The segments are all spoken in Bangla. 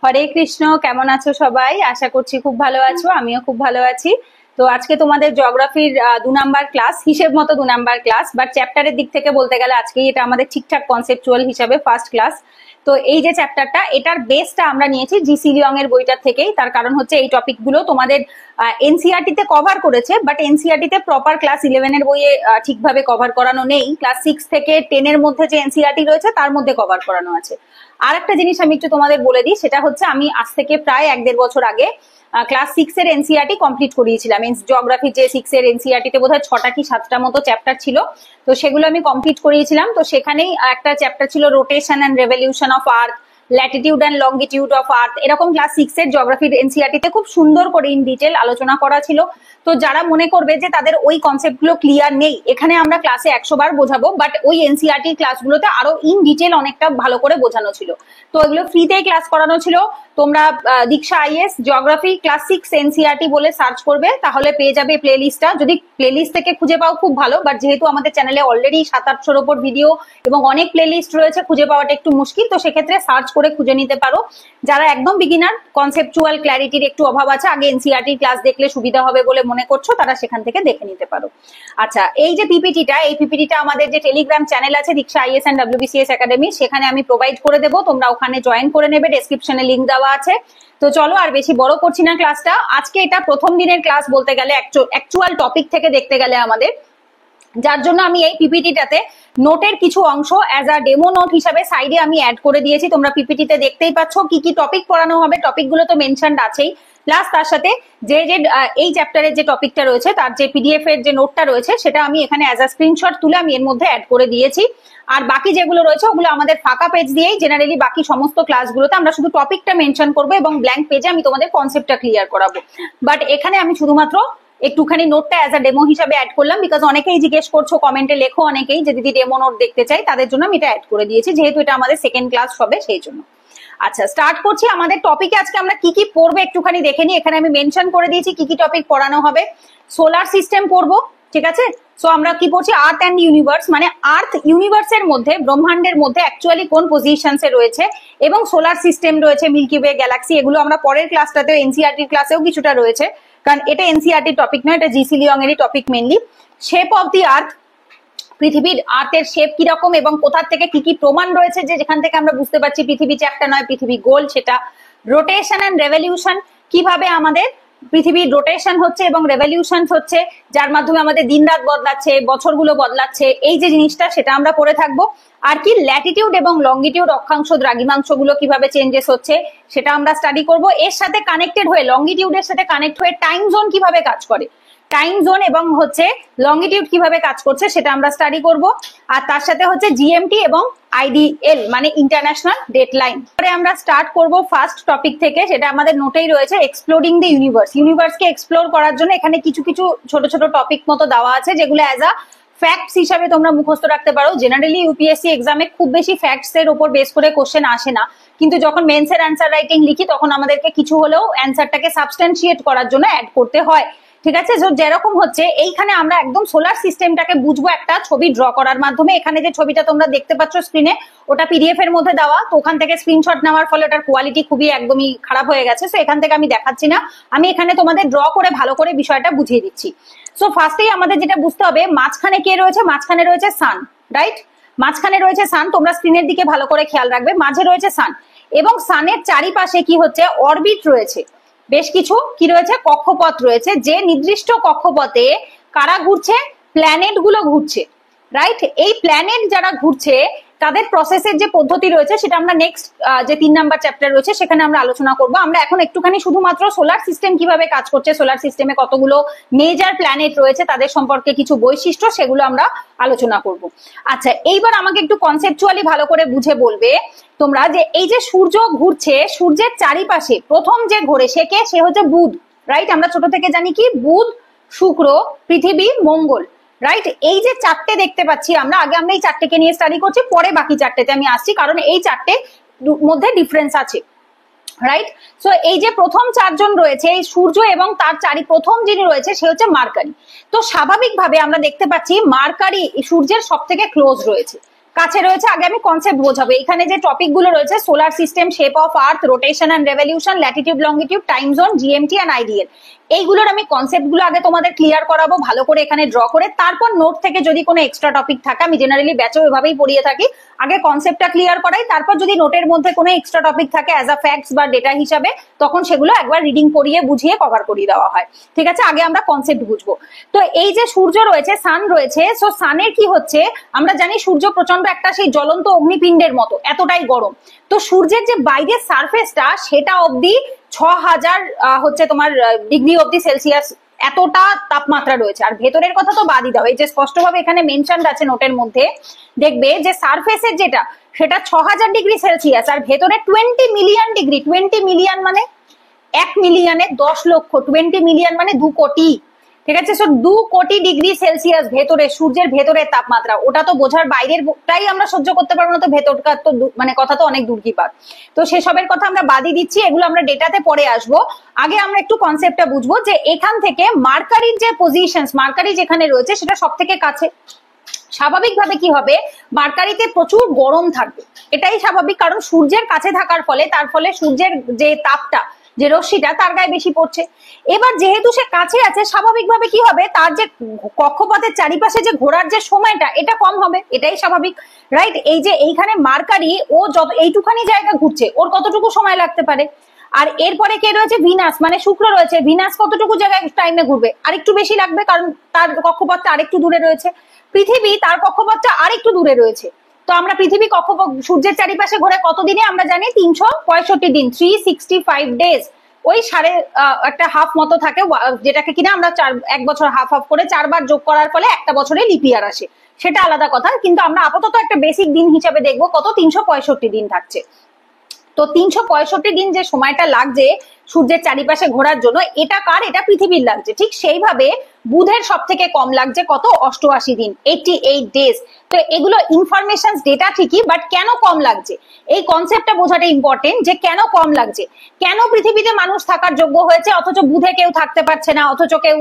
হরে কৃষ্ণ। কেমন আছো সবাই? আশা করছি খুব ভালো আছো, আমিও খুব ভালো আছি। তো আজকে তোমাদের জিওগ্রাফির 2 নাম্বার ক্লাস, হিসেব মতো 2 নাম্বার ক্লাস, বাট চ্যাপ্টারের দিক থেকে বলতে গেলে আজকেই এটা আমাদের ঠিকঠাক কনসেপচুয়াল হিসাবে ফার্স্ট ক্লাস। তো এই যে চ্যাপ্টারটা, এটার বেসটা আমরা নিয়েছি জিসি লিয়ং এর বইটার থেকেই। তার কারণ হচ্ছে এই টপিকগুলো তোমাদের এনসিইআরটি তে কভার করেছে, বাট এনসিইআরটি তে প্রপার ক্লাস 11 এর বইয়ে ঠিকভাবে কভার করানো নেই। ক্লাস 6 থেকে 10 এর মধ্যে যে এনসিইআরটি রয়েছে তার মধ্যে কভার করানো আছে। আর একটা জিনিস আমি একটু তোমাদের বলে দিই, সেটা হচ্ছে আমি আজ থেকে প্রায় 1-1.5 বছর আগে ক্লাস 6 এর এনসিইআরটি কমপ্লিট করিয়েছিলাম। জিওগ্রাফি যে 6 এর এনসিইআরটি তে বোধহয় 6টা কি 7টা মতো চ্যাপ্টার ছিল, তো সেগুলো আমি কমপ্লিট করিয়েছিলাম। তো সেখানেই একটা চ্যাপ্টার ছিল rotation and revolution of Earth, latitude and longitude of Earth. এরকম ক্লাস 6 এর জিওগ্রাফির এনসিইআরটি তে খুব সুন্দর করে ইন ডিটেল আলোচনা করা ছিল। তো যারা মনে করবে যে তাদের ওই কনসেপ্ট গুলো ক্লিয়ার নেই, এখানে আমরা ক্লাসে 100 বার বোঝাবো, বাট ওই এনসিইআরটি ক্লাসগুলোতে আরো ইন ডিটেল অনেকটা ভালো করে বোঝানো ছিল। তো এগুলো ফ্রিতেই ক্লাস করানো ছিল। তোমরা দীক্ষা আইএস জিওগ্রাফি ক্লাস 6 এনসিইআরটি বলে সার্চ করবে, তাহলে পেয়ে যাবে প্লে লিস্টটা। যদি প্লে লিস্ট থেকে খুঁজে পাও খুব ভালো, বাট যেহেতু আমাদের চ্যানেলে অলরেডি 700-800-র উপর ভিডিও এবং অনেক প্লে লিস্ট রয়েছে, খুঁজে পাওয়াটা একটু মুশকিল। তো সেক্ষেত্রে সার্চ করে খুঁজে নিতে পারো। যারা একদম বিগিনার, কনসেপচুয়াল ক্ল্যারিটির একটু অভাব আছে, আগে এনসিইআরটি ক্লাস দেখলে সুবিধা হবে বলে মনে করছো, তারা সেখান থেকে দেখে নিতে পারো। আচ্ছা, এই যে পিপিটিটা, এই পিপিটিটা আমাদের যে টেলিগ্রাম চ্যানেল আছে দীক্ষা আইএস এন্ড ডব্লিউবিসিএস একাডেমি, সেখানে আমি প্রোভাইড করে দেবো। তোমরা ওখানে জয়েন করে নেবে, ডেসক্রিপশনে লিংক দেওয়া আছে। তো চলো আর বেশি বড় করছি না ক্লাসটা। আজকে এটা প্রথম দিনের ক্লাস বলতে গেলে, অ্যাকচুয়াল টপিক থেকে দেখতে গেলে আমাদের, যার জন্য আমি এই পিপিটিটাতে নোটের কিছু অংশ অ্যাজ আ ডেমো নোট হিসাবে সাইডে আমি অ্যাড করে দিয়েছি। তোমরা পিপিটিতে দেখতেই পাচ্ছ কি কি টপিক পড়ানো হবে, টপিকগুলো তো মেনশনড আছেই। প্লাস তার সাথে যে যে এই চ্যাপ্টারের যে টপিকটা রয়েছে তার যে পিডিএফ এর যে নোটটা রয়েছে সেটা আমি এখানে অ্যাজ আ স্ক্রিনশট তুলে আমি এর মধ্যে অ্যাড করে দিয়েছি। আর বাকি যেগুলো রয়েছে ওগুলো আমাদের ফাঁকা পেজ দিয়েই জেনারেলি বাকি সমস্ত ক্লাসগুলোতে আমরা শুধু টপিকটা মেনশন করবো এবং ব্ল্যাঙ্ক পেজে আমি তোমাদের কনসেপ্টটা ক্লিয়ার করাবো। বাট এখানে আমি শুধুমাত্র একটুখানি নোটটা অ্যাজ আ ডেমো হিসাবে অ্যাড করলাম, বিকজ অনেকেই জিজ্ঞেস করছো, কমেন্টে লেখো অনেকেই যে দিদি ডেমো নোট দেখতে চাই, তাদের জন্য আমি এটা অ্যাড করে দিয়েছি, যেহেতু এটা আমাদের সেকেন্ড ক্লাস হবে সেই জন্য। আচ্ছা, স্টার্ট করছি। আমাদের টপিকে আজকে আমরা কি কি পড়বো একটুখানি দেখে নিই। এখানে আমি মেনশন করে দিয়েছি কি কি টপিক পড়ানো হবে। সোলার সিস্টেম পড়বো, ঠিক আছে। সো আমরা কি পড়ছি, আর্থ অ্যান্ড ইউনিভার্স, মানে আর্থ ইউনিভার্সের মধ্যে, ব্রহ্মাণ্ডের মধ্যে অ্যাকচুয়ালি কোন পজিশনসে রয়েছে, এবং সোলার সিস্টেম রয়েছে, মিল্কি ওয়ে, গ্যালাক্সি, এগুলো আমরা পরের ক্লাসটাতেও এনসিইআরটির ক্লাসেও কিছুটা রয়েছে, কারণ এটা এনসিইআরটি টপিক নয়, এটা জিসি লিয়ং এরই topic mainly. Shape of the earth, পৃথিবীর আর্থের শেপ কিরকম এবং কোথা থেকে কি কি প্রমাণ রয়েছে যে যেখান থেকে আমরা বুঝতে পারছি পৃথিবী চ্যাপ্টা নয়, পৃথিবী গোল, সেটা। রোটেশন এন্ড রেভলিউশন, কিভাবে আমাদের পৃথিবীর রোটেশন হচ্ছে এবং রেভলিউশন হচ্ছে, যার মাধ্যমে আমাদের দিন রাত বদলাচ্ছে, বছরগুলো বদলাচ্ছে, এই যে জিনিসটা সেটা আমরা পড়ে থাকবো। আর কি, ল্যাটিটিউড এবং লঙ্গিটিউড, অক্ষাংশ দ্রাঘিমাংশ গুলো কিভাবে চেঞ্জেস হচ্ছে সেটা আমরা স্টাডি করব। এর সাথে কানেক্টেড হয়ে, লঙ্গিটিউডের সাথে কানেক্ট হয়ে টাইম জোন কিভাবে কাজ করে, টাইম জোন এবং হচ্ছে লঙ্গিটিউড কিভাবে কাজ করছে সেটা আমরা স্টাডি করব। আর তার সাথে হচ্ছে জিএমটি এবং আইডিএল মানে ইন্টারন্যাশনাল ডেডলাইন। পরে আমরা স্টার্ট করব ফার্স্ট টপিক থেকে, সেটা আমাদের নোটেই রয়েছে, এক্সপ্লোরিং দ্য ইউনিভার্স। ইউনিভার্সকে এক্সপ্লোর করার জন্য এখানে কিছু কিছু ছোট ছোট টপিক মতো দেওয়া আছে, যেগুলো অ্যাজ আ ফ্যাক্টস হিসাবে তোমরা মুখস্থ রাখতে পারো। জেনারেলি ইউপিএসসি এক্সামে খুব বেশি ফ্যাক্টস এর উপর বেস করে কোশ্চেন আসে না, কিন্তু যখন মেন্সের অ্যান্সার রাইটিং লিখি তখন আমাদেরকে কিছু হলেও অ্যান্সারটাকে সাবস্ট্যান্সিয়েট করার জন্য অ্যাড করতে হয়, ঠিক আছে। যেরকম হচ্ছে এইখানে আমরা একদম সোলার সিস্টেমটাকে বুঝবো একটা ছবি ড্র করার মাধ্যমে। এখানে যে ছবিটা তোমরা দেখতে পাচ্ছ স্ক্রিনে, ওটা পিডিএফ এর মধ্যে দেওয়া, তো ওখান থেকে স্ক্রিনশট নেওয়ার ফলে ওটার কোয়ালিটি খুবই একদমই খারাপ হয়ে গেছে, সো এখান থেকে আমি দেখাচ্ছি না, আমি এখানে তোমাদের ড্র করে ভালো করে বিষয়টা বুঝিয়ে দিচ্ছি। সো ফার্স্টেই আমাদের যেটা বুঝতে হবে, মাঝখানে কে রয়েছে, মাঝখানে রয়েছে সান, রাইট। মাঝখানে রয়েছে সান, তোমরা স্ক্রিনের দিকে ভালো করে খেয়াল রাখবে, মাঝে রয়েছে সান, এবং সানের চারিপাশে কি হচ্ছে, অরবিট রয়েছে, বেশ কিছু কি রয়েছে, কক্ষপথ রয়েছে। যে নির্দিষ্ট কক্ষপথে কারা ঘুরছে, প্ল্যানেট গুলো ঘুরছে, রাইট। এই প্ল্যানেট যারা ঘুরছে তাদের প্রসেসের যে পদ্ধতি রয়েছে সেটা আমরা নেক্সট যে 3 নাম্বার চ্যাপ্টার রয়েছে সেখানে আমরা আলোচনা করব। আমরা এখন একটুখানি শুধুমাত্র সোলার সিস্টেম কিভাবে কাজ করছে, সোলার সিস্টেমে কতগুলো মেজর প্ল্যানেট রয়েছে, তাদের সম্পর্কে কিছু বৈশিষ্ট্য, সেগুলো আমরা আলোচনা করব। আচ্ছা, এইবার আমাকে একটু কনসেপচুয়ালি ভালো করে বুঝে বলবে তোমরা যে এই যে সূর্য ঘুরছে, সূর্যের চারিপাশে প্রথম যে ঘোরে সে কে, সে হচ্ছে বুধ, রাইট। আমরা ছোট থেকে জানি কি, বুধ, শুক্র, পৃথিবী, মঙ্গল, রাইট। এই যে চারটে দেখতে পাচ্ছি আমরা, আগে আমরা এই চারটেকে নিয়ে স্টাডি করছি, পরে বাকি চারটেতে আমি আসছি, কারণ এই চারটে মধ্যে ডিফারেন্স আছে, রাইট। সো এই যে প্রথম চারজন রয়েছে, এই সূর্য এবং তার প্রথম যিনি রয়েছে সে হচ্ছে মার্কারি। তো স্বাভাবিকভাবে আমরা দেখতে পাচ্ছি মার্কারি সূর্যের সব থেকে ক্লোজ রয়েছে, কাছে রয়েছে। আগে আমি কনসেপ্ট বোঝাবো। এখানে যে টপিক গুলো রয়েছে, solar system, shape of Earth, rotation and revolution, latitude longitude, time zone, GMT and IDL, এইগুলোর আমি কনসেপ্ট গুলো আগে তোমাদের ক্লিয়ার করাবো ভালো করে এখানে ড্র করে। তারপর নোট থেকে যদি কোনো এক্সট্রা টপিক থাকে, আমি জেনারেলি ব্যাচে ওইভাবেই পড়িয়ে থাকি, আগে কনসেপ্টটা ক্লিয়ার করাই, তারপর যদি নোটের মধ্যে কোনো এক্সট্রা টপিক থাকে অ্যাজ আ ফ্যাক্টস বা ডেটা হিসাবে, তখন সেগুলো একবার রিডিং করিয়ে বুঝিয়ে কভার করিয়ে দেওয়া হয়। ঠিক আছে, আগে আমরা কনসেপ্ট বুঝবো। তো এই যে সূর্য রয়েছে, সান রয়েছে, সো সানের কি হচ্ছে, আমরা জানি সূর্য প্রচন্ড একটা সেই জ্বলন্ত অগ্নিপিণ্ডের মতো, এতটাই গরম। তো সূর্যের যে বাইরের সারফেসটা সেটা অব্দি 6000 হচ্ছে তোমার ডিগ্রি অব্দি সেলসিয়াস, এতটা তাপমাত্রা রয়েছে। আর ভেতরের কথা তো বাদই দাও, এই যে স্পষ্টভাবে এখানে মেনশন আছে নোটের মধ্যে, দেখবে যে সারফেসের যেটা সেটা 6000 ডিগ্রি সেলসিয়াস, আর ভেতরে 20 মিলিয়ন ডিগ্রি। 20 মিলিয়ন মানে 1 মিলিয়নে 10 লক্ষ, 20 মিলিয়ন মানে 2 কোটি। ঠিক আছে, সো 2 কোটি ডিগ্রি সেলসিয়াস ভেতরে, সূর্যের ভেতরের তাপমাত্রা, ওটা তো বোঝার বাইরেরটাই আমরা সহ্য করতে পারবো না, তো ভেতরকার তো মানে কথা তো অনেক দূর কি পার। তো সেসবের কথা আমরা বাদই দিচ্ছি, এগুলো আমরা ডেটাতে পরে আসবো। আগে আমরা একটু কনসেপ্টটা বুঝবো যে এখান থেকে মার্কারির যে পজিশন, মার্কারি যেখানে রয়েছে সেটা সব থেকে কাছে। স্বাভাবিকভাবে কি হবে, মার্কারিতে প্রচুর গরম থাকবে, এটাই স্বাভাবিক, কারণ সূর্যের কাছে থাকার ফলে, তার ফলে সূর্যের যে তাপটা, যে রশ্মিটা তার গায়ে বেশি পড়ছে। এবার যেহেতু সে কাছে আছে, স্বাভাবিকভাবে কি হবে, তার যে কক্ষপথের চারিপাশে যে ঘোরার যে সময়টা, এটা কম হবে, এটাই স্বাভাবিক, রাইট। এই যে এইখানে মার্কারি, ও যত এইটুখানি জায়গা ঘুরছে, ওর কতটুকু সময় লাগতে পারে। আর এরপরে কে রয়েছে, ভিনাস, মানে শুক্র রয়েছে, ভিনাস কতটুকু জায়গায় টাইমে ঘুরবে, আরেকটু বেশি লাগবে, কারণ তার কক্ষপথটা আরেকটু দূরে রয়েছে। পৃথিবী, তার কক্ষপথটা আরেকটু দূরে রয়েছে। তো আমরা পৃথিবী কক্ষপথ সূর্যের চারিপাশে ঘোরে কত দিনে, আমরা জানি 365 দিন, 365 ডেজ। ওই সাড়ে একটা হাফ মতো থাকে, যেটাকে কিনা আমরা 1 বছর হাফ হাফ করে 4 বার যোগ করার ফলে একটা বছরে লিপ ইয়ার আসে, সেটা আলাদা কথা। কিন্তু আমরা আপাতত একটা বেসিক দিন হিসাবে দেখবো কত, 365 দিন থাকছে। তো 365 দিন যে সময়টা লাগছে সূর্যের চারিপাশে ঘোরার জন্য, এটা কার, এটা পৃথিবীর লাগছে। ঠিক সেইভাবে বুধের সব থেকে কম লাগছে কত, 88 দিন, 88 ডেজ। তো এগুলো ইনফরমেশন ডেটা ঠিকই, বাট কেন কম লাগছে, এই কনসেপ্টটা বোঝাটা ইম্পর্টেন্ট, যে কেন কম লাগছে, কেন পৃথিবীতে মানুষ থাকার যোগ্য হয়েছে অথচ বুধে কেউ থাকতে পারছে না, অথচ কেউ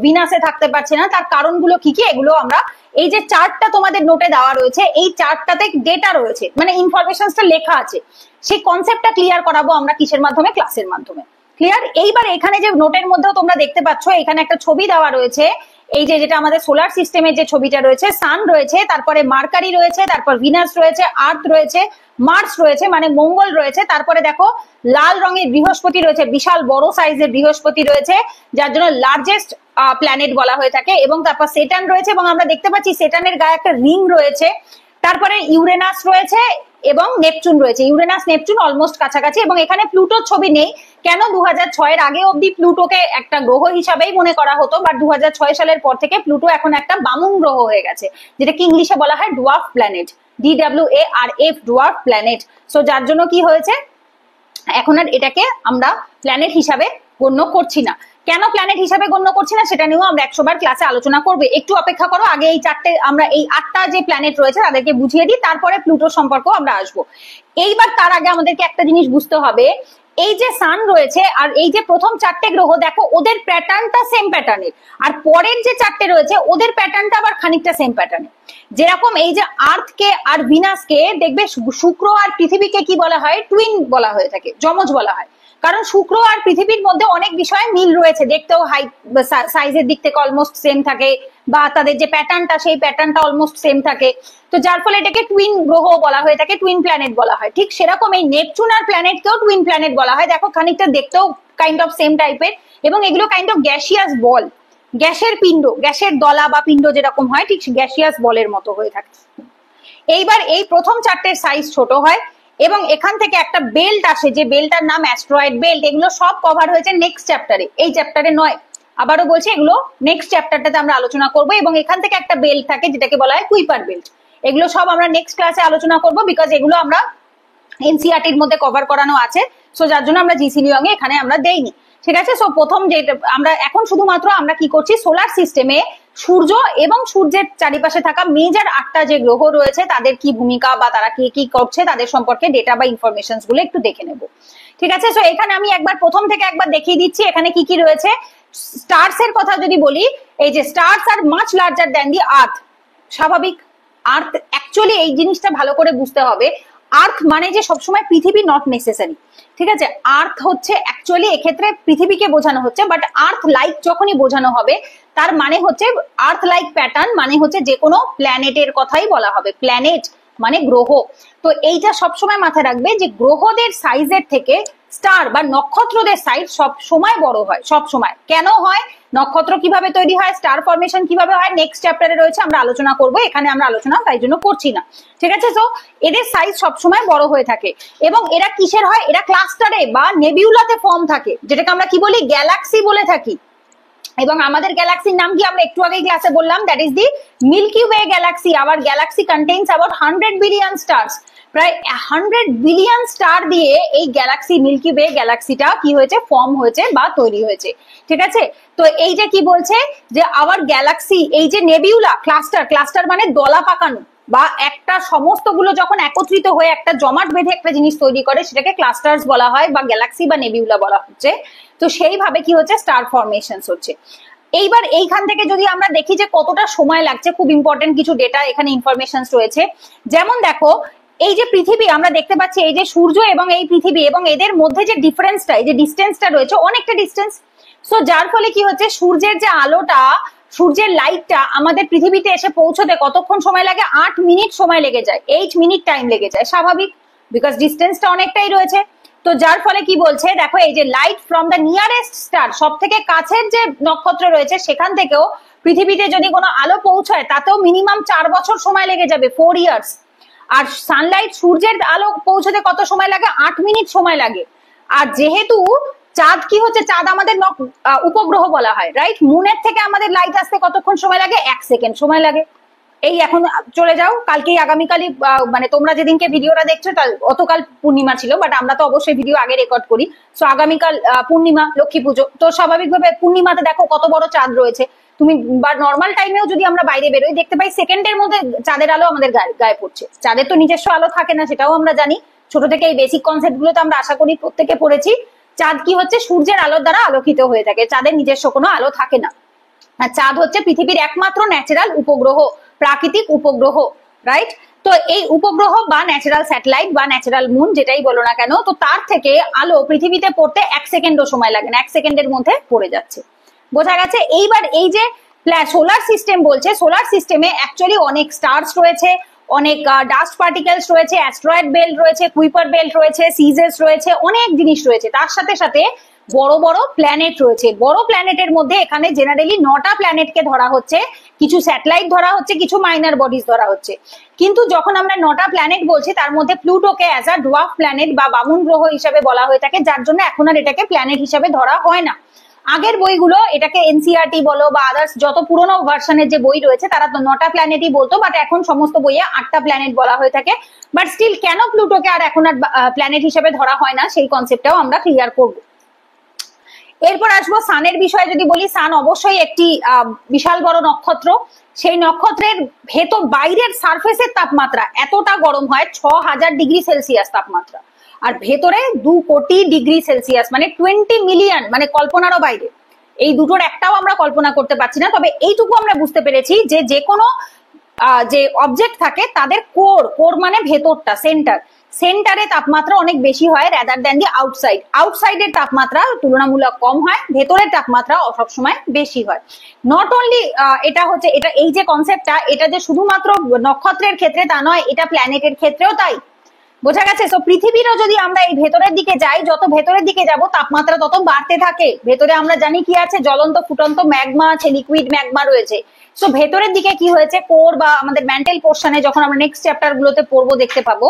ভিনাসে থাকতে পারছে না, তার কারণগুলো কি কি, এগুলো আমরা এই যে চার্টটা তোমাদের নোটে দেওয়া রয়েছে, এই চার্টটাতে ডেটা রয়েছে, মানে ইনফরমেশনটা লেখা আছে, সেই কনসেপ্টটা ক্লিয়ার করাবো আমরা কিসের মাধ্যমে, ক্লাসের মাধ্যমে। ক্লিয়ার। এইবার এখানে যে নোটের মধ্যেও তোমরা দেখতে পাচ্ছ, এখানে একটা ছবি দেওয়া রয়েছে, এই যে যেটা আমাদের সোলার সিস্টেমের যে ছবিটা রয়েছে, সান রয়েছে, তারপরে মার্কারি রয়েছে, তারপর ভিনাস রয়েছে, আর্থ রয়েছে, মার্স রয়েছে মানে মঙ্গল রয়েছে, তারপরে দেখো লাল রঙের বৃহস্পতি রয়েছে, বিশাল বড় সাইজের বৃহস্পতি রয়েছে, যার জন্য লার্জেস্ট প্ল্যানেট বলা হয়ে থাকে, এবং তারপর সেটার্ন রয়েছে, এবং আমরা দেখতে পাচ্ছি সেটার্নের গায়ে একটা রিং রয়েছে, তারপরে ইউরেনাস রয়েছে এবং নেপচুন রয়েছে। ইউরেনাস নেপচুন অলমোস্ট কাছাকাছি, এবং এখানে প্লুটোর ছবি নেই। কেন, 2006 এর আগে অব্দি প্লুটোকে একটা গ্রহ হিসাবেই মনে করা হতো, বাট 2006 সালের পর থেকে প্লুটো এখন একটা বামুন গ্রহ হয়ে গেছে, যেটাকে ইংলিশে বলা হয় dwarf planet, DWARF, dwarf planet. So যার জন্য কি হয়েছে, এখন আর এটাকে আমরা প্ল্যানেট হিসাবে গণ্য করছি না। কেন প্ল্যানেট হিসাবে গণ্য করছি না সেটা নিয়েও আমরা 100 বার ক্লাসে আলোচনা করবো, একটু অপেক্ষা করো। আগে এই চারটে, আমরা এই 8টা যে প্ল্যানেট রয়েছে তাদেরকে বুঝিয়ে দিই, তারপরে প্লুটোর সম্পর্ক আমরা আসবো। এইবার তার আগে আমাদেরকে একটা জিনিস বুঝতে হবে, এই যে সান রয়েছে আর এই যে প্রথম 4টে গ্রহ, দেখো ওদের প্যাটার্নটা সেম প্যাটার্নের, আর পরের যে 4টে রয়েছে ওদের প্যাটার্নটা আবার খানিকটা সেম প্যাটার্নের। যেরকম এই যে আর্থকে আর ভিনাসকে দেখবে, শুক্র আর পৃথিবীকে কি বলা হয়, টুইন বলা হয়ে থাকে, যমজ বলা হয়, কারণ শুক্র আর পৃথিবীর মধ্যে অনেক বিষয়ে মিল রয়েছে, দেখতেও হাইট সাইজের দিক থেকে অলমোস্ট সেম থাকে, বা তাদের যে প্যাটার্নটা সেই প্যাটার্নটা অলমোস্ট সেম থাকে, তো যার ফলে এটাকে টুইন গ্রহ বলা হয়ে থাকে, টুইন প্ল্যানেট বলা হয়। ঠিক সেরকম এই নেপচুন আর প্ল্যানেটকেও টুইন প্ল্যানেট বলা হয়। দেখো খানিকটা দেখতেও কাইন্ড অফ সেম টাইপের, এবং এগুলো কাইন্ড অফ গ্যাসিয়াস বল, গ্যাসের পিণ্ড, গ্যাসের দলা বা পিণ্ড যেরকম হয়, ঠিক গ্যাসিয়াস বলের মতো হয়ে থাকে। এইবার এই প্রথম 4টের সাইজ ছোট হয়, এবং এখান থেকে একটা বেল্ট আসে, যে বেল্টটার নাম অ্যাস্ট্রয়েড বেল্ট। এগুলো সব কভার হয়েছে নেক্সট চ্যাপ্টারে, এই চ্যাপ্টারে নয়, আবারও বলছি এগুলো নেক্সট চ্যাপ্টারটাতে আমরা আলোচনা করবো। এবং এখান থেকে একটা বেল্ট থাকে যেটাকে বলা হয় কুইপার বেল্ট। এগুলো সব আমরা নেক্সট ক্লাসে আলোচনা করবো, বিকজ এগুলো আমরা এনসিইআরটির মধ্যে কভার করানো আছে, সো যার জন্য আমরা জিসি লিয়ং এ এখানে আমরা দেইনি। ঠিক আছে, সো প্রথম যে আমরা এখন শুধুমাত্র আমরা কি করছি, সোলার সিস্টেমে সূর্য এবং সূর্যের চারিপাশে থাকা মেজর 8টা যে গ্রহ রয়েছে তাদের কি ভূমিকা বা তারা কি কি করছে তাদের সম্পর্কে ডেটা বা ইনফরমেশন গুলো একটু দেখে নেব। ঠিক আছে, সো এখানে আমি একবার প্রথম থেকে একবার দেখিয়ে দিচ্ছি এখানে কি কি রয়েছে। স্টার্স এর কথা যদি বলি, এই যে stars are much larger than the earth, স্বাভাবিক, আর্থ অ্যাকচুয়ালি এই জিনিসটা ভালো করে বুঝতে হবে, আর্থ মানে যে সবসময় পৃথিবী নট নেসেসারি, ঠিক আছে? আর্থ হচ্ছে অ্যাকচুয়ালি এক্ষেত্রে পৃথিবীকে বোঝানো হচ্ছে, বাট আর্থ লাইক যখনই বোঝানো হবে তার মানে হচ্ছে আর্থ লাইক প্যাটার্ন মানে হচ্ছে যে কোনো প্ল্যানেটের কথাই বলা হবে। প্ল্যানেট মানে গ্রহ। তো এইটা সবসময় মাথায় রাখবে যে গ্রহদের সাইজের থেকে স্টার বা নক্ষত্রদের সাইজ সব সময় বড় হয়, সব সময়। কেন হয়, নক্ষত্র কিভাবে তৈরি হয়, স্টার ফরমেশন কিভাবে হয়, নেক্সট চ্যাপ্টারে রয়েছে, আমরা আলোচনা করব, এখানে আমরা আলোচনা তাই জন্য করছি না, ঠিক আছে? তো এদের সাইজ সবসময় বড় হয়ে থাকে এবং এরা কিসের হয়, এরা ক্লাস্টারে বা নেবিউলাতে ফর্ম থাকে, যেটাকে আমরা কি বলি, গ্যালাক্সি বলে থাকি। এবং আমাদের গ্যালাক্সির নাম কি আমরা একটু আগেই ক্লাসে বললাম, that is the Milky Way galaxy. Our galaxy contains about 100 billion stars. প্রায় 100 বিলিয়ন স্টার দিয়ে এই গ্যালাক্সি, মিল্কি ওয়ে গ্যালাক্সিটা কি হয়েছে, ফর্ম হয়েছে বা তৈরি হয়েছে, ঠিক আছে? তো এইটা কি বলছে যে আওয়ার গ্যালাক্সি, এই যে নেবিউলা, ক্লাস্টার, ক্লাস্টার মানে দলা পাকানো বা একটা সমস্তগুলো যখন একত্রিত হয়ে একটা জমাট বেঁধে একটা জিনিস তৈরি করে সেটাকে ক্লাস্টার্স বলা হয় বা গ্যালাক্সি বা নেবিউলা বলা হচ্ছে। তো সেইভাবে কি হচ্ছে, স্টার ফরমেশনস হচ্ছে। এইবার এইখান থেকে যদি আমরা দেখি যে কতটা সময় লাগছে, খুব ইম্পর্টেন্ট কিছু ডেটা এখানে ইনফরমেশন রয়েছে। যেমন দেখো, এই যে পৃথিবী আমরা দেখতে পাচ্ছি, এই যে সূর্য এবং এই পৃথিবী এবং এদের মধ্যে যে ডিফারেন্সটা, এই যে ডিস্টেন্সটা রয়েছে, অনেকটা ডিস্টেন্স। সো যার ফলে কি হচ্ছে, সূর্যের যে আলোটা, সূর্যের লাইটটা আমাদের পৃথিবীতে এসে পৌঁছতে কতক্ষণ সময় লাগে, 8 মিনিট সময় লেগে যায়, 8 মিনিট টাইম লেগে যায়, স্বাভাবিক, বিকজ ডিস্টেন্সটা অনেকটাই রয়েছে। তো যার ফলে কি বলছে, দেখো এই যে light from the nearest star, সব থেকে কাছের যে নক্ষত্র রয়েছে সেখান থেকেও পৃথিবীতে যদি কোনো আলো পৌঁছায় তাতেও মিনিমাম 4 বছর সময় লেগে যাবে, 4 ইয়ার্স। আর সানলাইট, সূর্যের আলো পৌঁছাতে কত সময় লাগে, 8 মিনিট সময় লাগে। আর যেহেতু চাঁদ কি হচ্ছে, চাঁদ আমাদের উপগ্রহ বলা হয়, রাইট? মুনের থেকে আমাদের লাইট আসতে কতক্ষণ সময় লাগে, 1 সেকেন্ড সময় লাগে। এই এখন চলে যাও, কালকেই আগামীকালই মানে তোমরা যেদিনকে ভিডিওটা দেখছো অতকাল পূর্ণিমা ছিল, বাট আমরা তো অবশ্যই ভিডিও আগে রেকর্ড করি। সো আগামীকাল পূর্ণিমা, লক্ষ্মী পুজো, তো স্বাভাবিকভাবে পূর্ণিমাতে দেখো কত বড় চাঁদ রয়েছে। তুমি বা নর্মাল টাইমেও যদি আমরা বাইরে বেরোই দেখতে পাই সেকেন্ডের মধ্যে চাঁদের আলো আমাদের গায়ে পড়ছে। চাঁদের তো নিজস্ব আলো থাকে না, সেটাও আমরা জানি, ছোট থেকে এই বেসিক কনসেপ্ট গুলো তো আমরা আশা করি প্রত্যেকে পড়েছি। চাঁদ কি হচ্ছে, সূর্যের আলোর দ্বারা আলোকিত হয়ে থাকে, চাঁদের নিজস্ব কোনো আলো থাকে না। চাঁদ হচ্ছে পৃথিবীর একমাত্র ন্যাচারাল উপগ্রহ, প্রাকৃতিক উপগ্রহ, রাইট? তো এই উপগ্রহ বা ন্যাচারাল স্যাটেলাইট বা ন্যাচারাল মুন যেটাই বলো না কেন, তো তার থেকে আলো পৃথিবীতে পড়তে 1 সেকেন্ডও সময় লাগে না, 1 সেকেন্ডের মধ্যে পড়ে যাচ্ছে। বোঝা গেছে? এইবার এই যে সোলার সিস্টেম বলছে, সোলার সিস্টেমে অ্যাকচুয়ালি অনেক স্টার্স রয়েছে, অনেক ডাস্ট পার্টিকেলস রয়েছে, অ্যাস্ট্রয়েড বেল্ট রয়েছে, কুইপার বেল্ট রয়েছে, সিজেস রয়েছে, অনেক জিনিস রয়েছে। তার সাথে সাথে বড় বড় প্ল্যানেট রয়েছে। বড় প্ল্যানেটের মধ্যে এখানে জেনারেলি 9টা প্ল্যানেটকে ধরা হচ্ছে, কিছু স্যাটেলাইট ধরা হচ্ছে, কিছু মাইনার বডিজ ধরা হচ্ছে। কিন্তু যখন আমরা 9টা প্ল্যানেট বলছি তার মধ্যে প্লুটোকে অ্যাজ আ ডোয়ার্ফ প্ল্যানেট বা বামুন গ্রহ হিসাবে বলা হয়ে থাকে, যার জন্য এখন আর এটাকে প্ল্যানেট হিসাবে ধরা হয় না। আগের বইগুলো এটাকে এনসিআরটি বলো বা আদার্স যত পুরোনো ভার্সনের যে বই রয়েছে তারা তো 9টা প্ল্যানেটই বলতো, বাট এখন সমস্ত বইয়ে 8টা প্ল্যানেট বলা হয়ে থাকে। বাট স্টিল কেন প্লুটোকে আর এখন আর প্ল্যানেট হিসেবে ধরা হয় না সেই কনসেপ্টটাও আমরা ক্লিয়ার করবো। এরপর আসবো সানের বিষয়ে। যদি বলি, সান অবশ্যই একটি বিশাল বড় নক্ষত্র। সেই নক্ষত্রের ভেতর বাইরের সারফেসের তাপমাত্রা এতটা গরম হয় 6000 ডিগ্রি সেলসিয়াস তাপমাত্রা, আর ভেতরে 2 কোটি ডিগ্রি সেলসিয়াস, মানে 20 মিলিয়ন, মানে কল্পনারও বাইরে। এই দুটোর একটাও আমরা কল্পনা করতে পারছি না। তবে এইটুকু আমরা বুঝতে পেরেছি যে যে কোনো যে অবজেক্ট থাকে তাদের কোর মানে ভেতরটা, সেন্টারে তাপমাত্রা অনেক বেশি হয় রাদার দ্যান দি আউটসাইড। আউটসাইডের তাপমাত্রা তুলনামূলক কম হয়, ভেতরের তাপমাত্রা সবসময় বেশি হয়। নট অনলি এটা হচ্ছে, এটা এই যে কনসেপ্টটা, এটা যে শুধুমাত্র নক্ষত্রের ক্ষেত্রে তা নয়, এটা প্ল্যানেটের ক্ষেত্রেও তাই। বোঝা গেছে? তো পৃথিবীরও যদি আমরা এই ভেতরের দিকে যাই, যত ভেতরের দিকে যাব তাপমাত্রা তত বাড়তে থাকে। ভেতরে আমরা জানি কি আছে, জ্বলন্ত ফুটন্ত ম্যাগমা আছে, লিকুইড ম্যাগমা রয়েছে। সো ভেতরের দিকে কি হয়েছে, কোর বা আমাদের ম্যান্টেল পোর্শনে যখন আমরা নেক্সট চ্যাপ্টার গুলোতে পড়বো দেখতে পাবো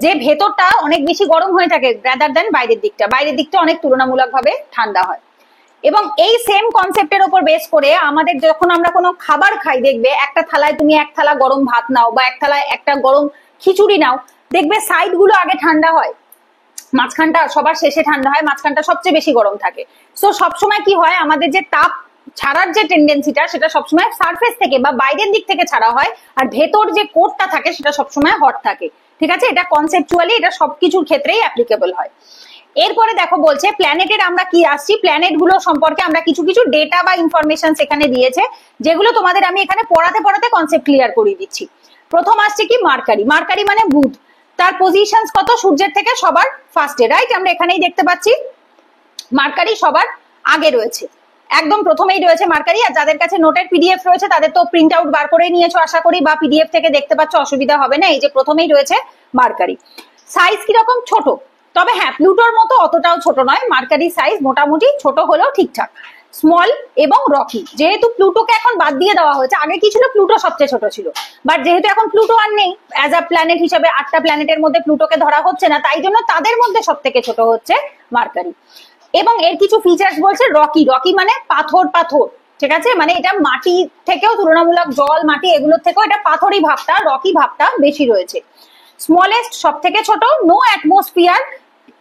যে ভেতরটা অনেক বেশি গরম হয়ে থাকে রাদার দেন বাইরের দিকটা। বাইরের দিকটা অনেক তুলনামূলকভাবে ঠান্ডা হয়। এবং এই সেম কনসেপ্টের উপর বেস করে আমাদের যখন আমরা কোনো খাবার খাই, দেখবে একটা থালায় তুমি 1 থালা গরম ভাত নাও বা 1 থালায় একটা গরম খিচুড়ি নাও, দেখবে সাইড গুলো আগে ঠান্ডা হয়, মাঝখানটা সবার শেষে ঠান্ডা হয়, মাঝখানটা সবচেয়ে বেশি গরম থাকে। সো সবসময় কি হয়, আমাদের যে তাপ ছাড়ার যে টেন্ডেন্সিটা সেটা সবসময় সারফেস থেকে বা বাইরের দিক থেকে ছাড়া হয়, আর ভেতর যে কোরটা থাকে সেটা সবসময় হট থাকে। ঠিক আছে? এটা কনসেপচুয়ালি এটা সবকিছুর ক্ষেত্রেই অ্যাপ্লিকেবল হয়। এরপরে দেখো বলছে প্ল্যানেটের আমরা কি আসছি, প্ল্যানেট গুলো সম্পর্কে আমরা কিছু কিছু ডেটা বা ইনফরমেশন এখানে দিয়েছে, যেগুলো তোমাদের আমি এখানে পড়াতে কনসেপ্ট ক্লিয়ার করিয়ে দিচ্ছি। প্রথম আসছে কি মার্কারি, মার্কারি মানে বুধ, তার পজিশন কত সূর্যের থেকে সবার ফার্স্টে, রাইট? আমরা এখানেই দেখতে পাচ্ছি মার্কারি সবার আগে রয়েছে, একদম প্রথমেই রয়েছে মার্কারি। আর যাদের কাছে নোটের পিডিএফ রয়েছে তাদের তো প্রিন্ট আউট বার করে নিয়েছো আশা করি, বা পিডিএফ থেকে দেখতে পাচ্ছ, অসুবিধা হবে না। এই যে প্রথমেই রয়েছে মার্কারি, সাইজ কিরকম ছোট, তবে হ্যাঁ প্লুটোর মতো অতটাও ছোট নয়, মার্কারি সাইজ মোটামুটি ছোট হলেও ঠিকঠাক, স্মল এবং রকি। যেহেতু প্লুটোকে এখন বাদ দিয়ে দেওয়া হয়েছে, আগে কি ছিল প্লুটো সবচেয়ে ছোট ছিল, বাট যেহেতু এখন প্লুটো আর নেই অ্যাজ আ প্ল্যানেট হিসেবে, 8টা প্ল্যানেটের মধ্যে প্লুটোকে ধরা হচ্ছে না, তাই জন্য তাদের মধ্যে সব থেকে ছোট হচ্ছে মার্কারি। এবং এর কিছু ফিচার্স বলছে রকি, রকি মানে পাথর পাথর, ঠিক আছে, মানে এটা মাটি থেকেও তুলনামূলক জল মাটি এগুলোর থেকেও এটা পাথরি ভাবটা, রকি ভাবটা বেশি রয়েছে। স্মলেস্ট সব থেকে ছোট, নো অ্যাটমসফিয়ার,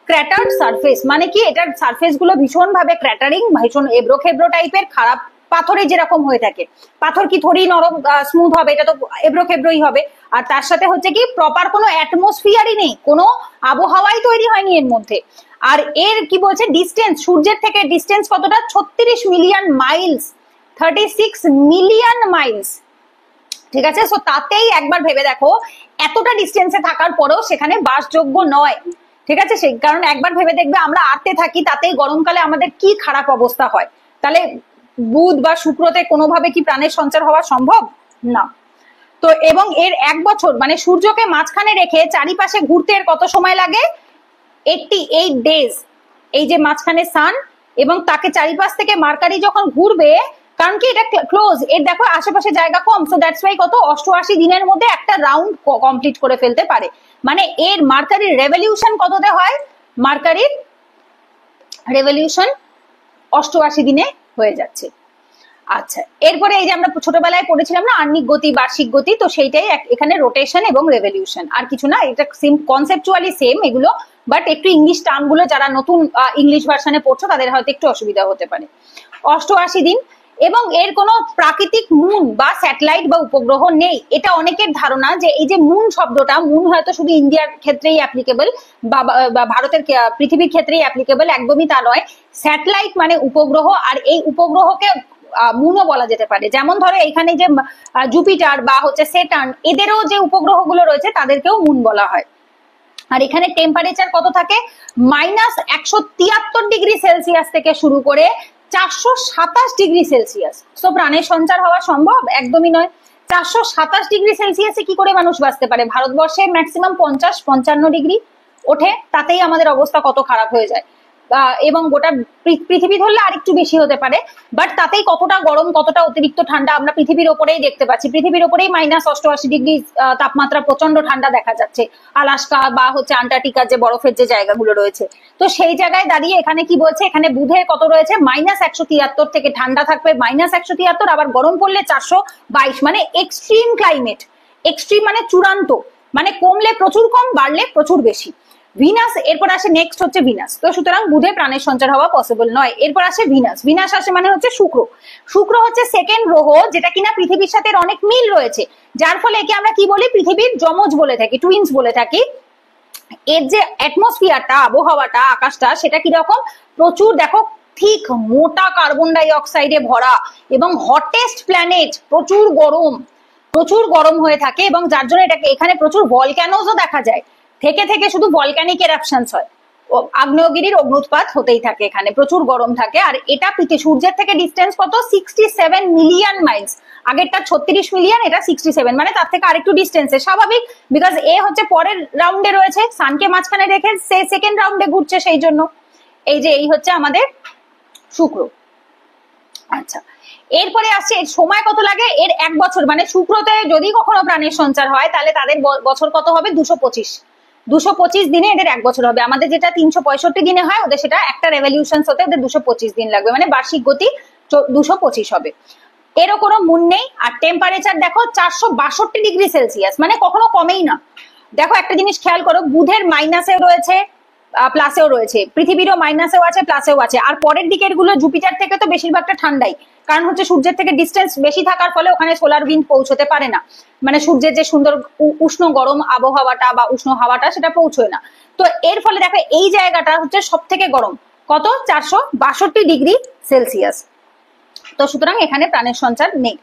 ক্র্যাটার্ড সারফেস, মানে কি এটার সারফেস গুলো ভীষণ ভাবে ক্র্যাটারিং, ভীষণ এবড়ো খেবড়ো টাইপের, খারাপ পাথরে যেরকম হয়ে থাকে, পাথর কি থোড়ি নরম স্মুথ হবে, এটা তো এবড়ো খেবড়োই হবে। আর তার সাথে হচ্ছে কি প্রপার কোনো অ্যাটমসফিয়ারই নেই, কোনো আবহাওয়াই তৈরি হয়নি এর মধ্যে। আর এর কি বলছে ডিস্টেন্স, সূর্যের থেকে ডিস্টেন্স কতটা, 36 মিলিয়ন মাইলস, 36 মিলিয়ন মাইলস, ঠিক আছে। সো তাতেই একবার ভেবে দেখো এতটা ডিস্টেন্সে থাকার পরেও সেখানে বাসযোগ্য নয়, ঠিক আছে। সেই কারণ একবার ভেবে দেখবে আমরা আর্তে থাকি, তাতেই গরমকালে আমাদের কি খারাপ অবস্থা হয়, তাহলে বুধ বা শুক্রতে কোনোভাবে কি প্রাণের সঞ্চার হওয়া সম্ভব না। তো এবং এর 1 বছর মানে সূর্যকে মাঝখানে রেখে চারিপাশে ঘুরতে এর কত সময় লাগে, 88 ডেজ। এই যে মাঝখানে সান এবং তাকে চারিপাশ থেকে মার্কারি যখন ঘুরবে, কারণ কি এটা ক্লোজ, এর দেখো আশেপাশে জায়গা কম, সো দ্যাটস ওয়াই কত 88 দিনের মধ্যে একটা রাউন্ড কমপ্লিট করে ফেলতে পারে। মানে এর মার্কারির রেভলিউশন কততে হয়, মার্কারির রেভলিউশন 88 দিনে হয়ে যাচ্ছে। আচ্ছা, এরপরে এই যে আমরা ছোটবেলায় পড়েছিলাম না আহ্নিক গতি বার্ষিক গতি, তো সেইটাই এখানে রোটেশন এবং রেভলিউশন, আর কিছু না, এটা কনসেপচুয়ালি সেম এগুলো, বাট একটু ইংলিশ টার্ম গুলো যারা নতুন ইংলিশ ভার্সনে পড়ছো তাদের হয়তো একটু অসুবিধা হতে পারে। 88 দিন, এবং এর কোনো প্রাকৃতিক মুন বা স্যাটেলাইট বা উপগ্রহ নেই। এটা অনেকের ধারণা যে এই যে মুন শব্দটা, মুন হয়তো শুধু ইন্ডিয়ার ক্ষেত্রেই অ্যাপ্লিকেবল বা ভারতের পৃথিবীর ক্ষেত্রেই অ্যাপ্লিকেবল, একদমই তা নয়। স্যাটেলাইট মানে উপগ্রহ, আর এই উপগ্রহকে মুনও বলা যেতে পারে। যেমন ধরো এখানে যে জুপিটার বা হচ্ছে স্যাটার্ন, এদেরও যে উপগ্রহগুলো রয়েছে তাদেরকেও মুন বলা হয়। আর এখানে টেম্পারেচার কত থাকে, -173 ডিগ্রি সেলসিয়াস থেকে শুরু করে 427 ডিগ্রি সেলসিয়াস। সো প্রাণের সঞ্চার হওয়া সম্ভব? একদমই নয়। 427 ডিগ্রি সেলসিয়াসে কি করে মানুষ বাঁচতে পারে? ভারতবর্ষে ম্যাক্সিমাম 50-55 ডিগ্রি ওঠে, তাতেই আমাদের অবস্থা কত খারাপ হয়ে যায়। এবং গোটা পৃথিবী ধরলে আরেকটু বেশি হতে পারে, বাট তাতেই কতটা গরম কতটা অতিরিক্ত ঠান্ডা আমরা পৃথিবীর ওপরেই দেখতে পাচ্ছি। পৃথিবীর ওপরেই -88 ডিগ্রি তাপমাত্রা, প্রচন্ড ঠান্ডা দেখা যাচ্ছে আলাস্কা বা হচ্ছে আন্টার্কটিকার যে বরফের যে জায়গাগুলো রয়েছে। তো সেই জায়গায় দাঁড়িয়ে এখানে কি বলছে, এখানে বুধের কত রয়েছে, -173 থেকে ঠান্ডা থাকবে -173, আবার গরম পড়লে 422, মানে এক্সট্রিম ক্লাইমেট। এক্সট্রিম মানে চূড়ান্ত, মানে কমলে প্রচুর কম, বাড়লে প্রচুর বেশি। ভিনাস, এরপর আসে নেক্সট হচ্ছে ভিনাস। তো সুতরাং বুধে প্রাণের সঞ্চার হওয়া পসিবল নয়। এরপর আসে ভিনাস। ভিনাস আসে মানে হচ্ছে শুক্র। শুক্র হচ্ছে সেকেন্ড গ্রহ, যেটা কিনা পৃথিবীর সাথে অনেক মিল রয়েছে, যার ফলে একে আমরা কি বলি, পৃথিবীর যমজ বলে থাকি, টুইন্স বলে থাকি। এর যে অ্যাটমসফিয়ারটা, আবহাওয়াটা, আকাশটা, সেটা কিরকম, প্রচুর দেখো ঠিক মোটা কার্বন ডাই অক্সাইডে ভরা, এবং হটেস্ট প্ল্যানেট, প্রচুর গরম হয়ে থাকে, এবং যার জন্য এটাকে এখানে প্রচুর ভলক্যানোজও দেখা যায়, থেকে থেকে শুধু ভলক্যানিক এরাপশনস হয়, আগ্নেয়গিরির অগ্নুৎপাত হতেই থাকে, এখানে প্রচুর গরম থাকে। আর এটা সূর্যের থেকে ডিস্টেন্স কত, 67 মিলিয়ন মাইলস। আগেরটা 36 মিলিয়ন, এটা 67, মানে তার থেকে আরেকটু ডিস্টেন্সে, স্বাভাবিক, বিকজ এ হচ্ছে পরের রাউন্ডে রয়েছে, সানকে মাঝখানে রেখে সে সেকেন্ড রাউন্ডে ঘুরছে, সেই জন্য। এই হচ্ছে আমাদের শুক্র। আচ্ছা, এরপরে আসছে এর সময় কত লাগে, এর 1 বছর, মানে শুক্রতে যদি কখনো প্রাণের সঞ্চার হয় তাহলে তাদের বছর কত হবে, 225 দিনে এদের 1 বছর হবে। আমাদের যেটা 365 দিনে হয়, ওদের সেটা একটা রেভলিউশন হতে ওদের 225 দিন লাগবে, মানে বার্ষিক গতি 225 হবে। এরও কোনো মুন নেই। আর টেম্পারেচার দেখো 462 ডিগ্রি সেলসিয়াস, মানে কখনো কমেই না। দেখো একটা জিনিস খেয়াল করো, বুধের মাইনাসেও রয়েছে প্লাসেও রয়েছে, পৃথিবীরও মাইনাসেও আছে প্লাসেও আছে। আর পরের দিকের গুলো জুপিটার থেকে তো বেশিরভাগটা ঠান্ডাই, কারণ হচ্ছে সূর্যের থেকে ডিস্টেন্স বেশি থাকার ফলে ওখানে সোলার উইন্ড পৌঁছতে পারে না, মানে সূর্যের যে সুন্দর উষ্ণ গরম আবহাওয়াটা বা উষ্ণ হাওয়াটা সেটা পৌঁছয় না। তো এর ফলে দেখো এই জায়গাটা হচ্ছে সব থেকে গরম, কত, 462 ডিগ্রি সেলসিয়াস। তো সুতরাং এখানে প্রাণের সঞ্চার নেই।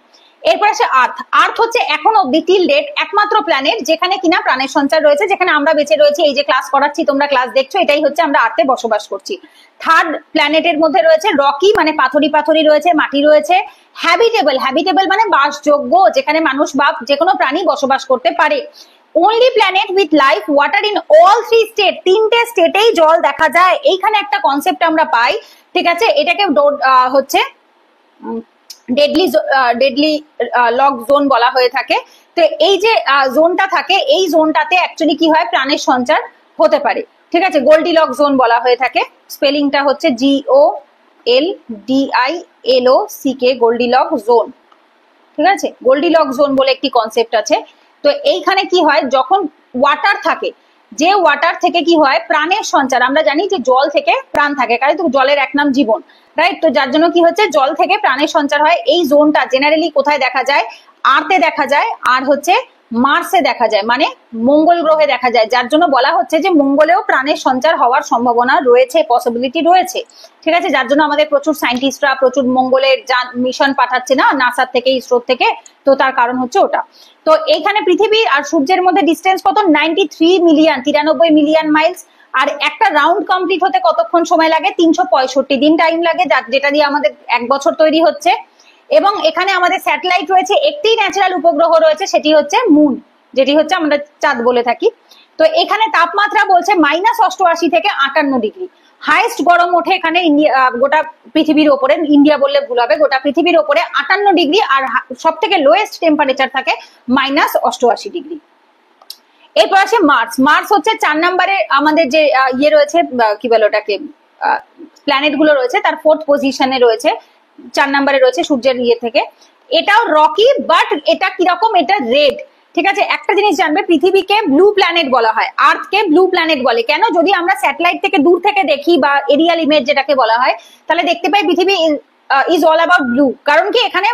এরপর আসে আর্থ। আর্থ হচ্ছে এখন অব্দি টিল ডেট একমাত্র প্ল্যানেট যেখানে কিনা প্রাণের সঞ্চার রয়েছে, যেখানে আমরা বেঁচে রয়েছি। এই যে ক্লাস করাচ্ছি, তোমরা ক্লাস দেখছো, এটাই হচ্ছে আমরা আর্থে বসবাস করছি। থার্ড প্ল্যানেটের মধ্যে রয়েছে রকি, মানে পাথরি পাথরি রয়েছে, মাটি রয়েছে। হ্যাবিটেবল, হ্যাবিটেবল মানে বাসযোগ্য, যেখানে মানুষ বা যে কোনো প্রাণী বসবাস করতে পারে। Only planet with life water in all three state, তিনটে স্টেটেই জল দেখা যায়। এইখানে একটা কনসেপ্ট আমরা পাই, ঠিক আছে। এটাকে হচ্ছে ডেডলি লক জোন বলা হয়ে থাকে। তো এই যে জোনটা থাকে, এই জোনটাতে অ্যাকচুয়ালি কি হয়, প্রাণের সঞ্চার হতে পারে, ঠিক আছে। গোল্ডি লক জোন বলা হয়ে থাকে, স্পেলিংটা হচ্ছে GOLDILOCK, গোল্ডি লক জোন, ঠিক আছে। গোল্ডি লক জোন বলে একটি কনসেপ্ট আছে। তো এইখানে কি হয়, যখন ওয়াটার থাকে, যে ওয়াটার থেকে কি হয় প্রাণের সঞ্চার, আমরা জানি যে জল থেকে প্রাণ থাকে, কারণ তো জলের এক নাম জীবন, রাইট। তো যার জন্য কি হচ্ছে, জল থেকে প্রাণের সঞ্চার হয়। এই জোনটা জেনারেলি কোথায় দেখা যায়, আর্থে দেখা যায়, আর হচ্ছে মার্সে দেখা যায়, মানে মঙ্গল গ্রহে দেখা যায়। যার জন্য বলা হচ্ছে যে মঙ্গলেও প্রাণের সঞ্চার হওয়ার সম্ভাবনা রয়েছে, পসিবিলিটি রয়েছে, ঠিক আছে। যার জন্য আমাদের প্রচুর সায়েন্টিস্টরা প্রচুর মঙ্গলের মিশন পাঠাচ্ছে না, নাসার থেকে, ইসরোর থেকে। তো তার কারণ হচ্ছে ওটা। তো এইখানে পৃথিবী আর সূর্যের মধ্যে ডিস্টেন্স কত, 93 মিলিয়ন মাইলস। আর একটা রাউন্ড কমপ্লিট হতে কতক্ষণ সময় লাগে, 365 দিন টাইম লাগে, যেটা দিয়ে আমাদের 1 বছর তৈরি হচ্ছে। এবং এখানে আমাদের স্যাটেলাইট রয়েছে, একটি ন্যাচারাল উপগ্রহ রয়েছে, সেটি হচ্ছে মুন, যেটি হচ্ছে আমরা চাঁদ বলে থাকি। তো এখানে তাপমাত্রা বলছে -88 থেকে 58 ডিগ্রি। হাইয়েস্ট গরম ওঠে এখানে গোটা পৃথিবীর ওপরে, ইন্ডিয়া বললে ভুল হবে, গোটা পৃথিবীর ওপরে 58 ডিগ্রি। আর সব থেকে লোয়েস্ট টেম্পারেচার থাকে -88 ডিগ্রি। এরপর আসে মার্স। মার্স হচ্ছে 4 নম্বরে আমাদের যে ইয়ে রয়েছে, কি বলে ওটাকে, প্ল্যানেট গুলো রয়েছে, তার 4th পজিশনে রয়েছে, 4 নম্বরে রয়েছে সূর্যের ইয়ে থেকে। এটাও রকি, বাট এটা কিরকম, এটা রেড, ঠিক আছে। একটা জিনিস জানবে, পৃথিবীকে ব্লু প্ল্যানেট বলা হয়, আর্থকে ব্লু প্ল্যানেট বলে কেন, যদি আমরা স্যাটেলাইট থেকে দূর থেকে দেখি বা এরিয়াল ইমেজ যেটাকে বলা হয়, তাহলে দেখতে পাই পৃথিবী ইজ অল অ্যাবাউট ব্লু। কারণ কি, এখানে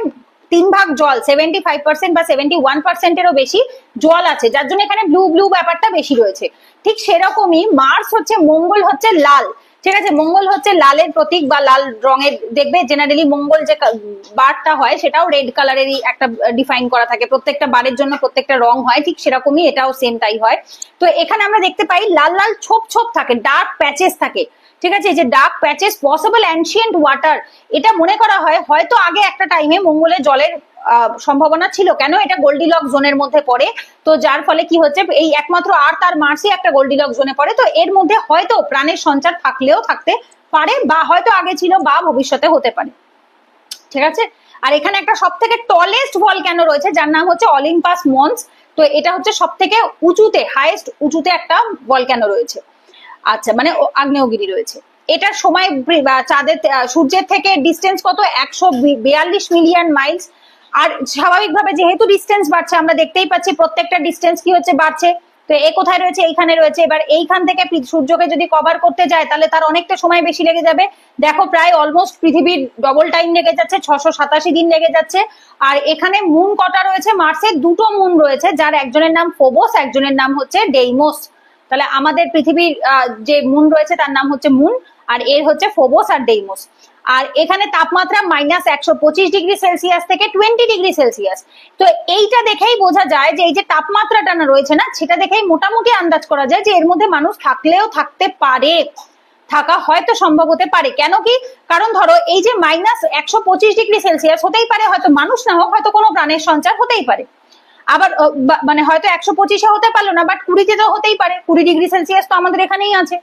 3 ভাগ জল, 75% বা 71%-এরও বেশি জল আছে, যার জন্য এখানে ব্লু ব্লু ব্যাপারটা বেশি রয়েছে। ঠিক সেরকমই মার্স হচ্ছে, মঙ্গল হচ্ছে লাল, ঠিক আছে। মঙ্গল হচ্ছে লালের প্রতীক বা লাল রঙের, দেখবে জেনারেলি মঙ্গল যে বারটা হয় সেটাও রেড কালারেরই একটা ডিফাইন করা থাকে, প্রত্যেকটা বারের জন্য প্রত্যেকটা রং হয়, ঠিক সেরকমই এটাও সেম তাই হয়। তো এখানে আমরা দেখতে পাই লাল লাল ছোপ ছোপ থাকে, ডার্ক প্যাচেস থাকে, ঠিক আছে। এই যে dark patches, possible ancient water, এটা মনে করা হয় হয়তো আগে একটা টাইমে মঙ্গলে জলের সম্ভাবনা ছিল। কেন, এটা গোল্ডিলক জোনের মধ্যে পড়ে, তো যার ফলে কি হচ্ছে, এই একমাত্র আর্থ আর মার্সই একটা গোল্ডিলক জোনে পড়ে। তো এর মধ্যে হয়তো প্রাণের সঞ্চার থাকলেও থাকতে পারে, বা হয়তো আগে ছিল, বা ভবিষ্যতে হতে পারে, ঠিক আছে। আর এখানে একটা সব থেকে টলেস্ট ভলক্যানো রয়েছে, যার নাম হচ্ছে অলিম্পাস মন্স। তো এটা হচ্ছে সব থেকে উঁচুতে, হাইয়েস্ট উঁচুতে একটা ভলক্যানো রয়েছে, আচ্ছা, মানে আগ্নেয়গিরি রয়েছে। এটার সময় চাঁদের সূর্যের থেকে ডিস্টেন্স কত, 142 মিলিয়ন মাইলস। আর স্বাভাবিকভাবে যেহেতু ডিস্টেন্স বাড়ছে, আমরা দেখতেই পাচ্ছি প্রত্যেকটা ডিস্টেন্স কি হচ্ছে, বাড়ছে। তো এ কোথায় রয়েছে, এইখানে রয়েছে। এবার এইখান থেকে সূর্যকে যদি কভার করতে যায়, তাহলে তার অনেকটা সময় বেশি লেগে যাবে। দেখো, প্রায় অলমোস্ট পৃথিবীর ডবল টাইম লেগে যাচ্ছে, 687 দিন লেগে যাচ্ছে। আর এখানে মুন কটা রয়েছে, মার্সের 2টো মুন রয়েছে, যার একজনের নাম ফোবোস, একজনের নাম হচ্ছে ডেইমোস। তাহলে আমাদের পৃথিবীর যে মুন রয়েছে তার নাম হচ্ছে মুন, আর এর হচ্ছে ফোবোস আর ডেইমোস। আর এখানে তাপমাত্রা -125 ডিগ্রি সেলসিয়াস থেকে 20 ডিগ্রি সেলসিয়াস। তো এইটা দেখেই বোঝা যায় যে এই যে তাপমাত্রাটা না রয়েছে না, সেটা দেখেই মোটামুটি আন্দাজ করা যায় যে এর মধ্যে মানুষ থাকলেও থাকতে পারে, থাকা হয়তো সম্ভব হতে পারে। কেন কি, কারণ ধরো এই যে -125 ডিগ্রি সেলসিয়াস হতেই পারে, হয়তো মানুষ না হোক, হয়তো কোনো প্রাণের সঞ্চার হতেই পারে। আবার মানে হয়তো 125-এ হতে পারলো না, বাট 20-তে তো হতেই পারে। 20 ডিগ্রি সেলসিয়াস তো আমাদের এখানেই আছে,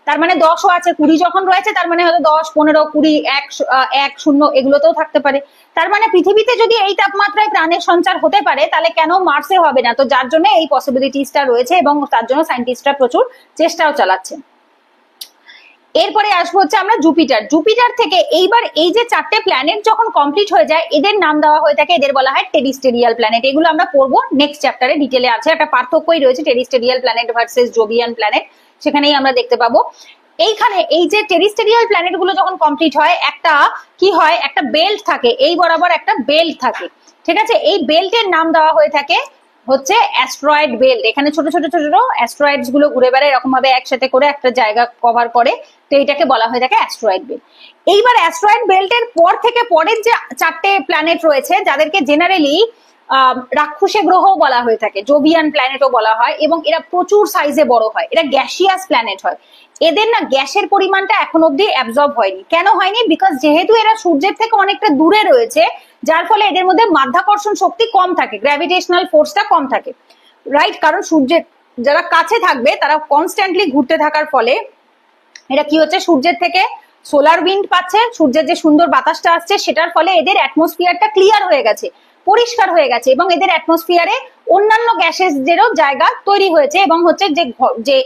তার মানে 10ও আছে। 20 যখন রয়েছে, তার মানে হয়তো 10, 15, 20, 1, 0 এগুলোতেও থাকতে পারে। তার মানে পৃথিবীতে যদি এই তাপমাত্রায় প্রাণের সঞ্চার হতে পারে, তাহলে কেন মার্সে হবে না? তো যার জন্য এই পসিবিলিটিসটা রয়েছে, এবং তার জন্য সায়েন্টিস্টরা প্রচুর চেষ্টাও চালাচ্ছেন। এরপরে আসবো হচ্ছে আমরা জুপিটার। জুপিটার থেকে এইবার এই যে 4টে প্ল্যানেট যখন কমপ্লিট হয়ে যায়, এদের নাম দেওয়া হয়ে থাকে, এদের বলা হয় টেরিস্টেরিয়াল প্ল্যানেট। এগুলো আমরা পড়বো নেক্সট চ্যাপ্টারে, ডিটেলে আছে। একটা পার্থক্যই রয়েছে টেরিস্টেরিয়াল প্ল্যানেট ভার্সেস জোবিয়ান প্ল্যানেট, সেখানেই আমরা দেখতে পাবো। এইখানে এই যে টেরিস্টেরিয়াল প্ল্যানেট গুলো যখন কমপ্লিট হয়, একটা কি হয়, একটা বেল্ট থাকে, এই বরাবর একটা বেল্ট থাকে, ঠিক আছে। এই বেল্টের নাম দেওয়া হয়ে থাকে হচ্ছে অ্যাস্ট্রয়েড বেল্ট। এখানে ছোট ছোট ছোট ছোট অ্যাস্ট্রয়েডস গুলো ঘুরে বেড়ায় এরকম ভাবে একসাথে করে একটা জায়গা কভার করে, তো এইটাকে বলা হয়ে থাকে অ্যাস্ট্রয়েড বেল্ট। এইবার অ্যাস্ট্রয়েড বেল্টের পর থেকে পরের যে 4টে প্ল্যানেট রয়েছে, যাদেরকে জেনারেলি রাক্ষসে গ্রহ বলা হয়ে থাকে, জোবিয়ান প্ল্যানেটও বলা হয়, এবং এরা প্রচুর সাইজে বড় হয়, এরা গ্যাসিয়াস প্ল্যানেট হয়। এদের না গ্যাসের পরিমাণটা এখন অব্দি অ্যাবজর্ব হয়নি। কেন হয়নি? বিকজ যেহেতু এরা সূর্যের থেকে অনেকটা দূরে রয়েছে, যার ফলে এদের মধ্যে মাধ্যাকর্ষণ শক্তি কম থাকে, গ্র্যাভিটেশনাল ফোর্সটা কম থাকে, রাইট? কারণ সূর্যের যারা কাছে থাকবে তারা কনস্ট্যান্টলি ঘুরতে থাকার ফলে এটা কি হচ্ছে, সূর্যের থেকে সোলার উইন্ড পাচ্ছে, সূর্যের যে সুন্দর বাতাসটা আসছে সেটার ফলে এদের অ্যাটমসফিয়ারটা ক্লিয়ার হয়ে গেছে, পরিষ্কার হয়ে গেছে, এবং এদের অ্যাটমসফিয়ারে অন্যান্য গ্যাসেসদেরও জায়গা তৈরি হয়েছে, এবং হচ্ছে যে যে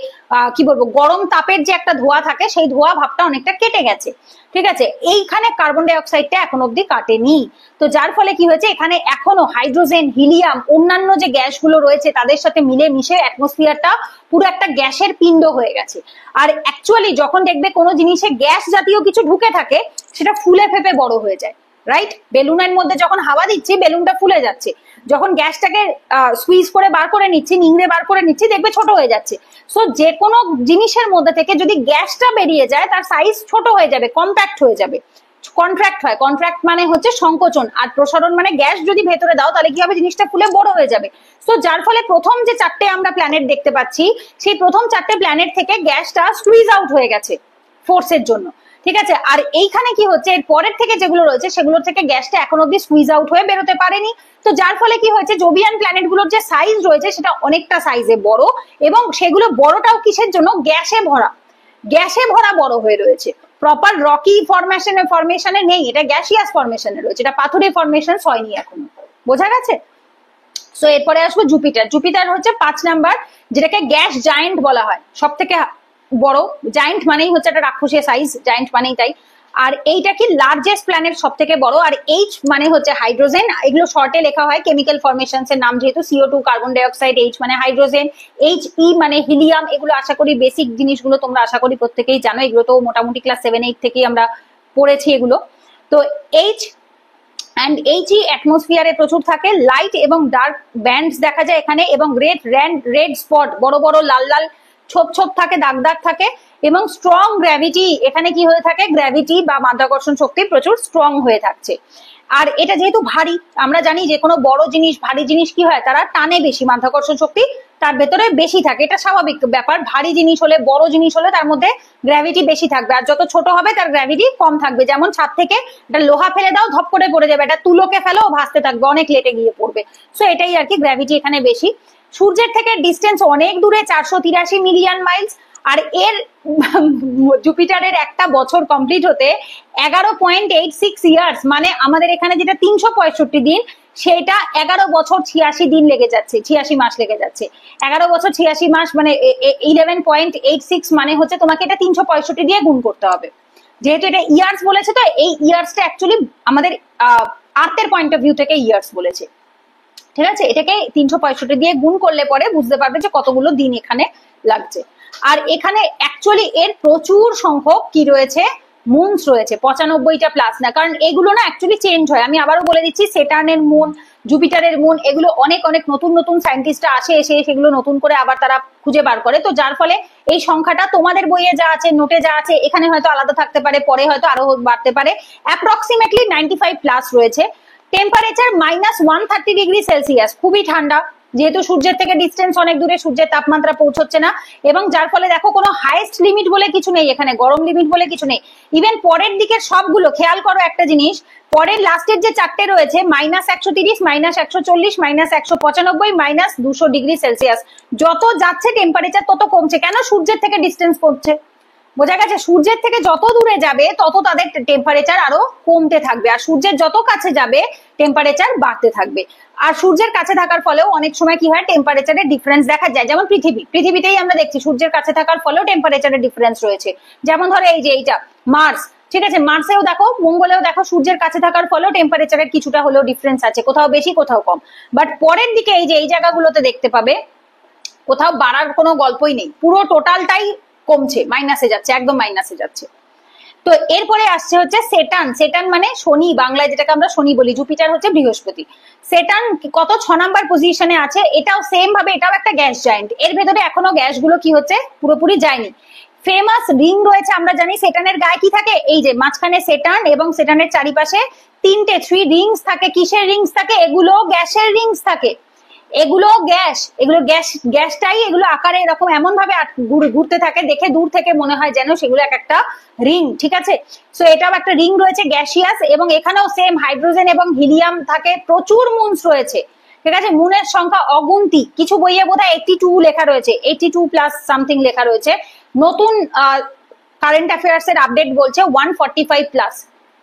কি বলবো গরম তাপের যে একটা ধোঁয়া থাকে সেই ধোঁয়া ভাবটা অনেকটা কেটে গেছে। ঠিক আছে, এইখানে কার্বন ডাই অক্সাইডটা এখন অব্দি কাটেনি। তো যার ফলে কি হয়েছে, এখানে এখনো হাইড্রোজেন, হিলিয়াম, অন্যান্য যে গ্যাসগুলো রয়েছে তাদের সাথে মিলে মিশে অ্যাটমসফিয়ারটা পুরো একটা গ্যাসের পিণ্ড হয়ে গেছে। আর অ্যাকচুয়ালি যখন দেখবে কোনো জিনিসে গ্যাস জাতীয় কিছু ঢুকে থাকে, সেটা ফুলে ফেপে বড় হয়ে যায়, রাইট? বেলুনের মধ্যে যখন হাওয়া দিচ্ছি বেলুনটা ফুলে যাচ্ছে, যখন গ্যাসটাকে সুইচ করে বার করে নিচ্ছি, নিংড়ে বার করে নিচ্ছি, দেখবে ছোট হয়ে যাচ্ছে। সো যে কোনো জিনিসের মধ্যে থেকে যদি গ্যাসটা বেরিয়ে যায় তার সাইজ ছোট হয়ে যাবে, কম্প্যাক্ট হয়ে যাবে। কন্ট্রাক্ট হয়, কন্ট্রাক্ট মানে হচ্ছে সংকোচন, আর প্রসারণ মানে গ্যাস যদি ভেতরে দাও তাহলে কি হবে, জিনিসটা ফুলে বড় হয়ে যাবে। সো যার ফলে প্রথম যে 4টে আমরা প্ল্যানেট দেখতে পাচ্ছি, সেই প্রথম 4টে প্ল্যানেট থেকে গ্যাসটা স্কুইজ আউট হয়ে গেছে ফোর্সের জন্য। ঠিক আছে, আর এইখানে কি হচ্ছে, এর পরের থেকে যেগুলো রয়েছে সেগুলোর থেকে গ্যাসটা এখন অব্দি স্কুইজ আউট হয়ে বেরোতে পারেনি। তো যার ফলে কি হয়েছে, জোবিয়ান প্ল্যানেট গুলোর যে সাইজ রয়েছে সেটা অনেকটা সাইজে বড়, এবং সেগুলো বড়টাও কিসের জন্য, গ্যাসে ভরা, গ্যাসে ভরা বড় হয়ে রয়েছে। প্রপার রকি ফরমেশনে নেই, এটা গ্যাসিয়াস ফরমেশনে রয়েছে, এটা পাথুরে ফরমেশন হয়নি এখনো। বোঝা গেছে? সো এরপরে আসবো জুপিটার। জুপিটার হচ্ছে 5 নাম্বার, যেটাকে গ্যাস জায়ান্ট বলা হয়, সব থেকে বড়। জায়ান্ট মানেই হচ্ছে একটা রাক্ষসীয় সাইজ, জায়ান্ট মানেই তাই। আর এইটা কি লার্জেস্ট প্ল্যানেট, সব থেকে বড়। আর এইচ মানে হচ্ছে হাইড্রোজেন, এগুলো শর্টে লেখা হয় কেমিক্যাল ফরমেশনস এর নাম, যেহেতু CO2 carbon die oxide, H মানে হাইড্রোজেন, HE মানে হিলিয়াম। এগুলো আশা করি বেসিক জিনিসগুলো তোমরা আশা করি প্রত্যেকেই জানো, এগুলো তো মোটামুটি ক্লাস 7-8 থেকেই আমরা পড়েছি এগুলো। তো এইচ অ্যান্ড HE অ্যাটমসফিয়ারে প্রচুর থাকে, লাইট এবং ডার্ক ব্যান্ডস দেখা যায় এখানে, এবং রেড স্পট, বড় বড় লাল লাল ছোপ ছোপ থাকে, দাগ দাগ থাকে, এবং স্ট্রং গ্র্যাভিটি, এখানে কি হয়ে থাকে, গ্র্যাভিটি বা মাধ্যাকর্ষণ শক্তি প্রচুর স্ট্রং হয়ে থাকছে। আর এটা যেহেতু ভারী, আমরা জানি যে কোনো বড় জিনিস, ভারী জিনিস কি হয়, তারা টানে বেশি, মাধ্যাকর্ষণ শক্তি তার ভেতরে বেশি থাকে, এটা স্বাভাবিক ব্যাপার। ভারী জিনিস হলে, বড় জিনিস হলে তার মধ্যে গ্র্যাভিটি বেশি থাকবে, আর যত ছোট হবে তার গ্র্যাভিটি কম থাকবে। যেমন ছাদ থেকে একটা লোহা ফেলে দাও, ধপ করে পড়ে যাবে, এটা তুলোকে ফেলো, ভাসতে থাকবে, অনেক লেটে গিয়ে পড়বে। সো এটাই আর কি, গ্র্যাভিটি এখানে বেশি। সূর্যের থেকে ডিস্টেন্স অনেক দূরে, 483 মিলিয়ন মাইলস। আর এর জুপিটারের একটা বছর কমপ্লিট হতে 11.86 ইয়ার্স, মানে আমাদের এখানে যেটা 365 দিন, সেটা 11 বছর 86 দিন লেগে যাচ্ছে, 86 মাস লেগে যাচ্ছে। 11 বছর 86 মাস মানে 11.86, মানে হচ্ছে তোমাকে এটা 365 দিয়ে গুণ করতে হবে। যেহেতু এটা ইয়ার্স বলেছে, তো এই ইয়ার্সটা অ্যাকচুয়ালি আমাদের আর্থের পয়েন্ট অফ ভিউ থেকে ইয়ার্স বলেছে। ঠিক আছে, এটাকে 365 দিয়ে গুণ করলে পরে বুঝতে পারবে যে কতগুলো দিন এখানে লাগছে। আর এখানে অ্যাকচুয়ালি এর প্রচুর সংখ্যক কি রয়েছে, মুনস রয়েছে, 95টা প্লাস না, কারণ এগুলো না অ্যাকচুয়ালি চেঞ্জ হয়। আমি আবারও বলে দিচ্ছি, সেটার্নের মুন, জুপিটারের মুন, এগুলো অনেক অনেক নতুন নতুন সায়েন্টিস্টরা আসে, এসে সেগুলো নতুন করে আবার তারা খুঁজে বার করে। তো যার ফলে এই সংখ্যাটা তোমাদের বইয়ে যা আছে, নোটে যা আছে, এখানে হয়তো আলাদা থাকতে পারে, পরে হয়তো আরো বাড়তে পারে। অ্যাপ্রক্সিমেটলি 95 প্লাস রয়েছে। টেম্পারেচার -130°C, খুবই ঠান্ডা, যেহেতু সূর্যের থেকে ডিস্টেন্স অনেক দূরে, সূর্যের তাপমাত্রা পৌঁছচ্ছে না, এবং যার ফলে দেখো কোনো হাইস্ট লিমিট বলে কিছু নেই এখানে, গরম লিমিট বলে কিছু নেই। ইভেন পরের দিকের সবগুলো খেয়াল করো একটা জিনিস, পরের লাস্টের যে 4টে রয়েছে, -130, -140, -195, -200°C, যত যাচ্ছে টেম্পারেচার তত কমছে। কেন? সূর্যের থেকে ডিস্টেন্স কমছে। বোঝা গেছে? সূর্যের থেকে যত দূরে যাবে তত তাদের টেম্পারেচার আরো কমতে থাকবে, আর সূর্যের যত কাছে যাবে টেম্পারেচার বাড়তে থাকবে। আর সূর্যের কাছে থাকার ফলেও অনেক সময় কি হয়, টেম্পারেচারের ডিফারেন্স দেখা যায়। যেমন পৃথিবীতেই আমরা দেখছি সূর্যের কাছে থাকার ফলেও টেম্পারেচারের ডিফারেন্স রয়েছে। যেমন ধরো এই যে এইটা মার্স, ঠিক আছে, মার্সেও দেখো, মঙ্গলেও দেখো, সূর্যের কাছে থাকার ফলেও টেম্পারেচারের কিছুটা হলেও ডিফারেন্স আছে, কোথাও বেশি কোথাও কম। বাট পরের দিকে এই যে এই জায়গাগুলোতে দেখতে পাবে কোথাও বাড়ার কোনো গল্পই নেই, পুরো টোটালটাই কমছে, মাইনাসে যাচ্ছে, একদম মাইনাসে যাচ্ছে। তো এরপরে আসছে হচ্ছে সেটান। সেটান মানে শনি, বাংলায় যেটাকে আমরা শনি বলি, জুপিটার হচ্ছে বৃহস্পতি। সেটান কত 6 নাম্বার পজিশনে আছে, এটাও সেম ভাবে, এটাও একটা গ্যাস জায়েন্ট। এর ভেতরে এখনো গ্যাসগুলো কি হচ্ছে, পুরোপুরি যায়নি। ফেমাস রিং রয়েছে, আমরা জানি সেটানের গায়ে কি থাকে, এই যে মাঝখানে সেটান এবং সেটানের চারিপাশে 3 রিংস থাকে। কিসের রিংস থাকে? এগুলো গ্যাসের রিংস থাকে। এগুলো গ্যাসটাই এগুলো আকারে এরকম এমন ভাবে ঘুরতে থাকে, দেখে দূর থেকে মনে হয় যেন সেগুলো এক একটা রিং, ঠিক আছে। সো এটাও একটা রিং রয়েছে গ্যাসিয়াস, এবং এখানেও সেম হাইড্রোজেন এবং হিলিয়াম থাকে, প্রচুর মুনস রয়েছে, ঠিক আছে। মুনের সংখ্যা অগুন্তি, কিছু বইয়ে বোধহয় 82 লেখা রয়েছে, 82 প্লাস সামথিং লেখা রয়েছে। নতুন কারেন্ট অ্যাফেয়ার্স এর আপডেট বলছে 145 প্লাস,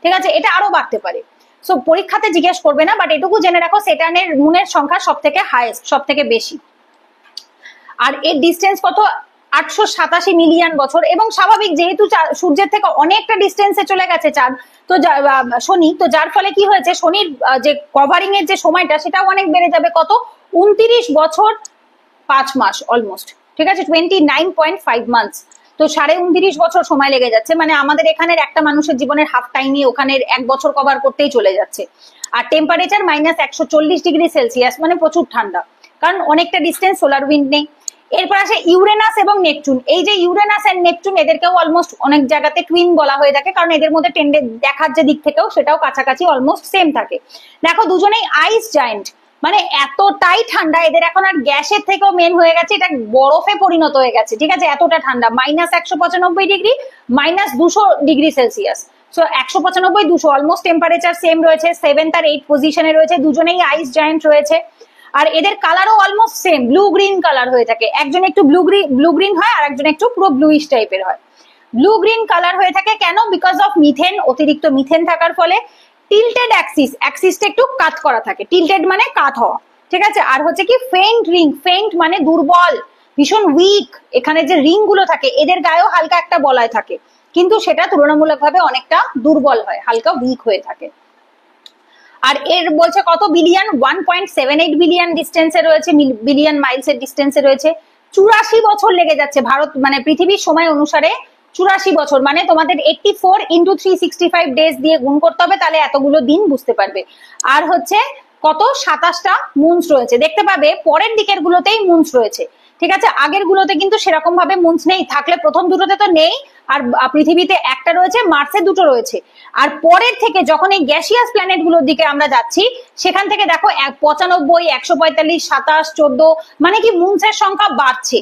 ঠিক আছে। এটা আরো বাড়তে পারে। সো পরীক্ষাতে জিজ্ঞেস করবে না, বাট এটুকু জেনে রাখো সেটানের মুনের সংখ্যা সব থেকে হাইয়েস্ট, সব থেকে বেশি। আর এর ডিস্টেন্স কত? 887 মিলিয়ন বছর। এবং স্বাভাবিক, যেহেতু সূর্যের থেকে অনেকটা ডিস্টেন্সে চলে গেছে চাঁদ, তো শনি, তো যার ফলে কি হয়েছে, শনির যে কভারিং এর যে সময়টা সেটাও অনেক বেড়ে যাবে। কত? 29 বছর 5 মাস অলমোস্ট, ঠিক আছে, 29.5 মান্থস। তো 29.5 বছর সময় লেগে যাচ্ছে, মানে আমাদের এখানের একটা মানুষের জীবনের হাফ টাইমই ওখানের 1 বছর কভার করতেই চলে যাচ্ছে। আর টেম্পারেচার -140°C, মানে প্রচুর ঠান্ডা, কারণ অনেকটা ডিস্টেন্স, সোলার উইন্ড নেই। এরপর আসে ইউরেনাস এবং নেপচুন। এই যে ইউরেনাস এন্ড নেপচুন, এদেরকেও অলমোস্ট অনেক জায়গাতে টুইন বলা হয়ে থাকে, কারণ এদের মধ্যে দেখার যে দিক থেকেও সেটাও কাছাকাছি অলমোস্ট সেম থাকে। দেখো দুজনেই আইস জায়েন্ট, মানে এতটাই ঠান্ডা, এদের এখন আর গ্যাসের থেকেও মেন হয়ে গেছে, এটা বরফে পরিণত হয়ে গেছে, ঠিক আছে, এতটা ঠান্ডা। -195°, -200°C। So 195, 200 almost temperature same রয়েছে। 7th আর 8th পজিশনে রয়েছে, দুজনেই আইস জায়েন্ট রয়েছে। আর এদের কালারও almost same, blue green colour হয়ে থাকে। একজন একটু ব্লু গ্রিন হয়, আর একজন একটু পুরো ব্লুইশ টাইপের হয়। ব্লু গ্রিন কালার হয়ে থাকে কেন? বিকজ অফ মিথেন, অতিরিক্ত মিথেন থাকার ফলে। টিল্টেড অ্যাক্সিসটা একটু কাত করা থাকে, টিল্টেড মানে কাত হওয়া, ঠিক আছে। আর হচ্ছে কি ফেইন্ট রিং, ফেইন্ট মানে দুর্বল, ভীষণ উইক। এখানে যে রিং গুলো থাকে এদের গায়েও হালকা একটা বলয় থাকে, কিন্তু সেটা তুলনামূলকভাবে অনেকটা দুর্বল হয়, হালকা উইক হয়ে থাকে। আর এর বলছে কত বিলিয়ন? 1.78 বিলিয়ন ডিস্টেন্সে রয়েছে, বিলিয়ন মাইলস এর ডিস্টেন্সে রয়েছে। 84 বছর লেগে যাচ্ছে ভারত, মানে পৃথিবীর সময় অনুসারে 84 বছর, মানে তোমাদের 84 × 365 ডেজ দিয়ে গুণ করতে হবে, তাহলে এতগুলো দিন বুঝতে পারবে। আর হচ্ছে কত? 27টা মুনস রয়েছে। দেখতে পাবে পরের দিকের গুলোতেই মুনস রয়েছে, ঠিক আছে। আগের গুলোতে কিন্তু সেরকম ভাবে মুনস নেই, থাকলে প্রথম দুটোতে তো নেই। আর পৃথিবীতে একটা রয়েছে, মার্সে 2টো রয়েছে। আর পরের থেকে যখন এই গ্যাসিয়াস প্ল্যানেট গুলোর দিকে আমরা যাচ্ছি, সেখান থেকে দেখো 95, 145, 27, 14, মানে কি মুনসের সংখ্যা বাড়ছে,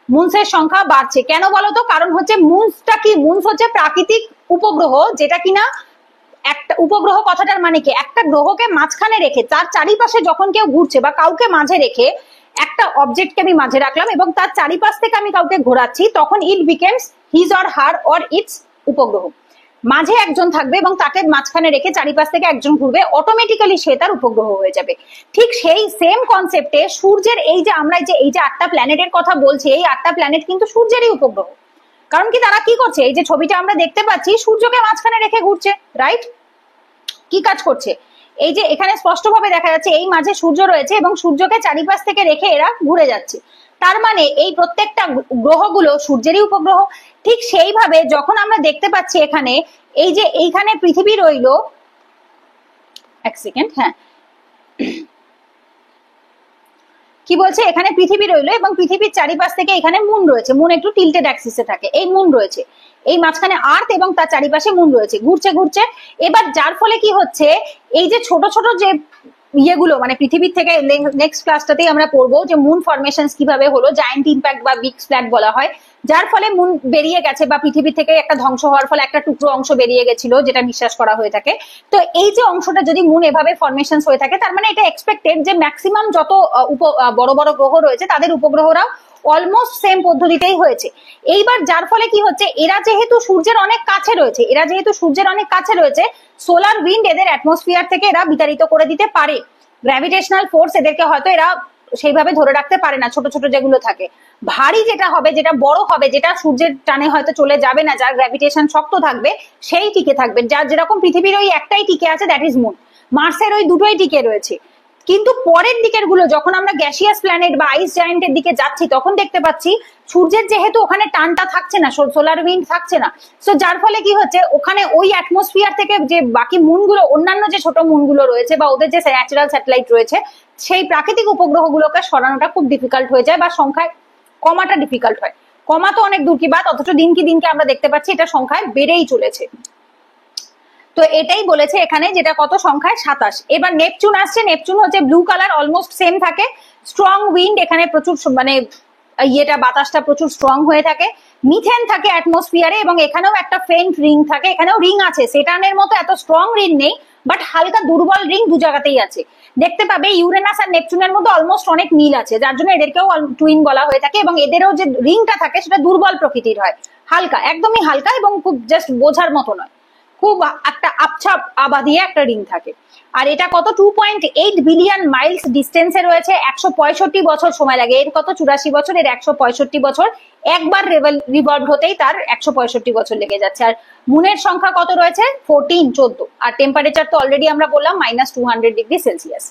মুনসের সংখ্যা বাড়ছে। কেন বলতো? কারণ হচ্ছে মুনসটা কি, মুনস হচ্ছে প্রাকৃতিক উপগ্রহ, যেটা কিনা একটা উপগ্রহ কথাটার মানে কি, একটা গ্রহকে মাঝখানে রেখে তার চারিপাশে যখন কেউ ঘুরছে, বা কাউকে মাঝে রেখে একটা অবজেক্টকে আমি মাঝে রাখলাম এবং তার চারিপাশ থেকে আমি কাউকে ঘোরাচ্ছি, তখন it becomes his or her or its উপগ্রহ। মাঝে একজন থাকবে এবং তাকে মাঝখানে রেখে চারিপাশ থেকে একজন ঘুরবে, অটোমেটিক্যালি সে তার উপগ্রহ হয়ে যাবে। ঠিক সেই সেম কনসেপ্টে সূর্যের এই যে আমরা এই যে 8টা প্ল্যানেটের কথা বলছি, এই 8টা প্ল্যানেট কিন্তু সূর্যেরই উপগ্রহ। কারণ কি, তারা কি করছে? এই যে ছবিটা আমরা দেখতে পাচ্ছি, সূর্যকে মাঝখানে রেখে ঘুরছে, রাইট? কি কাজ করছে? এই যে এখানে স্পষ্টভাবে দেখা যাচ্ছে এই মাঝে সূর্য রয়েছে এবং সূর্যকে চারিপাশ থেকে রেখে এরা ঘুরে যাচ্ছে। তার মানে এই প্রত্যেকটা গ্রহগুলো সূর্যেরই উপগ্রহ। ঠিক সেইভাবে যখন আমরা দেখতে পাচ্ছি এখানে, এই যে এইখানে পৃথিবী রইল, এক সেকেন্ড, হ্যাঁ, কি বলছে, এখানে পৃথিবী রইলো এবং পৃথিবীর চারিপাশ থেকে এখানে মুন রয়েছে, মুন একটু টিল্টেড অ্যাক্সিসে থাকে, এই মুন রয়েছে, এই মাঝখানে আর্থ এবং তার চারিপাশে মুন রয়েছে, ঘুরছে ঘুরছে। এবার যার ফলে কি হচ্ছে, এই যে ছোট ছোট যে ইয়েগুলো, মানে পৃথিবীর থেকে নেক্সট ক্লাসটাতেই আমরা পড়বো যে মুন ফরমেশনস কিভাবে হলো, জায়ান্ট ইম্প্যাক্ট বা বিগ স্প্ল্যাট বলা হয়, যার ফলে মুন বেরিয়ে গেছে, বা পৃথিবী থেকে একটা ধ্বংস হওয়ার ফলে একটা টুকরো অংশ বেরিয়ে গেছিল, যেটা বিশ্বাস করা হয়ে থাকে। তো এই যে অংশটা যদি মুন এভাবে ফরমেশনস হয়ে থাকে, তার মানে এটা এক্সপেক্টেড যে ম্যাক্সিমাম যত বড় বড় গ্রহ রয়েছে তাদের উপগ্রহরাও অলমোস্ট সেম পদ্ধতিতেই হয়েছে। এইবার যার ফলে কি হচ্ছে, এরা যেহেতু সূর্যের অনেক কাছে রয়েছে, সোলার উইন্ড এদের অ্যাটমসফিয়ার থেকে এরা বিতাড়িত করে দিতে পারে। গ্র্যাভিটেশনাল ফোর্স এদেরকে হয়তো এরা সেইভাবে ধরে রাখতে পারে না, ছোট ছোট যেগুলো থাকে। ভারী যেটা হবে, যেটা বড় হবে, যেটা সূর্যের টানে হয়তো চলে যাবে না, যার গ্র্যাভিটেশন শক্ত থাকবে, সেই টিকে থাকবে। যার যেরকম পৃথিবীর ওই একটাই টিকে আছে, দ্যাট ইজ মুন। মার্সের ওই দুটোই টিকে রয়েছে। কিন্তু পরের দিকের গুলো যখন আমরা গ্যাসিয়াস প্ল্যানেট বা আইস জায়ান্টের দিকে যাচ্ছি তখন দেখতে পাচ্ছি সূর্যের যেহেতু ওখানে টানটা থাকছে না, সোলার উইন্ড থাকছে না, সো যার ফলে কি হচ্ছে ওখানে ওই অ্যাটমসফিয়ার থেকে যে বাকি মুনগুলো, অন্যান্য যে ছোট মুনগুলো রয়েছে বা ওদের যে ন্যাচারাল স্যাটেলাইট রয়েছে, সেই প্রাকৃতিক উপগ্রহগুলোকে সরানোটা খুব ডিফিকাল্ট হয়ে যায় বা সংখ্যায় কমাটা ডিফিকাল্ট হয়। কমা তো অনেক দূর কি বাত, অথচ দিনকে দিনকে আমরা দেখতে পাচ্ছি এটা সংখ্যায় বেড়েই চলেছে। তো এটাই বলেছে এখানে, যেটা কত সংখ্যায় 27। এবার নেপচুন আসছে। নেপচুন হচ্ছে ব্লু কালার, অলমোস্ট সেম থাকে, স্ট্রং উইন্ড, এখানে প্রচুর মানে ইয়েটা বাতাসটা প্রচুর স্ট্রং হয়ে থাকে, মিথেন থাকে অ্যাটমসফিয়ারে, এবং এখানেও একটা ফেন্ট রিং থাকে, এখানেও রিং আছে, সেটানের মতো এত স্ট্রং রিং নেই, বাট হালকা দুর্বল রিং দু জায়গাতেই আছে। দেখতে পাবে ইউরেনাস আর নেপচুনের মধ্যে অলমোস্ট অনেক মিল আছে, যার জন্য এদেরকেও টুইন বলা হয়ে থাকে, এবং এদেরও যে রিংটা থাকে সেটা দুর্বল প্রকৃতির হয়, হালকা, একদমই হালকা, এবং খুব জাস্ট বোঝার মতো নয়, খুব একটা আবছা আবা দিয়ে একটা রিং থাকে। আর এটা কত 2.8 বিলিয়ন মাইলস ডিস্টেন্সে রয়েছে, 165 বছর সময় লাগে। এর কত 84 বছর, এর 165 বছর, একবার রিভলভ হতেই তার 165 বছর লেগে যাচ্ছে। আর মুনের সংখ্যা কত রয়েছে 14, আর টেম্পারেচার তো অলরেডি আমরা বললাম -200°C।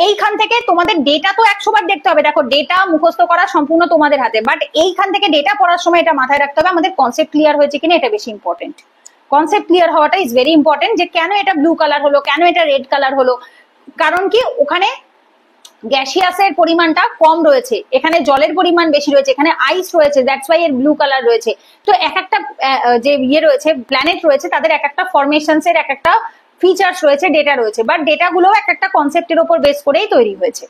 এইখান থেকে তোমাদের ডেটা তো 100 বার দেখতে হবে, দেখো ডেটা মুখস্থ করা সম্পূর্ণ তোমাদের হাতে, বাট এইখান থেকে ডেটা পড়ার সময় এটা মাথায় রাখতে হবে আমাদের কনসেপ্ট ক্লিয়ার হয়েছে কিনা, এটা বেশি ইম্পর্টেন্ট। কনসেপ্ট ক্লিয়ার হওয়াটা ইজ ভেরি ইম্পর্টেন্ট, যে কেন এটা ব্লু কালার হলো, কেন এটা রেড কালার হলো, কারণ কি ওখানে গ্যাসিয়াসের পরিমাণটা কম রয়েছে, এখানে জলের পরিমাণ বেশি রয়েছে, এখানে আইস রয়েছে, দ্যাটস ওয়াই এর ব্লু কালার রয়েছে। তো এক একটা যে ইয়ে রয়েছে প্ল্যানেট রয়েছে তাদের এক একটা ফরমেশনস এর এক একটা ফিচার্স রয়েছে, ডেটা রয়েছে, বাট ডেটাগুলো এক একটা কনসেপ্টের উপর বেস করেই তৈরি হয়েছে।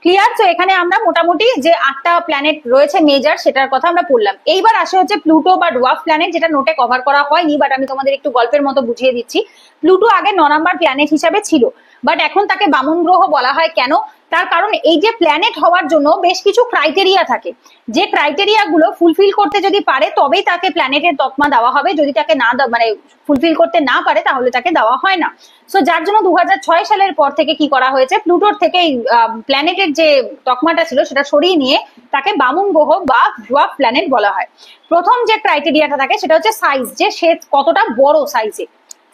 ক্লিয়ার? তো এখানে আমরা মোটামুটি যে 8টা প্ল্যানেট রয়েছে মেজর, সেটার কথা আমরা বললাম। এইবার আসে হচ্ছে প্লুটো বা ডোয়ার্ফ প্ল্যানেট, যেটা নোটে কভার করা হয়নি, বাট আমি তোমাদের একটু গল্পের মতো বুঝিয়ে দিচ্ছি। প্লুটো আগে 9 নাম্বার প্ল্যানেট হিসাবে ছিল, বাট এখন তাকে বামন গ্রহ বলা হয়। কেন? তার কারণ এই যে প্ল্যানেট হওয়ার জন্য বেশ কিছু ক্রাইটেরিয়া থাকে, যে ক্রাইটেরিয়া গুলো ফুলফিল করতে যদি পারে তবেই তাকে প্ল্যানেটের তকমা দেওয়া হবে, যদি তাকে না মানে ফুলফিল করতে না পারে তাহলে তাকে দেওয়া হয় না। সো যার জন্য 2006 সালের পর থেকে কি করা হয়েছে, প্লুটোর থেকে প্ল্যানেটের যে তকমাটা ছিল সেটা সরিয়ে নিয়ে তাকে বামন গ্রহ বা ডোয়ার্ফ প্ল্যানেট বলা হয়। প্রথম যে ক্রাইটেরিয়াটা থাকে সেটা হচ্ছে সাইজ, যে সে কতটা বড় সাইজে,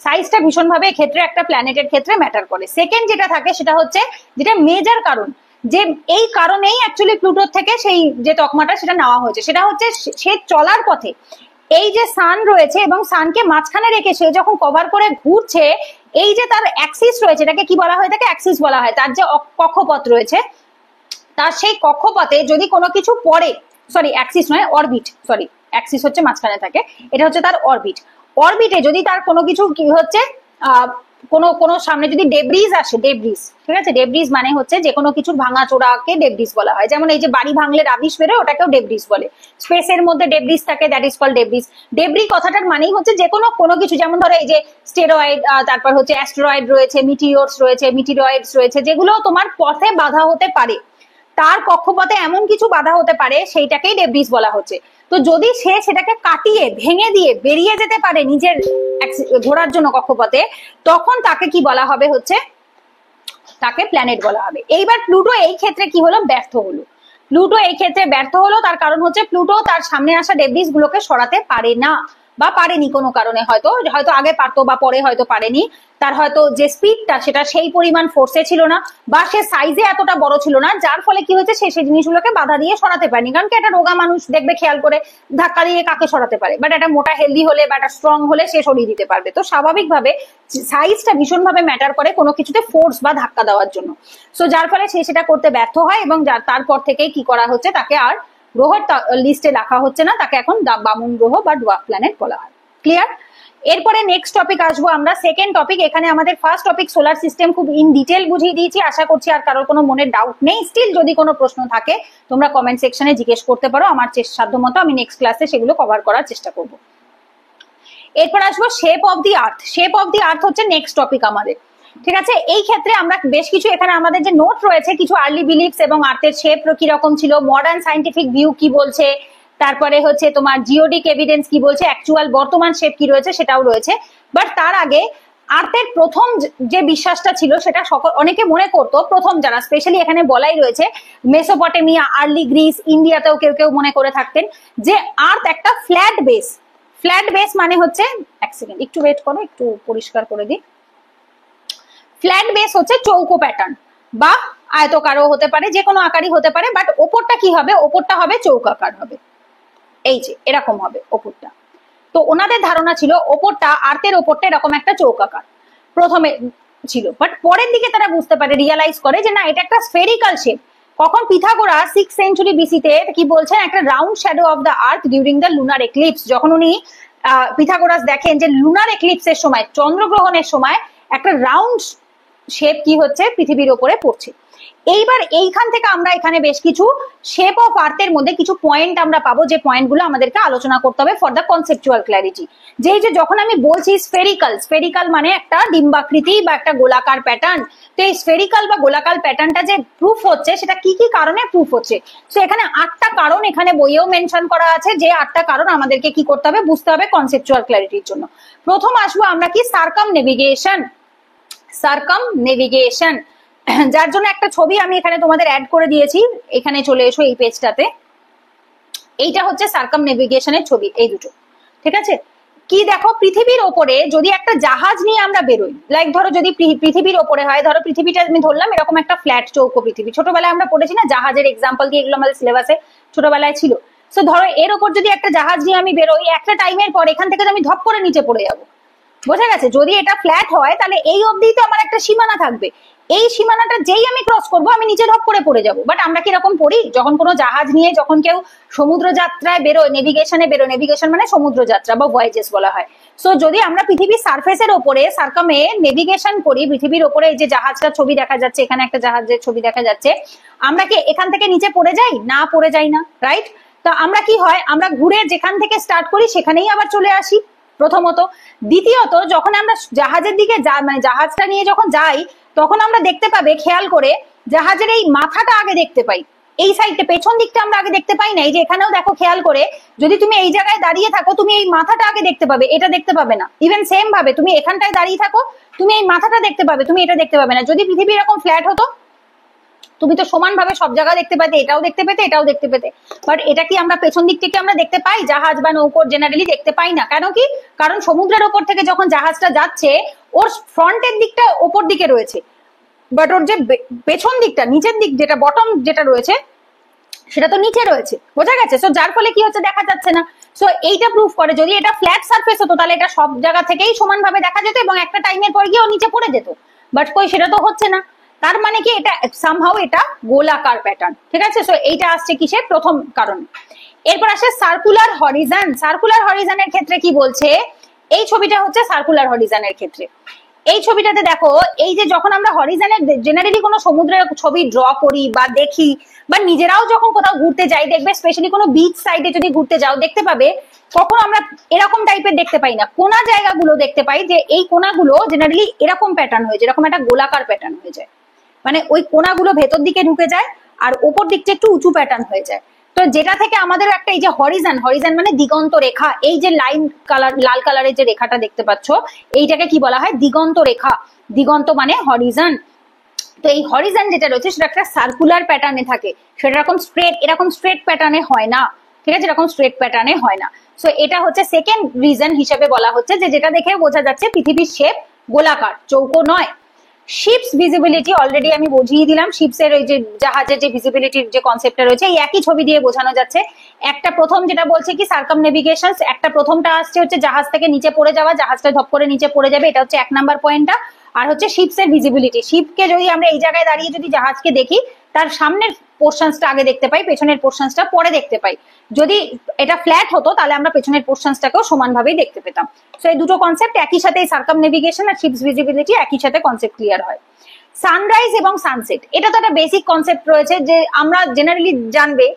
সাইজটা ভীষণভাবে ক্ষেত্রে একটা প্ল্যানেটের ক্ষেত্রে ম্যাটার করে। সেকেন্ড যেটা থাকে সেটা হচ্ছে যেটা মেজর কারণ, যে এই কারণেই অ্যাকচুয়ালি প্লুটোর থেকে সেই যে তকমাটা সেটা নেওয়া হয়েছে, সেটা হচ্ছে সে চলার পথে এই যে সান রয়েছে এবং সানকে মাঝখানে রেখে সে যখন কভার করে ঘুরছে, এই যে তার অ্যাক্সিস রয়েছে, এটাকে কি বলা হয়, তাকে অ্যাক্সিস বলা হয়, তার যে কক্ষপথ রয়েছে, তার সেই কক্ষপথে যদি কোনো কিছু পড়ে, সরি অ্যাক্সিস নয় অরবিট, সরি অ্যাক্সিস হচ্ছে মাঝখানে থাকে, এটা হচ্ছে তার অরবিট। অরবিটে যদি তার কোনো কিছু কি হচ্ছে কোনো সামনে যদি ডেব্রিজ আসে, ডেব্রিজ, ঠিক আছে, ডেব্রিজ মানে হচ্ছে যে কোনো কিছুর ভাঙাচোরাকে ডেব্রিজ বলা হয়। যেমন এই যে বাড়ি ভাঙলে রাবিশ বেরোয়, ওটাকেও ডেব্রিজ বলে। স্পেসের মধ্যে ডেব্রিজ থাকে, that is called debris. Debris কথাটার মানেই হচ্ছে যে কোনো কিছু, যেমন ধরো এই যে স্টেরয়েড, তারপর হচ্ছে অ্যাস্টেরয়েড রয়েছে, মিটিওরস রয়েছে, মিটিরয়েডস রয়েছে, যেগুলো তোমার পথে বাধা হতে পারে, তার কক্ষপথে এমন কিছু বাধা হতে পারে, সেইটাকেই ডেব্রিজ বলা হচ্ছে। তো যদি সে সেটাকে কাটিয়ে ভেঙে দিয়ে বেরিয়ে যেতে পারে নিজের ঘোরার জন্য কক্ষপথে, তখন তাকে কি বলা হবে, হচ্ছে তাকে প্ল্যানেট বলা হবে। এইবার প্লুটো এই ক্ষেত্রে কি হলো, ব্যর্থ হলো। প্লুটো এই ক্ষেত্রে ব্যর্থ হলো, তার কারণ হচ্ছে প্লুটো তার সামনে আসা ডেব্রিজ গুলোকে সরাতে পারে না, বা পারেনি কোনো কারণে, হয়তো আগে পারতো বা পরে হয়তো পারেনি, তার হয়তো যে স্পিডটা সেটা সেই পরিমাণ ফোর্সে ছিল না, বা সে সাইজে এতটা বড় ছিল না, যার ফলে কি হয়েছে সে সেই জিনিসগুলোকে বাধা দিয়ে সরাতে পারেনি। কারণ কি একটা রোগা মানুষ দেখবে খেয়াল করে ধাক্কা দিয়ে কাকে সরাতে পারে, বাট একটা মোটা হেলদি হলে বা একটা স্ট্রং হলে সে সরিয়ে দিতে পারবে। তো স্বাভাবিকভাবে সাইজটা ভীষণভাবে ম্যাটার করে কোনো কিছুতে ফোর্স বা ধাক্কা দেওয়ার জন্য। সো যার ফলে সে সেটা করতে ব্যর্থ হয়, এবং তারপর থেকেই কি করা হচ্ছে, তাকে আর গ্রহের লিস্টে রাখা হচ্ছে না, তাকে এখন বামন গ্রহ বা ডোয়ার্ফ প্ল্যানেট বলা হয়। ক্লিয়ার? এরপরে নেক্সট টপিক আসবো আমরা, সেকেন্ড টপিক। এখানে আমাদের ফার্স্ট টপিক সোলার সিস্টেম খুব ইন ডিটেল বুঝিয়ে দিয়েছি, আশা করছি আর কারোর কোনো মনে ডাউট নেই। স্টিল যদি কোনো প্রশ্ন থাকে তোমরা কমেন্ট সেকশনে জিজ্ঞেস করতে পারো, আমার সাধ্য মতো আমি নেক্সট ক্লাসে সেগুলো কভার করার চেষ্টা করব। এরপর আসবো shape of the earth. Shape of the earth হচ্ছে নেক্সট টপিক আমাদের, ঠিক আছে। এই ক্ষেত্রে আমরা বেশ কিছু, এখানে আমাদের যে নোট রয়েছে, কিছু আর্লি বিলিফস এবং আর্থের শেপ কিরকম ছিল, মডার্ন সাইন্টিফিক ভিউ কি বলছে, তারপরে হচ্ছে তোমার জিওডিক এভিডেন্স কি বলছে, অ্যাকচুয়াল বর্তমান শেপ কি রয়েছে সেটাও রয়েছে। বাট তার আগে আর্থের প্রথম যে বিশ্বাসটা ছিল সেটা অনেকে মনে করতো, প্রথম যারা স্পেশালি এখানে বলাই রয়েছে মেসোপটেমিয়া, আর্লি গ্রিস, ইন্ডিয়াতেও কেউ কেউ মনে করে থাকতেন যে আর্থ একটা ফ্ল্যাট বেস। ফ্ল্যাট বেস মানে হচ্ছে, এক সেকেন্ড একটু ওয়েট করো, একটু পরিষ্কার করে দিই। ফ্ল্যাট বেস হচ্ছে চৌকো প্যাটার্ন, বা আয়তকারও হতে পারে, যে কোনো আকারই হতে পারে, বাট ওপরটা কি হবে, ওপরটা হবে চৌকাকার হবে, এই যে এরকম হবে ওপরটা। তো ওনাদের ধারণা ছিল ওপরটা, আর্তের ওপরটা এরকম একটা চৌকাকার প্রথমে ছিল, বাট পরের দিকে তারা বুঝতে পারে, রিয়ালাইজ করে যে না এটা একটা স্ফেরিক্যাল শেপ। কখন পিথাগোরাস 6th সেঞ্চুরি বিসিতে কি বলছেন, একটা round shadow of the earth during the lunar eclipse, যখন উনি পিথাগোরাস দেখেন যে লুনার এক্লিপসের সময়, চন্দ্রগ্রহণের সময় একটা রাউন্ড শেপ কি হচ্ছে পৃথিবীর ওপরে পড়ছে। এইবার এইখান থেকে আমরা এখানে বেশ কিছু শেপ অফ আর্থের মধ্যে কিছু পয়েন্ট আমরা পাবো, যে পয়েন্টগুলো আমাদেরকে আলোচনা করতে হবে ফর দ্য কনসেপচুয়াল ক্ল্যারিটি। যে যখন আমি বলছি স্ফেরিক্যাল, স্ফেরিক্যাল মানে একটা ডিম্বাকৃতি বা একটা গোলাকার প্যাটার্ন, তো এই স্ফেরিক্যাল বা গোলাকার প্যাটার্নটা যে প্রুফ হচ্ছে সেটা কি কি কারণে প্রুফ হচ্ছে। তো এখানে 8টা কারণ এখানে বইয়েও মেনশন করা আছে, যে 8টা কারণ আমাদেরকে কি করতে হবে, বুঝতে হবে কনসেপচুয়াল ক্ল্যারিটির জন্য। প্রথম আসবো আমরা কি, সার্কামনেভিগেশন। সার্কামনেভিগেশন, যার জন্য একটা ছবি আমি এখানে তোমাদের অ্যাড করে দিয়েছি, এখানে চলে এসো এই পেজটাতে। এইটা হচ্ছে সার্কামনেভিগেশনের ছবি, এই দুটো, ঠিক আছে। কি দেখো, পৃথিবীর ওপরে যদি একটা জাহাজ নিয়ে আমরা বেরোই, লাইক ধরো যদি পৃথিবীর ওপরে হয়, ধরো পৃথিবীটা আমি ধরলাম এরকম একটা ফ্ল্যাট চৌকো পৃথিবী, ছোটবেলায় আমরা পড়েছি না জাহাজের এক্সাম্পল দিয়ে, এগুলো আমাদের সিলেবাসে ছোটবেলায় ছিল। তো ধরো এর ওপর যদি একটা জাহাজ নিয়ে আমি বেরোই, একটা টাইমের পর এখান থেকে আমি ধপ করে নিচে পড়ে যাবো, বোঝা গেছে। যদি এটা ফ্ল্যাট হয় তাহলে এই অবধি তো আমার একটা সীমানা থাকবে, এই সীমানাটা যেই আমি ক্রস করবো আমি নিচে ধপ করে পড়ে যাবো। বাট আমরা কিরকম পড়ি, যখন কোনো জাহাজ নিয়ে যখন কেউ সমুদ্র যাত্রায় বেরোয়, নেভিগেশনে বেরোয়, নেভিগেশন মানে সমুদ্র যাত্রা বা ভয়েজেস বলা হয়। সো যদি আমরা পৃথিবীর সারফেসের ওপরে সার্কামে নেভিগেশন করি, পৃথিবীর ওপরে এই যে জাহাজটার ছবি দেখা যাচ্ছে, এখানে একটা জাহাজের ছবি দেখা যাচ্ছে, আমরা কি এখান থেকে নিচে পড়ে যাই? না, পড়ে যাই না, রাইট। তো আমরা কি হয়, আমরা ঘুরে যেখান থেকে স্টার্ট করি সেখানেই আবার চলে আসি, প্রথমত। দ্বিতীয়ত, যখন আমরা জাহাজের দিকে মানে জাহাজটা নিয়ে যখন যাই, তখন আমরা দেখতে পাবে, খেয়াল করে, জাহাজের এই মাথাটা আগে দেখতে পাই, এই সাইডটা পেছন দিকটা আমরা আগে দেখতে পাই না। এই যে এখানেও দেখো, খেয়াল করে, যদি তুমি এই জায়গায় দাঁড়িয়ে থাকো তুমি এই মাথাটা আগে দেখতে পাবে, এটা দেখতে পাবে না। ইভেন সেম ভাবে তুমি এখানটায় দাঁড়িয়ে থাকো, তুমি এই মাথাটা দেখতে পাবে, তুমি এটা দেখতে পাবে না। যদি পৃথিবী এরকম ফ্ল্যাট হতো, তুমি তো সমান ভাবে সব জায়গা দেখতে পেতে, এটাও দেখতে পেতে, এটাও দেখতে পেতে। বাট এটা কি আমরা পেছন দিক থেকে আমরা দেখতে পাই? জাহাজ বা নৌকোর জেনারেলি দেখতে পাই না। কেন কি? কারণ সমুদ্রের ওপর থেকে যখন জাহাজটা যাচ্ছে, ওর ফ্রন্টের দিকটা ওপর দিকে রয়েছে, বাট ওর যে পেছন দিকটা, নিচের দিক যেটা বটম যেটা রয়েছে, সেটা তো নিচে রয়েছে, বোঝা গেছে। সো যার ফলে কি হচ্ছে, দেখা যাচ্ছে না। সো এইটা প্রুফ করে, যদি এটা ফ্ল্যাট সারফেস হতো তাহলে এটা সব জায়গা থেকেই সমানভাবে দেখা যেত এবং একটা টাইমের পর গিয়ে ও নিচে পড়ে যেত। বাট কই, সেটা তো হচ্ছে না। তার মানে কি, এটা সামহাউ এটা গোলাকার প্যাটার্ন, ঠিক আছে। সো এইটা আসছে কিসের, প্রথম কারণ। এরপর আসে সার্কুলার হরিজন। সার্কুলার হরিজনের ক্ষেত্রে কি বলছে, এই ছবিটা হচ্ছে সার্কুলার হরিজনের ক্ষেত্রে। এই ছবিটাতে দেখো, এই যে যখন আমরা হরিজনের জেনারেলি কোনো সমুদ্রের ছবি ড্র করি বা দেখি, বা নিজেরাও যখন কোথাও ঘুরতে যাই, দেখবে স্পেশালি কোনো বিচ সাইডে যদি ঘুরতে যাও, দেখতে পাবে তখন আমরা এরকম টাইপের দেখতে পাই না, কোনা জায়গাগুলো দেখতে পাই যে এই কোনাগুলো জেনারেলি এরকম প্যাটার্ন হয়ে যায়, এরকম একটা গোলাকার প্যাটার্ন হয়ে যায়, মানে ওই কোনাগুলো ভেতর দিকে ঢুকে যায় আর ওপর দিকটা একটু উঁচু প্যাটার্ন হয়ে যায়। তো যেটা থেকে আমাদের একটা এই যে হরিজন, হরিজন মানে দিগন্ত রেখা, এই যে লাইন কালার, লাল কালারের যে রেখাটা দেখতে পাচ্ছ, এইটাকে কি বলা হয়, দিগন্ত রেখা। দিগন্ত মানে হরিজন। তো এই হরিজন যেটা রয়েছে সেটা একটা সার্কুলার প্যাটার্নে থাকে, সেটা এরকম স্ট্রেট প্যাটার্নে হয় না, ঠিক আছে, এরকম স্ট্রেট প্যাটার্নে হয় না। সো এটা হচ্ছে সেকেন্ড রিজন হিসেবে বলা হচ্ছে, যে যেটা দেখে বোঝা যাচ্ছে পৃথিবীর শেপ গোলাকার, চৌকো নয়। শিপস ভিজিবিলিটি অলরেডি আমি বুঝিয়ে দিলাম, শিপসের ওই যে জাহাজের যে ভিজিবিলিটির যে কনসেপ্টটা রয়েছে, এই একই ছবি দিয়ে বোঝানো যাচ্ছে। একটা প্রথম যেটা বলছে কি সার্কামনেভিগেশন, একটা প্রথমটা আসছে হচ্ছে জাহাজ থেকে নিচে পড়ে যাওয়া, জাহাজটা ধপ করে নিচে পড়ে যাবে, এটা হচ্ছে 1 নাম্বার পয়েন্টটা। আর হচ্ছে শিপসের ভিজিবিলিটি, শিপকে যদি আমরা এই জায়গায় দাঁড়িয়ে যদি জাহাজকে দেখি, তার সামনের পোর্শনসটা আগে দেখতে পাই, পেছনের পোর্শনসটা পরে দেখতে পাই। যদি এটা ফ্ল্যাট হতো তাহলে আমরা পেছনের পোর্শনসটাকেও সমানভাবেই দেখতে পেতাম। সো এই দুটো কনসেপ্ট একই সাথে, সার্কামনেভিগেশন আর শিপস ভিজিবিলিটি একই সাথে কনসেপ্ট ক্লিয়ার হয়। সানরাইজ এবং সানসেট, এটা তো একটা বেসিক কনসেপ্ট রয়েছে, যে আমরা জেনারেলি জানবে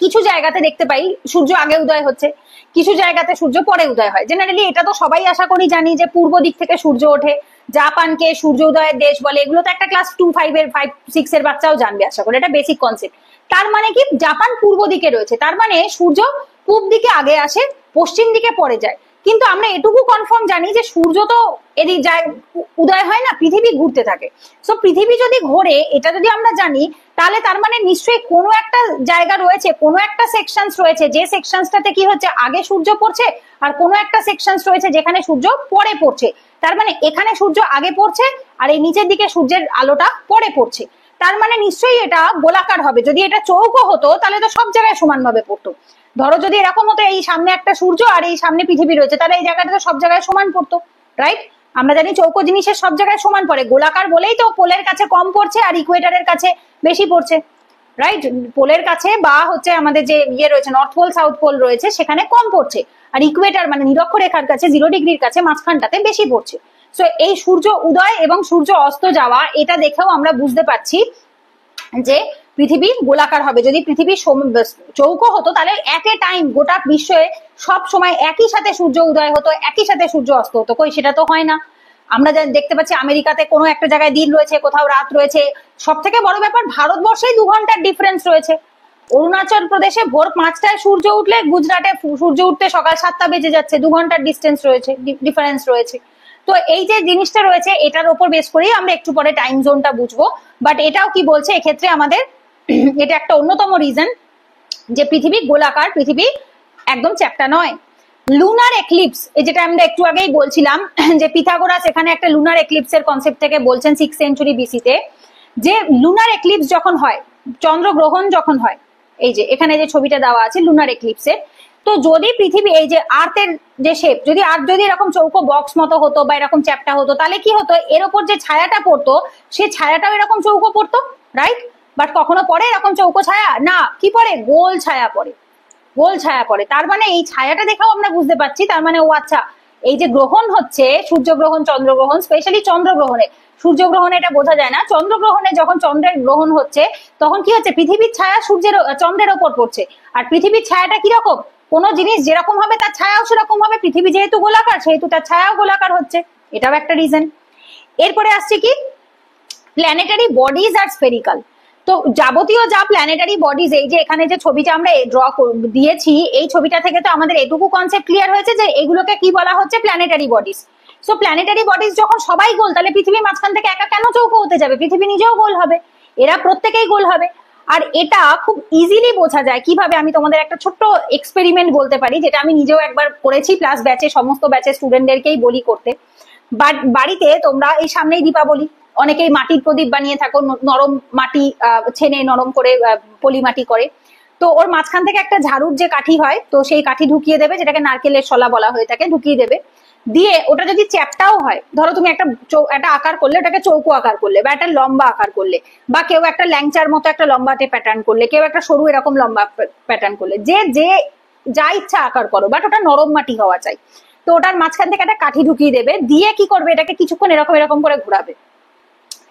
কিছু জায়গাতে দেখতে পাই সূর্য আগে উদয় হচ্ছে, কিছু জায়গাতে সূর্য পরে উদয় হয়। জেনারেলি এটা তো সবাই আশা করি জানি যে পূর্ব দিক থেকে সূর্য ওঠে, জাপানকে সূর্য উদয়ের দেশ বলে, এগুলো তো একটা ক্লাস 2, 5 এর 5, 6 এর বাচ্চাও জানবে আশা করি, এটা বেসিক কনসেপ্ট। তার মানে কি, জাপান পূর্ব দিকে রয়েছে, তার মানে সূর্য পূর্ব দিকে আগে আসে, পশ্চিম দিকে পরে যায়। কিন্তু আমরা এটুকু কনফার্ম জানি যে সূর্য তো এদিক যায়, উদয় হয় না, পৃথিবী ঘুরতে থাকে। সো পৃথিবী যদি ঘোরে, এটা যদি আমরা জানি, তাহলে তার মানে নিশ্চয়ই কোনো একটা জায়গা রয়েছে, কোনো একটা সেকশনস রয়েছে যে সেকশনসটাতে কি হচ্ছে, আগে সূর্য পড়ছে, আর কোনো একটা সেকশনস রয়েছে যেখানে সূর্য পরে পড়ছে। তার মানে এখানে সূর্য আগে পড়ছে আর এই নিচের দিকে সূর্যের আলোটা পরে পড়ছে। তার মানে নিশ্চয়ই এটা গোলাকার হবে। যদি এটা চৌকো হতো তাহলে তো সব জায়গায় সমানভাবে পড়তো। ধরো যদি এরকম হতো, এই সামনে একটা সূর্য আর এই সামনে পৃথিবী রয়েছে, তাহলে এই জায়গাটা তো সব জায়গায় সমান পড়তো, রাইট? আমরা জানি চৌকো জিনিসের সব জায়গায় সমান পড়ে, গোলাকার বলেই তো পোলের কাছে কম পড়ছে আর ইকুয়েটারের কাছে বেশি পড়ছে, রাইট? পোলের কাছে বা হচ্ছে আমাদের যে ইয়ে রয়েছে, নর্থ পোল সাউথ পোল রয়েছে, সেখানে কম পড়ছে, আর ইকুয়েটার মানে নিরক্ষরেখার কাছে 0 ডিগ্রির কাছে মাঝখানটাতে বেশি পড়ছে। সো এই সূর্য উদয় এবং সূর্য অস্ত যাওয়া, এটা দেখেও আমরা বুঝতে পারছি যে পৃথিবী গোলাকার হবে। যদি পৃথিবী চৌকো হতো তাহলে এট এ টাইম গোটা বিশ্বে সব সময় একই সাথে সূর্য উদয় হতো, একই সাথে সূর্য অস্ত হতো। কই, সেটা তো হয় না। আমরা দেখতে পাচ্ছি আমেরিকাতে কোনো একটা জায়গায় দিন রয়েছে, কোথাও রাত রয়েছে। সব থেকে বড় ব্যাপার, ভারতবর্ষেই 2 ঘন্টার ডিফারেন্স রয়েছে। অরুণাচল প্রদেশে ভোর 5টায় সূর্য উঠলে গুজরাটে সূর্য উঠতে সকাল 7টা বেজে যাচ্ছে। 2 ঘন্টার ডিস্টেন্স রয়েছে, ডিফারেন্স রয়েছে। তো এই যে জিনিসটা রয়েছে, এটার উপর বেস করেই আমরা একটু পরে টাইম জোনটা বুঝবো। বাট এটাও কি বলছে এক্ষেত্রে আমাদের, এটা একটা অন্যতম রিজন যে পৃথিবী গোলাকার, পৃথিবী একদম চ্যাপ্টা নয়। লুনার এক্লিপস, এই যেটা আমরা একটু আগেই বলছিলাম যে পিথাগোরাস এখানে একটা লুনার এক্লিপসের কনসেপ্ট থেকে বলছেন 6th সেঞ্চুরি বিসিতে, যে লুনার এক্লিপস যখন হয়, চন্দ্রগ্রহণ যখন হয়, এই যে এখানে যে ছবিটা দেওয়া আছে লুনার এক্লিপসের, তো যদি পৃথিবী এই যে আর্থের যে শেপ, যদি আর্থ যদি এরকম চৌকো বক্স মতো হতো বা এরকম চ্যাপ্টা হতো, তাহলে কি হতো, এর ওপর যে ছায়াটা পড়তো সেই ছায়াটাও এরকম চৌকো পড়তো, রাইট? বাট কখনো পরে এরকম চৌকো ছায়া না, কি পড়ে, গোল ছায়া পড়ে, গোল ছায়া পড়ে। তার মানে এই ছায়াটা দেখেও আমরা বুঝতে পারছি, তার মানে ও আচ্ছা, এই যে গ্রহণ হচ্ছে, সূর্যগ্রহণ চন্দ্রগ্রহণ, স্পেশালি চন্দ্রগ্রহণে, সূর্যগ্রহণে এটা বোঝা যায় না, চন্দ্রগ্রহণে যখন চন্দ্রের গ্রহণ হচ্ছে তখন কি হচ্ছে, পৃথিবীর ছায়া চন্দ্রের ওপর পড়ছে। আর পৃথিবীর ছায়াটা কিরকম, কোন জিনিস যেরকম হবে তার ছায়াও সেরকম হবে। পৃথিবী যেহেতু গোলাকার সেহেতু তার ছায়াও গোলাকার হচ্ছে, এটাও একটা রিজন। এরপরে আসছে কি, প্ল্যানেটারি বডিজ আর স্ফেরিক্যাল। তো যাবতীয় যা প্ল্যানেটারি বডিজ, এই যে এখানে যে ছবিটা আমরা ড্র দিয়েছি, এই ছবিটা থেকে তো আমাদের এটুকু কনসেপ্ট ক্লিয়ার হয়েছে যে এগুলোকে কি বলা হচ্ছে, planetary bodies. So planetary bodies যখন সবাই গোল, তাহলে পৃথিবী মাঝখান থেকে একা কেন চৌকো হতে যাবে, পৃথিবী নিজেও গোল হবে, এরা প্রত্যেকেই গোল হবে। আর এটা খুব ইজিলি বোঝা যায় কিভাবে, আমি তোমাদের একটা ছোট্ট এক্সপেরিমেন্ট বলতে পারি, যেটা আমি নিজেও একবার করেছি, প্লাস ব্যাচে সমস্ত ব্যাচের স্টুডেন্টদেরকেই বলি করতে। বাড়িতে তোমরা এই সামনেই দীপাবলি, অনেকেই মাটির প্রদীপ বানিয়ে থাকো, নরম মাটি ছেনে নরম করে পলি মাটি করে। তো ওর মাঝখান থেকে একটা ঝাড়ুর যে কাঠি হয়, তো সেই কাঠি ঢুকিয়ে দেবে, যেটাকে নারকেলের শলা বলা হয়ে থাকে, ঢুকিয়ে দেবে। দিয়ে ওটা যদি চ্যাপ্টাও হয়, ধরো তুমি একটা আকার করলে, ওটাকে চৌকো আকার করলে, বা একটা লম্বা আকার করলে, বা কেউ একটা ল্যাংচার মতো একটা লম্বাটে প্যাটার্ন করলে, কেউ একটা সরু এরকম লম্বা প্যাটার্ন করলে, যে যে যা ইচ্ছা আকার করো, বাট ওটা নরম মাটি হওয়া চাই। তো ওটার মাঝখান থেকে একটা কাঠি ঢুকিয়ে দেবে, দিয়ে কি করবে, এটাকে কিছুক্ষণ এরকম এরকম করে ঘোরাবে,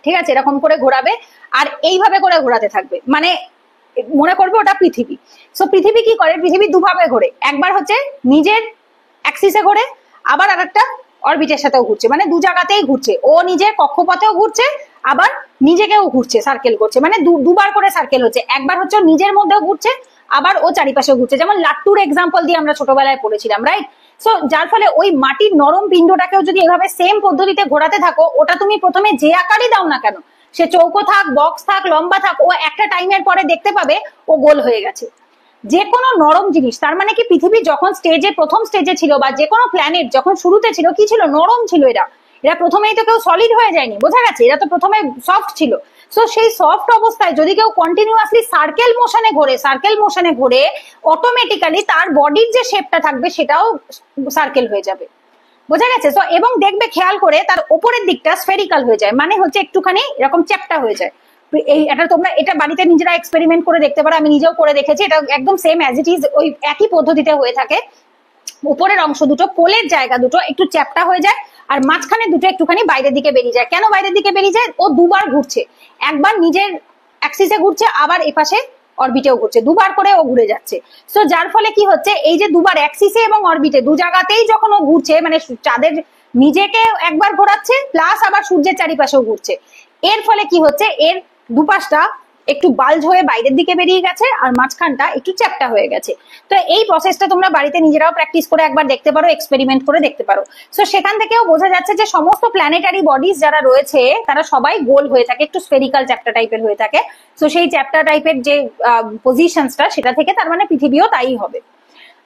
ঠিক আছে, এরকম করে ঘোরাবে, আর এইভাবে করে ঘোরাতে থাকবে, মানে মনে করবে ওটা পৃথিবী। সো পৃথিবী কি করে, পৃথিবী দুভাবে ঘোরে, একবার হচ্ছে নিজের অ্যাক্সিসে ঘোরে, আবার আরেকটা অরবিটের সাথেও ঘুরছে, মানে 2 জায়গাতেই ঘুরছে, ও নিজের কক্ষপথেও ঘুরছে, আবার নিজেকেও ঘুরছে, সার্কেল করছে, মানে দুবার করে সার্কেল হচ্ছে। একবার হচ্ছে নিজের মধ্যেও ঘুরছে, আবার ও চারিপাশে ঘুরছে, যেমন লাট্টুর এক্সাম্পল দিয়ে আমরা ছোটবেলায় পড়েছিলাম, রাইট? সো যার ফলে ওই মাটির নরম পিণ্ডটাকেও যদি এভাবে সেম পদ্ধতিতে ঘোরাতে থাকো, ওটা তুমি প্রথমে যে আকারই দাও না কেন, সে চৌকো থাক, বক্স থাক, লম্বা থাক, ও একটা টাইমের পরে দেখতে পাবে ও গোল হয়ে গেছে। যে কোনো নরম জিনিস, তার মানে কি পৃথিবী যখন প্রথম স্টেজে ছিল, বা যে কোনো প্ল্যানেট যখন শুরুতে ছিল, কি ছিল, নরম ছিল। এরা প্রথমেই তো কেউ সলিড হয়ে যায়নি, বোঝা গেছে, এরা তো প্রথমে সফট ছিল। সো সেই সফট অবস্থায় যদি কেউ কন্টিনিউয়াসলি সার্কেল মোশনে ঘোরে, অটোমেটিক্যালি তার বডির যে শেপটা থাকবে সেটাও সার্কেল হয়ে যাবে, বোঝা গেছে। তো এবং দেখবে খেয়াল করে তার উপরের দিকটা স্ফেরিক্যাল হয়ে যায়, মানে হচ্ছে একটুখানি এরকম চ্যাপ্টা হয়ে যায়। এটা তোমরা এটা বাড়িতে নিজেরা এক্সপেরিমেন্ট করে দেখতে পারো, আমি নিজেও করে দেখেছি, এটা একদম সেম অ্যাজ ইট ইজ ওই একই পদ্ধতিতে হয়ে থাকে। উপরের অংশ দুটো, পোলের জায়গা দুটো একটু চ্যাপ্টা হয়ে যায়, আর মাঝখানে দুটো একটুখানি বাইরের দিকে বেরিয়ে যায়। কেন বাইরের দিকে বেরিয়ে যায়, ও দুবার ঘুরছে, একবার নিজের অ্যাক্সিসে ঘুরছে, আবার এপাশে অরবিটেও ঘুরছে, দুবার করে ও ঘুরে যাচ্ছে। সো যার ফলে কি হচ্ছে, এই যে দুবার অ্যাক্সিসে এবং অরবিটে 2 জায়গাতেই যখন ও ঘুরছে, মানে চাঁদের নিজেকে একবার ঘোরাচ্ছে, প্লাস আবার সূর্যের চারিপাশেও ঘুরছে। এর ফলে কি হচ্ছে, এর দুপাশটা একটু বাল্জ হয়ে বাইরের দিকে বেরিয়ে গেছে আর মাঝখানটা একটু চ্যাপ্টা হয়ে গেছে। তো এই প্রসেসটা তোমরা বাড়িতে নিজেরাও প্র্যাকটিস করে একবার দেখতে পারো, এক্সপেরিমেন্ট করে দেখতে পারো। সো সেখান থেকেও বোঝা যাচ্ছে যে সমস্ত প্ল্যানেটারি বডিজ যারা রয়েছে তারা সবাই গোল হয়ে থাকে, একটু স্ফেরিক্যাল চ্যাপ্টা টাইপের হয়ে থাকে। সো সেই চ্যাপ্টা টাইপের যে পজিশনসটা সেটা থেকে তার মানে পৃথিবীও তাই হবে।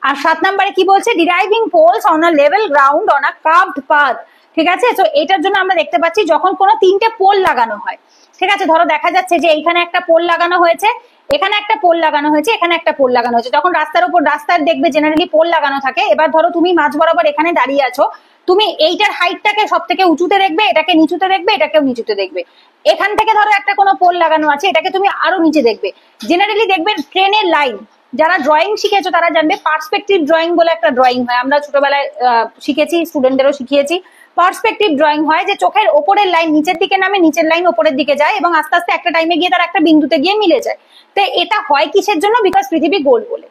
আর 7 নম্বরে কি বলছে, deriving poles on a level ground on a curved path. ঠিক আছে, তো এটার জন্য আমরা দেখতে পাচ্ছি যখন কোনো 3টে পোল লাগানো হয়, ঠিক আছে, ধরো দেখা যাচ্ছে যে এইখানে একটা পোল লাগানো হয়েছে, এখানে একটা পোল লাগানো হয়েছে, এখানে একটা পোল লাগানো হয়েছে। যখন রাস্তার উপর রাস্তার দেখবে জেনারেলি পোল লাগানো থাকে, এবার ধরো তুমি মাঝ বরাবর এখানে দাঁড়িয়ে আছো, তুমি এইটার হাইটটাকে সব থেকে উঁচুতে দেখবে, এটাকে নিচুতে দেখবে, এটাকেও নিচুতে দেখবে। এখান থেকে ধরো একটা কোনো পোল লাগানো আছে, এটাকে তুমি আরো নিচে দেখবে। জেনারেলি দেখবে ট্রেনের লাইন, যারা ড্রয়িং শিখেছো তারা জানবে পার্সপেক্টিভ ড্রয়িং বলে একটা ড্রয়িং হয়, আমরা ছোটবেলায় শিখেছি, স্টুডেন্টদেরও শিখিয়েছি। পার্সপেক্টিভ ড্রয়িং হয় যে চোখের ওপরের লাইন নিচের দিকে নামে, নিচের লাইন ওপরের দিকে যায় এবং আস্তে আস্তে একটা টাইমে গিয়ে তার একটা বিন্দুতে গিয়ে মিলে যায়। তো এটা হয় কিসের জন্য? বিকজ পৃথিবী গোল বলে।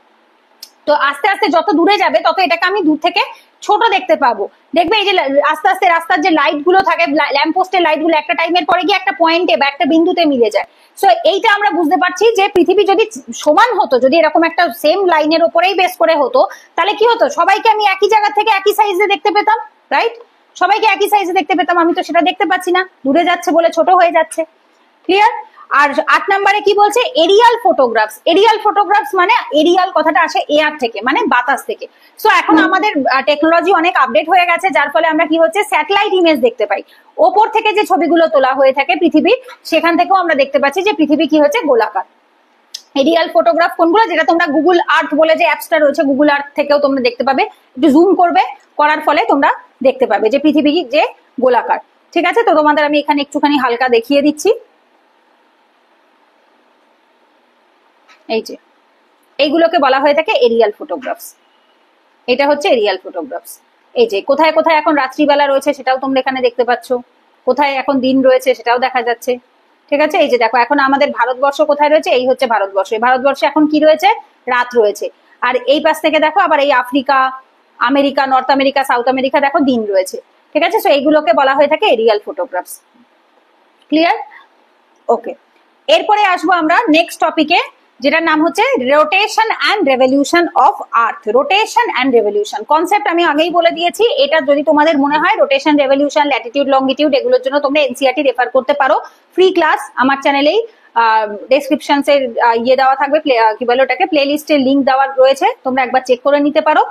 তো আস্তে আস্তে যত দূরে যাবে তত এটাকে আমি দূর থেকে ছোট দেখতে পাবো। দেখবে এই যে আস্তে আস্তে রাস্তার যে লাইট গুলো থাকে, ল্যাম্পপোস্টের লাইট গুলো একটা টাইমের পরে গিয়ে একটা পয়েন্টে বা একটা বিন্দুতে মিলে যায়। সো এইটা আমরা বুঝতে পারছি যে পৃথিবী যদি সমান হতো, যদি এরকম একটা সেম লাইনের উপরেই বেস করে হতো, তাহলে কি হতো, সবাইকে আমি একই জায়গা থেকে একই সাইজে দেখতে পেতাম, রাইট? সবাইকে একই সাইজে দেখতে পেতাম। আমি তো সেটা দেখতে পাচ্ছি না, দূরে যাচ্ছে বলে ছোট হয়ে যাচ্ছে। ক্লিয়ার? আর 8 নম্বরে কি বলছে, এরিয়াল ফটোগ্রাফস। এরিয়াল ফটোগ্রাফস মানে এরিয়াল কথাটা আসে এয়ার থেকে, মানে বাতাস থেকে। সো এখন আমাদের টেকনোলজি অনেক আপডেট হয়ে গেছে, যার ফলে আমরা কি হচ্ছে স্যাটেলাইট ইমেজ দেখতে পাই। ওপর থেকে যে ছবিগুলো তোলা হয়ে থাকে পৃথিবীর, সেখান থেকেও আমরা দেখতে পাচ্ছি যে পৃথিবী কি হচ্ছে গোলাকার। এরিয়াল ফটোগ্রাফ কোনগুলো, যেটা তোমরা গুগল আর্থ বলে যে অ্যাপসটা রয়েছে, গুগল আর্থ থেকেও তোমরা দেখতে পাবে। একটু জুম করবে, করার ফলে তোমরা দেখতে পাবে যে পৃথিবী যে গোলাকার। ঠিক আছে, তো তোমাদের আমি এখানে একটুখানি হালকা দেখিয়ে দিচ্ছি। এই যে এইগুলোকে বলা হয়ে থাকে এরিয়াল ফটোগ্রাফস। এটা হচ্ছে এরিয়াল ফটোগ্রাফস। এই যে কোথায় কোথায় এখন রাত্রিবেলা রয়েছে সেটাও তোমরা এখানে দেখতে পাচ্ছ, কোথায় এখন দিন রয়েছে সেটাও দেখা যাচ্ছে। ঠিক আছে, এই যে দেখো এখন আমাদের ভারতবর্ষ কোথায় রয়েছে, এই হচ্ছে ভারতবর্ষ। ভারতবর্ষে এখন কি রয়েছে, রাত রয়েছে। আর এই পাশ থেকে দেখো আবার এই Africa, America, north America, south America দেখো দিন রয়েছে। ঠিক আছে, সো এইগুলোকে বলা হয়ে থাকে এরিয়াল ফটোগ্রাফস। ক্লিয়ার? ওকে, এরপরে আসবো আমরা নেক্সট টপিকে, যেটার নাম হচ্ছে rotation and revolution of Earth. Rotation and revolution concept আমি আগেই বলে দিয়েছি। এটা যদি তোমাদের মনে হয় রোটেশন, রেভলিউশন, ল্যাটিটিউড, লঙ্গিটিউড, এগুলোর জন্য তোমরা এনসিইআরটি রেফার করতে পারো। ফ্রি ক্লাস আমার চ্যানেলেই ডেসক্রিপশনস এর ইয়ে দেওয়া থাকবে, কি বলে ওটাকে, প্লে লিস্টের লিঙ্ক দেওয়া রয়েছে, তোমরা একবার চেক করে নিতে পারো।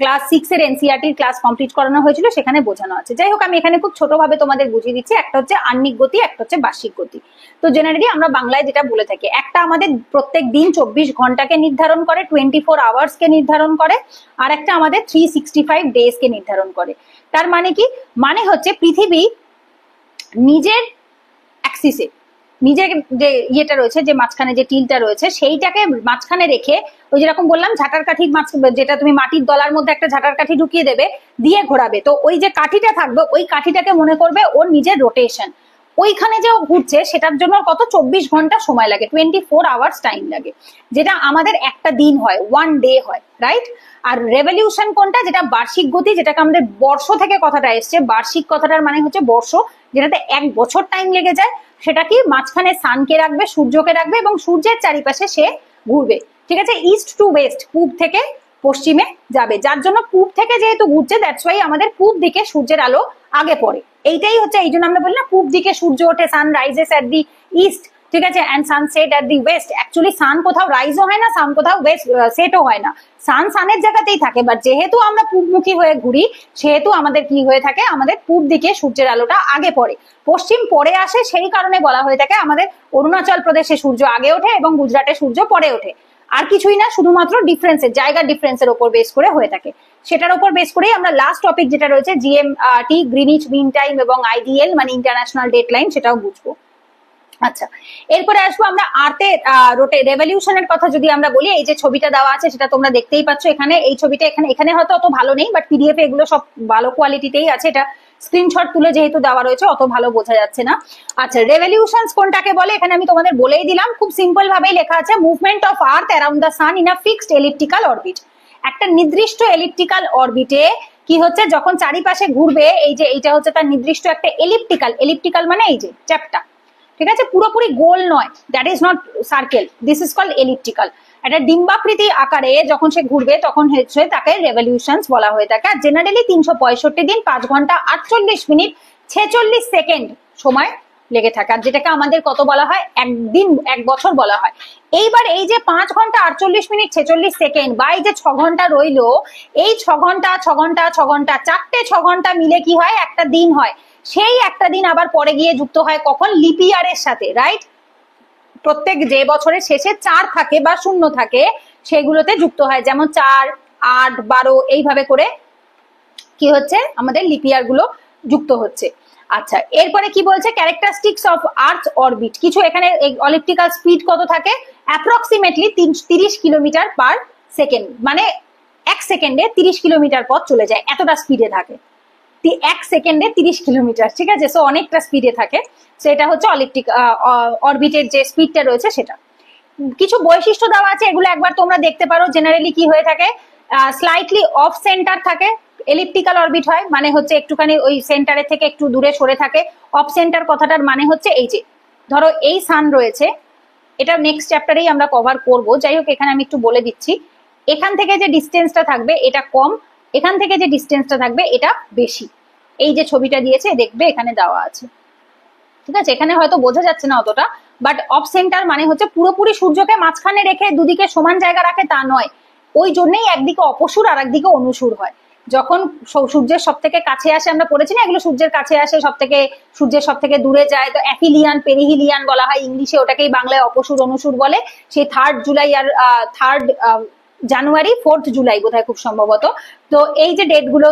ক্লাস 6 এর এনসিইআরটির ক্লাস কমপ্লিট করানো হয়েছিল, সেখানে বোঝানো আছে। যাই হোক, আমি এখানে খুব ছোটভাবে তোমাদের বুঝিয়ে দিচ্ছি। একটা হচ্ছে আহ্নিক গতি, একটা হচ্ছে বার্ষিক গতি। তো জেনারেলি আমরা বাংলায় যেটা বলে থাকি, একটা আমাদের প্রত্যেক দিন 24 ঘন্টাকে নির্ধারণ করে, 24 আওয়ার্স কে নির্ধারণ করে, আর একটা আমাদের 365 ডেজ কে নির্ধারণ করে। তার মানে কি, মানে হচ্ছে পৃথিবী নিজের অ্যাক্সিসে, নিজের যে ইয়েটা রয়েছে, যে মাঝখানে যে টিলটা রয়েছে, সেইটাকে মাঝখানে রেখে, ওই যেরকম বললাম ঝাঁটার কাঠি, যেটা তুমি মাটির দলার মধ্যে একটা ঝাঁটার কাঠি ঢুকিয়ে দেবে, দিয়ে ঘোরাবে, তো ওই যে কাঠিটা থাকবে, ওই কাঠিটাকে মনে করবে ওর নিজের রোটেশন। ওইখানে যে ও ঘুরছে সেটার জন্য কত 24 ঘন্টা সময় লাগে, 24 আওয়ার্স টাইম লাগে, যেটা আমাদের একটা দিন হয়, 1 ডে হয়, রাইট? আর রেভলিউশন কোনটা, যেটা বার্ষিক গতি, যেটাকে আমাদের বর্ষ থেকে কথাটা এসছে। বার্ষিক কথাটার মানে হচ্ছে বর্ষ, যেটাতে 1 বছর টাইম লেগে যায়। সেটা কি, মাঝখানে সানকে রাখবে, সূর্যকে রাখবে এবং সূর্যের চারিপাশে সে ঘুরবে। ঠিক আছে, ইস্ট টু ওয়েস্ট, পূব থেকে পশ্চিমে যাবে, যার জন্য পূব থেকে যেহেতু ঘুরছে, দ্যাটস ওয়াই আমাদের পূব দিকে সূর্যের আলো আগে পড়ে। এইটাই হচ্ছে, এই জন্য আমরা বলি না পূব দিকে সূর্য ওঠে, sun rises at the east, ঠিক আছে, and sunset at the west. Actually sun কোথাও রাইজও হয় না, সান কোথাও ওয়েস্ট সেটও হয় না, সান সানের জায়গাতেই থাকে। বাট যেহেতু আমরা পূবমুখী হয়ে ঘুরি, সেহেতু আমাদের কি হয়ে থাকে, আমাদের পূব দিকে সূর্যের আলোটা আগে পড়ে, পশ্চিম পরে আসে। সেই কারণে বলা হয়ে থাকে আমাদের অরুণাচল প্রদেশে সূর্য আগে ওঠে এবং গুজরাটে সূর্য পরে ওঠে। আর কিছুই না, শুধুমাত্র ডিফারেন্সের, জায়গার ডিফারেন্সের উপর বেস করে হয়ে থাকে। সেটার উপর বেস করেই আমরা লাস্ট টপিক যেটা রয়েছে জিএমটি, গ্রিনিচ মিন টাইম, এবং আইডিএল মানে ইন্টারন্যাশনাল ডেডলাইন, সেটাও বুঝবো। আচ্ছা, এরপরে আসবো আমরা আর্থের রেভলিউশনের কথা। যদি আমরা বলি, এই যে ছবিটা দেওয়া আছে সেটা তোমরা দেখতেই পাচ্ছ এখানে। এই ছবিটা এখানে হয়তো অত ভালো নেই, বাট পিডিএফ এগুলো সব ভালো কোয়ালিটিতেই আছে। এটা স্ক্রিনশট তুলে যেহেতু দেওয়া রয়েছে, অত ভালো বোঝা যাচ্ছে না। আচ্ছা, রেভলিউশনস কোনটাকে বলে, এখানে আমি তোমাদের বলেই দিলাম, খুব সিম্পল ভাবেই লেখা আছে, movement of earth around the sun in a fixed elliptical orbit. একটা নির্দিষ্ট এলিপ্টিক্যাল অরবিটে কি হচ্ছে, যখন চারিপাশে ঘুরবে, এই যে এইটা হচ্ছে তার নির্দিষ্ট একটা এলিপ্টিক্যাল, এলিপ্টিক্যাল মানে এই যে চ্যাপ্টা, ঠিক আছে, পুরোপুরি গোল নয়, that is not circle, this is called elliptical. একটা ডিম্বাকৃতি আকারে যখন সে ঘুরবে তখন হচ্ছে তাকে রেভলিউশনস বলা হয়ে থাকে। আর জেনারেলি 365 দিন 5 ঘন্টা 48 মিনিট 46 সেকেন্ড সময় লেগে থাকে, আর যেটাকে আমাদের কত বলা হয়, একদিন, 1 বছর বলা হয়। এইবার এই যে 5 ঘন্টা 48 মিনিট 46 সেকেন্ড বা এই যে 6 ঘন্টা রইলো, এই 6 ঘন্টা 6 ঘন্টা 6 ঘন্টা 6 ঘন্টা মিলে কি হয়, একটা দিন হয়। সেই একটা দিন আবার পরে গিয়ে যুক্ত হয় কখন, লিপ ইয়ারের সাথে, রাইট? প্রত্যেক যে বছরের শেষে 4 থাকে বা 0 থাকে সেগুলোতে যুক্ত হয়, যেমন 4, 8, 12 এইভাবে করে কি হচ্ছে আমাদের লিপ ইয়ার গুলো যুক্ত হচ্ছে। আচ্ছা, এরপরে কি বলছে, ক্যারেক্টারিস্টিক্স অফ আর্থ অরবিট। কিছু এখানে এলিপ্টিক্যাল স্পিড কত থাকে, অ্যাপ্রক্সিমেটলি 30 কিলোমিটার পার সেকেন্ড, মানে 1 সেকেন্ডে 30 কিলোমিটার পথ চলে যায়, এতটা স্পিডে থাকে। 1 সেকেন্ডে 30 কিলোমিটার, ঠিক আছে, সো অনেকটা স্পিডে থাকে। সেটা হচ্ছে অরবিটের যে স্পিডটা রয়েছে সেটা। কিছু বৈশিষ্ট্য দেওয়া আছে, এগুলো একবার তোমরা দেখতে পারো। জেনারেলি কি হয়ে থাকে, স্লাইটলি অফ সেন্টার থাকে, এলিপ্টিক্যাল অরবিট হয়, মানে হচ্ছে একটুখানি ওই সেন্টারের থেকে একটু দূরে সরে থাকে। অফ সেন্টার কথাটার মানে হচ্ছে এই যে ধরো এই সান রয়েছে, এটা নেক্সট চ্যাপ্টারেই আমরা কভার করব, যাই হোক এখানে আমি একটু বলে দিচ্ছি। এখান থেকে যে ডিস্টেন্সটা থাকবে এটা কম, এখান থেকে যে ডিস্টেন্সটা থাকবে এটা বেশি। এই যে ছবিটা দিয়েছে দেখবে এখানে দেওয়া আছে, ঠিক আছে, এখানে হয়তো বোঝা যাচ্ছে না অতটা, বাট অফ সেন্টার মানে হচ্ছে পুরোপুরি সূর্যকে মাঝখানে রেখে দুদিকে সমান জায়গা রাখে তা নয়, ওই জন্যই একদিকে অপসূর আর একদিকে অনুসূর হয়। যখন সূর্যের সব থেকে কাছে আসে, আমরা পড়েছি না এগুলো, সূর্যের কাছে আসে সূর্যের সব থেকে দূরে যায়, তো অ্যাফিলিয়ান পেরিহিলিয়ান বলা হয় ইংলিশে, ওটাকেই বাংলায় অপসূর অনুসূর বলে। সেই 3 জুলাই আর 3 জানুয়ারি 4 জুলাই বোধহয় খুব সম্ভবত। তো এই যে ডেট গুলো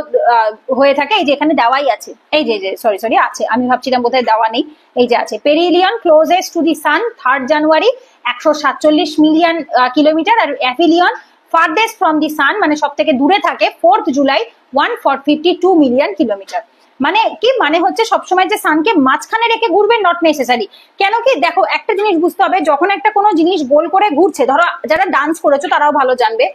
হয়ে থাকে, এই যে এখানে দেওয়াই আছে, এই যে সরি আছে, আমি ভাবছিলাম বোধহয় দেওয়া নেই, এই যে আছে। Perihelion closest to the sun 3 January 147 million kilometre, আর aphelion farthest from the sun মানে সব থেকে দূরে থাকে 4 জুলাই 152 মিলিয়ন কিলোমিটার। মানে কি, মানে হচ্ছে সবসময় যে সানকে মাঝখানে রেখে ঘুরবে নট নেসেসারি। কেন কি, দেখো একটা জিনিস বুঝতে হবে, যখন একটা কোনো জিনিস গোল করে ঘুরছে, ধরো যারা ডান্স করেছো তারাও ভালো জানবে,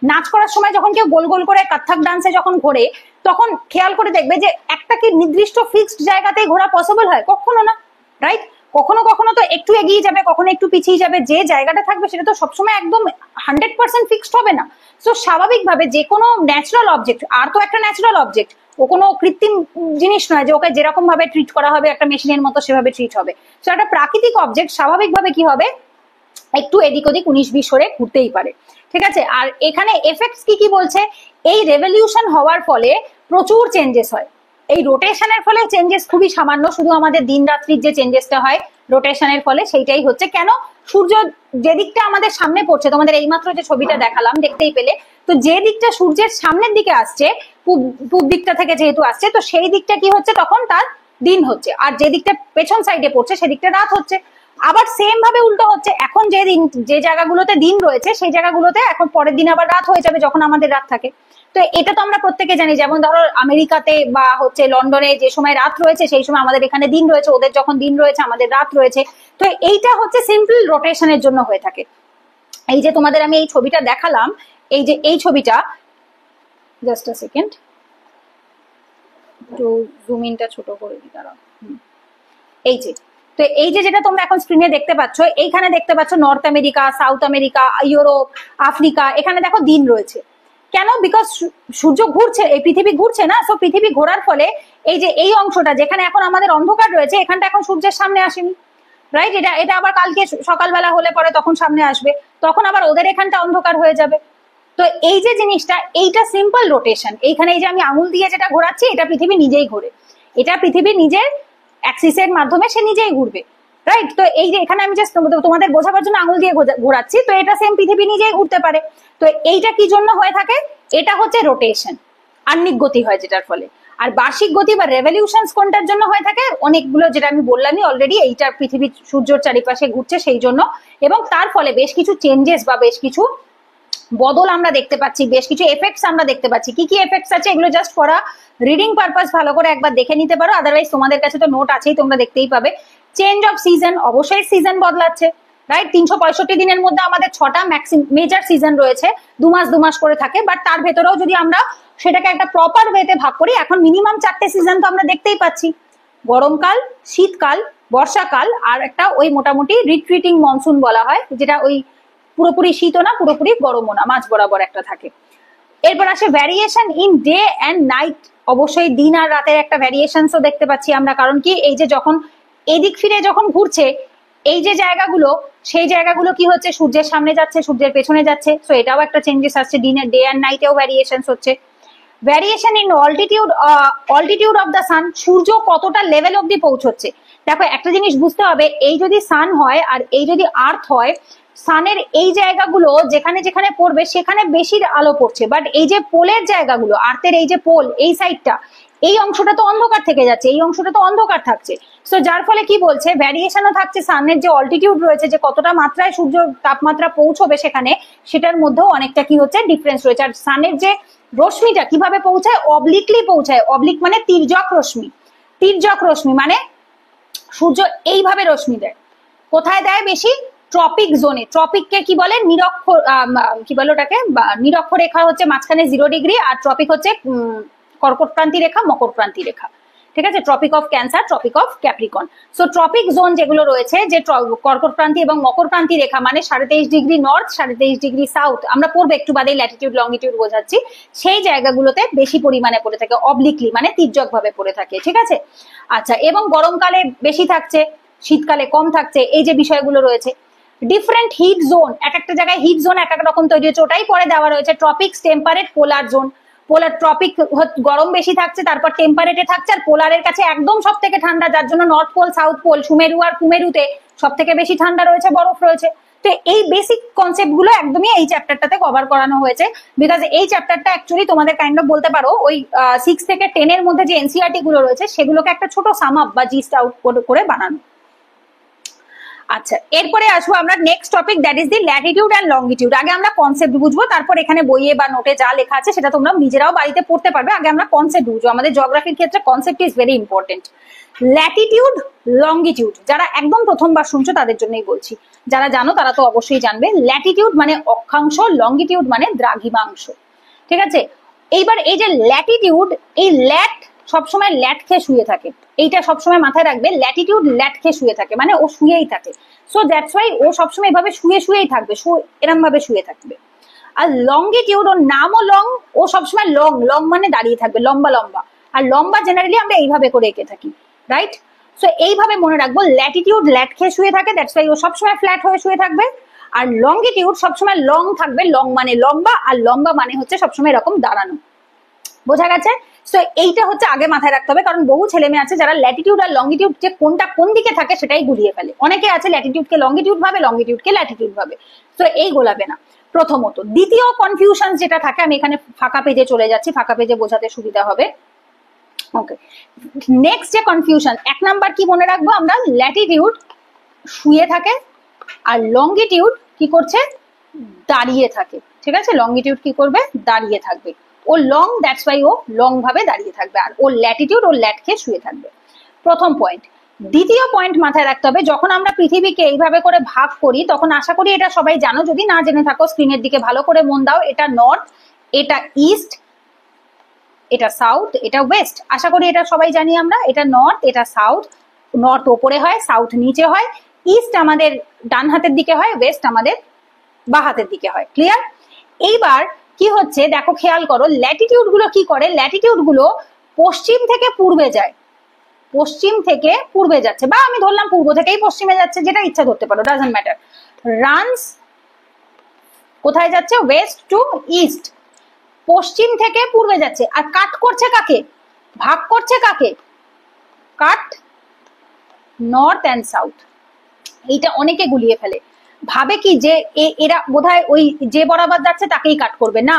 নাচ করার সময় যখন কেউ গোল গোল করে কত্থক ডান্সে যখন ঘোরে, তখন খেয়াল করে দেখবে যে একটা কি নির্দিষ্ট ফিক্সড জায়গাতেই ঘোরা পসিবল হয়, কখনো না, রাইট? কখনো কখনো তো একটু এগিয়ে যাবে, কখনো একটু পিছিয়ে যাবে, যে জায়গাটা থাকবে সেটা তো সবসময় একদম 100% ফিক্সড হবে না। তো স্বাভাবিকভাবে যে কোনো ন্যাচারাল অবজেক্ট, আর তো একটা ন্যাচারাল অবজেক্ট, ও কোনো কৃত্রিম জিনিস নয় যে ওকে যেরকম ভাবে ট্রিট করা হবে একটা মেশিনের মতো সেভাবে ট্রিট হবে। তো একটা প্রাকৃতিক অবজেক্ট স্বাভাবিকভাবে কি হবে, একটু এদিক ওদিক 19-20 করে ঘুরতেই পারে, ঠিক আছে। আর এখানে এফেক্টস কি বলছে, এই রেভলিউশন হওয়ার ফলে প্রচুর চেঞ্জেস হয়। এই রোটেশনের ফলে চেঞ্জেস খুবই সামান্য, শুধু আমাদের দিন রাত্রির যে চেঞ্জেসটা হয় রোটেশনের ফলে সেইটাই হচ্ছে। কেন, সূর্য যে দিকটা আমাদের সামনে পড়ছে, তোমাদের এইমাত্র যে ছবিটা দেখালাম দেখতেই পেলে, তো যে দিকটা সূর্যের সামনের দিকে আসছে, পূব দিকটা থেকে যেহেতু আসছে, তো সেই দিকটা কি হচ্ছে তখন তার দিন হচ্ছে, আর যে দিকটা পেছন সাইডে পড়ছে সেদিকটা রাত হচ্ছে। আবার সেম ভাবে উল্টো হচ্ছে, এখন যে জায়গাগুলোতে দিন রয়েছে সেই জায়গাগুলোতে এখন পরের দিন আবার রাত হয়ে যাবে যখন আমাদের রাত থাকে। তো এটা তো আমরা প্রত্যেকে জানি, যেমন ধরো আমেরিকাতে বা হচ্ছে লন্ডনে যে সময় রাত রয়েছে সেই সময় আমাদের এখানে দিন রয়েছে, ওদের যখন দিন রয়েছে আমাদের রাত রয়েছে। তো এইটা হচ্ছে সিম্পল রোটেশনের জন্য হয়ে থাকে। এই যে তোমাদের আমি এই ছবিটা দেখালাম, এই যে এই ছবিটা, জাস্ট আ সেকেন্ড, একটু জুম ইনটা ছোট করে দিই দাঁড়াও। এই যে, তো এই যে যেটা তোমরা এখন স্ক্রিনে দেখতে পাচ্ছ, এইখানে দেখতে পাচ্ছ north America, south America, Europe, Africa, এখানে দেখো দিন রয়েছে। কেন, বিকজ সূর্য ঘুরছে, এই পৃথিবী ঘুরছে না, সো পৃথিবী ঘোরার ফলে এই যে এই অংশটা যেখানে এখন আমাদের অন্ধকার রয়েছে, এখানটা এখন সূর্যের সামনে আসেনি, রাইট? এটা আবার কালকে সকালবেলা হলে পরে তখন সামনে আসবে, তখন আবার ওদের এখানটা অন্ধকার হয়ে যাবে। তো এই যে জিনিসটা, এইটা সিম্পল রোটেশন। এইখানে এই যে আমি আঙুল দিয়ে যেটা ঘোরাচ্ছি, এটা পৃথিবী নিজেই ঘোরে, এটা পৃথিবী নিজের অ্যাক্সিসের মাধ্যমে সে নিজেই ঘুরবে, রাইট? তো এই যে এখানে আমি জাস্ট তোমাদের বোঝাবার জন্য আঙুল দিয়ে ঘোরাচ্ছি, তো এটা সেম পৃথিবী নিজেই ঘুরতে পারে। তো এইটা কি জন্য হয়ে থাকে, এটা হচ্ছে রোটেশন, আহ্নিক গতি হয় যেটার ফলে। আর বার্ষিক গতি বা রেভলিউশনস কোনটার জন্য হয়ে থাকে, অনেকগুলো, যেটা আমি বললামই অলরেডি, এইটা পৃথিবী সূর্যের চারিপাশে ঘুরছে সেই জন্য, এবং তার ফলে বেশ কিছু চেঞ্জেস বা বেশ কিছু বদল আমরা দেখতে পাচ্ছি, বেশ কিছু এফেক্টস আমরা দেখতে পাচ্ছি। কি কি এফেক্টস আছে এগুলো জাস্ট ফর রিডিং পারপাস ভালো করে একবার দেখে নিতে পারো, আদারওয়াইজ তোমাদের কাছে তো নোট আছেই, তোমরা দেখতেই পাবে। চেঞ্জ অফ সিজন, অবশ্যই সিজন বদলাচ্ছে, রাইট? 365 দিনের মধ্যে আমাদের 6টা মেজর সিজন রয়েছে, 2 মাস 2 মাস করে থাকে, বাট তার ভেতরেও যদি আমরা সেটাকে একটা প্রপার ওয়েতে ভাগ করি, এখন মিনিমাম 4টে সিজন তো আমরা দেখতেই পাচ্ছি, গরমকাল, শীতকাল, বর্ষাকাল, আর একটা ওই মোটামুটি রিট্রিটিং মনসুন বলা হয়, যেটা ওই পুরোপুরি শীতও না পুরোপুরি গরমও না, মাঝ বরাবর একটা থাকে। এরপর আসে variation in day and night. অবশ্যই দিন আর রাতের একটা ভ্যারিয়েশনসও দেখতে পাচ্ছি আমরা, কারণ কি এই যে যখন এদিক ফিরে যখন ঘুরছে এই যে জায়গাগুলো, সেই জায়গাগুলো কি হচ্ছে, সূর্যের সামনে যাচ্ছে, সূর্যের পেছনে যাচ্ছে, সো এটাও একটা চেঞ্জেস আসছে। দিনের ডে অ্যান্ড নাইটেও ভ্যারিয়েশনস হচ্ছে। Variation in altitude of the sun, সূর্য কতটা লেভেল অব্দি পৌঁছচ্ছে। দেখো একটা জিনিস বুঝতে হবে, এই যদি সান হয় আর এই যদি আর্থ হয়, সানের এই জায়গাগুলো যেখানে যেখানে পড়বে সেখানে বেশি আলো পড়ছে, বাট এই যে পোলের জায়গাগুলো, আর্থের এই যে পোল, এই সাইডটা, এই অংশটা তো অন্ধকার থেকে যাচ্ছে, এই অংশটা তো অন্ধকার থাকছে। সো যার ফলে কি বলছে, ভ্যারিয়েশনও থাকছে। সানের যে অল্টিটিউড রয়েছে, যে কতটা মাত্রায় সূর্য তাপমাত্রা পৌঁছবে সেখানে, সেটার মধ্যেও অনেকটা কি হচ্ছে, ডিফারেন্স রয়েছে। আর সানের যে রশ্মিটা কিভাবে পৌঁছায়, অবলিকলি পৌঁছায়। অবলিক মানে তির্যক রশ্মি, তির্যক রশ্মি মানে সূর্য এইভাবে রশ্মি দেয়। কোথায় দেয় বেশি? ট্রপিক জোনে। ট্রপিককে কি বলে? নিরক্ষর, কি বলে ওটাকে, নিরক্ষরেখা হচ্ছে মাঝখানে 0 ডিগ্রি, আর ট্রপিক হচ্ছে কর্কটক্রান্তি রেখা, মকরক্রান্তি রেখা। ঠিক আছে, tropic of Cancer, tropic of Capricorn. So tropic zone যেগুলো রয়েছে, যে কর্কটক্রান্তি এবং মকরক্রান্তি রেখা মানে 23.5 ডিগ্রি নর্থ, 23.5 ডিগ্রি সাউথ, আমরা পড়বো একটু বাদেই ল্যাটিটিউড লঙ্গিটিউড বোঝাচ্ছি, সেই জায়গাগুলোতে বেশি পরিমাণে পড়ে থাকে, অবলিকলি মানে তির্যক ভাবে পড়ে থাকে। ঠিক আছে, আচ্ছা, এবং গরমকালে বেশি থাকছে, শীতকালে কম থাকছে, এই যে বিষয়গুলো রয়েছে। ডিফারেন্ট হিট জোন, এক একটা জায়গায় হিট জোন এক এক রকম তৈরি হচ্ছে, ওটাই পরে দেওয়া রয়েছে। ট্রপিক্স, টেম্পারেট, পোলার জোন। পোলার ট্রপিক গরম বেশি থাকছে, তারপর টেম্পারেটে থাকছে, আর পোলারের কাছে একদম সব থেকে ঠান্ডা, যার জন্য নর্থ পোল, সাউথ পোল, সুমেরু আর কুমেরুতে সব থেকে বেশি ঠান্ডা রয়েছে, বরফ রয়েছে। তো এই বেসিক কনসেপ্ট গুলো একদমই এই চ্যাপ্টারটাতে কভার করানো হয়েছে, বিকজ এই চ্যাপ্টারটা অ্যাকচুয়ালি তোমাদের কাইন্ড অফ বলতে পারো ওই 6 থেকে 10 এর মধ্যে যে এনসিআরটি গুলো রয়েছে সেগুলোকে একটা ছোট সাম আপ বা জিস্ট আউট করে বানানো। আচ্ছা, এরপরে আসবো আমরা next topic, that is the Latitude and longitude. আগে আমরা কনসেপ্ট বুঝবো, তারপর এখানে বইয়ে বা নোটে যা লেখা আছে সেটা তোমরা নিজেরাও বাড়িতে পড়তে পারবে। আগে আমরা কনসেপ্ট বুঝবো, আমাদের জিওগ্রাফির ক্ষেত্রে concept is very important. Latitude, longitude, যারা একদম প্রথমবার শুনছো তাদের জন্যই বলছি, যারা জানো তারা তো অবশ্যই জানবে। ল্যাটিটিউড মানে অক্ষাংশ, লঙ্গিটিউড মানে দ্রাঘিমাংশ। ঠিক আছে, এইবার এই যে ল্যাটিটিউড, এই ল্যাট সবসময় ল্যাট খেয়ে শুয়ে থাকে, এইটা সবসময় মাথায় রাখবে। ল্যাটিটিউড ল্যাট খেয়ে শুয়ে থাকে, মানে ও শুয়েই থাকে। সো দ্যাটস ওয়াই ও সবসময় এভাবে শুয়েই থাকবে, এরম ভাবে শুয়ে থাকবে। আর লঙ্গিটিউড, ওর নামও লং, ও সবসময় লং, লং মানে দাঁড়িয়ে থাকবে, লম্বা লম্বা। আর লম্বা জেনারেলি আমরা এইভাবে করে এঁকে থাকি, রাইট? সো এইভাবে মনে রাখবো, ল্যাটিটিউড ল্যাট খেয়ে শুয়ে থাকে, দ্যাটস ওয়াই ও সবসময় ফ্ল্যাট হয়ে শুয়ে থাকবে। আর লঙ্গিটিউড সবসময় লং থাকবে, লং মানে লম্বা, আর লম্বা মানে হচ্ছে সবসময় এরকম দাঁড়ানো। বোঝা গেছে? সো এইটা হচ্ছে আগে মাথায় রাখতে হবে, কারণ বহু ছেলে মেয়ে আছে যারা ল্যাটিটিউড আর লঙ্গিটিউড যে কোনটা কোন দিকে থাকে সেটাই গুলিয়ে ফেলে। অনেকে আছে ল্যাটিটিউডকে লঙ্গিটিউড ভাবে, লঙ্গিটিউডকে ল্যাটিটিউড ভাবে। সো এই গোলাবে না প্রথমত। দ্বিতীয় কনফিউশন যেটা থাকে, আমি এখানে ফাঁকা পেজে চলে যাচ্ছি, ফাঁকা পেজে বোঝাতে সুবিধা হবে। ওকে, নেক্সট যে কনফিউশন, 1 নাম্বার কি মনে রাখবো আমরা, ল্যাটিটিউড শুয়ে থাকে, আর লঙ্গিটিউড কি করছে, দাঁড়িয়ে থাকে। ঠিক আছে, লঙ্গিটিউড কি করবে, দাঁড়িয়ে থাকবে। Oblong, that's why oblong ভাবে দাঁড়িয়ে থাকবে, আর ও ল্যাটিটিউড, ও ল্যাট খেয়ে শুয়ে থাকবে। প্রথম পয়েন্ট। দ্বিতীয় পয়েন্ট মাথায় রাখতে হবে, যখন আমরা পৃথিবীকে এইভাবে করে ভাগ করি, তখন আশা করি এটা সবাই জানো, যদি না জেনে থাকো স্ক্রিনের দিকে ভালো করে মন দাও। এটা নর্থ, এটা ইস্ট, এটা সাউথ, এটা ওয়েস্ট। আশা করি এটা সবাই জানি আমরা। এটা নর্থ, এটা সাউথ। নর্থ ওপরে হয়, সাউথ নিচে হয়, ইস্ট আমাদের ডান হাতের দিকে হয়, ওয়েস্ট আমাদের বাঁ হাতের দিকে হয়। ক্লিয়ার? এইবার কি হচ্ছে দেখো, খেয়াল করো, ল্যাটিটিউড গুলো কি করে, ল্যাটিটিউড গুলো পশ্চিম থেকে পূর্বে যায়, পশ্চিম থেকে পূর্বে যাচ্ছে, বা আমি ধরলাম পূর্ব থেকেই পশ্চিমে যাচ্ছে, যেটা ইচ্ছা ধরতে পারো, ডাজন্ট ম্যাটার। রানস কোথায় যাচ্ছে, ওয়েস্ট টু ইস্ট, পশ্চিম থেকে পূর্বে যাচ্ছে। আর কাট করছে কাকে, ভাগ করছে কাকে, কাট নর্থ অ্যান্ড সাউথ। এইটা অনেকে গুলিয়ে ফেলে, ভাবে কি যে এরা বোধহয় ওই যে বরাবর যাচ্ছে তাকেই কাট করবে। না,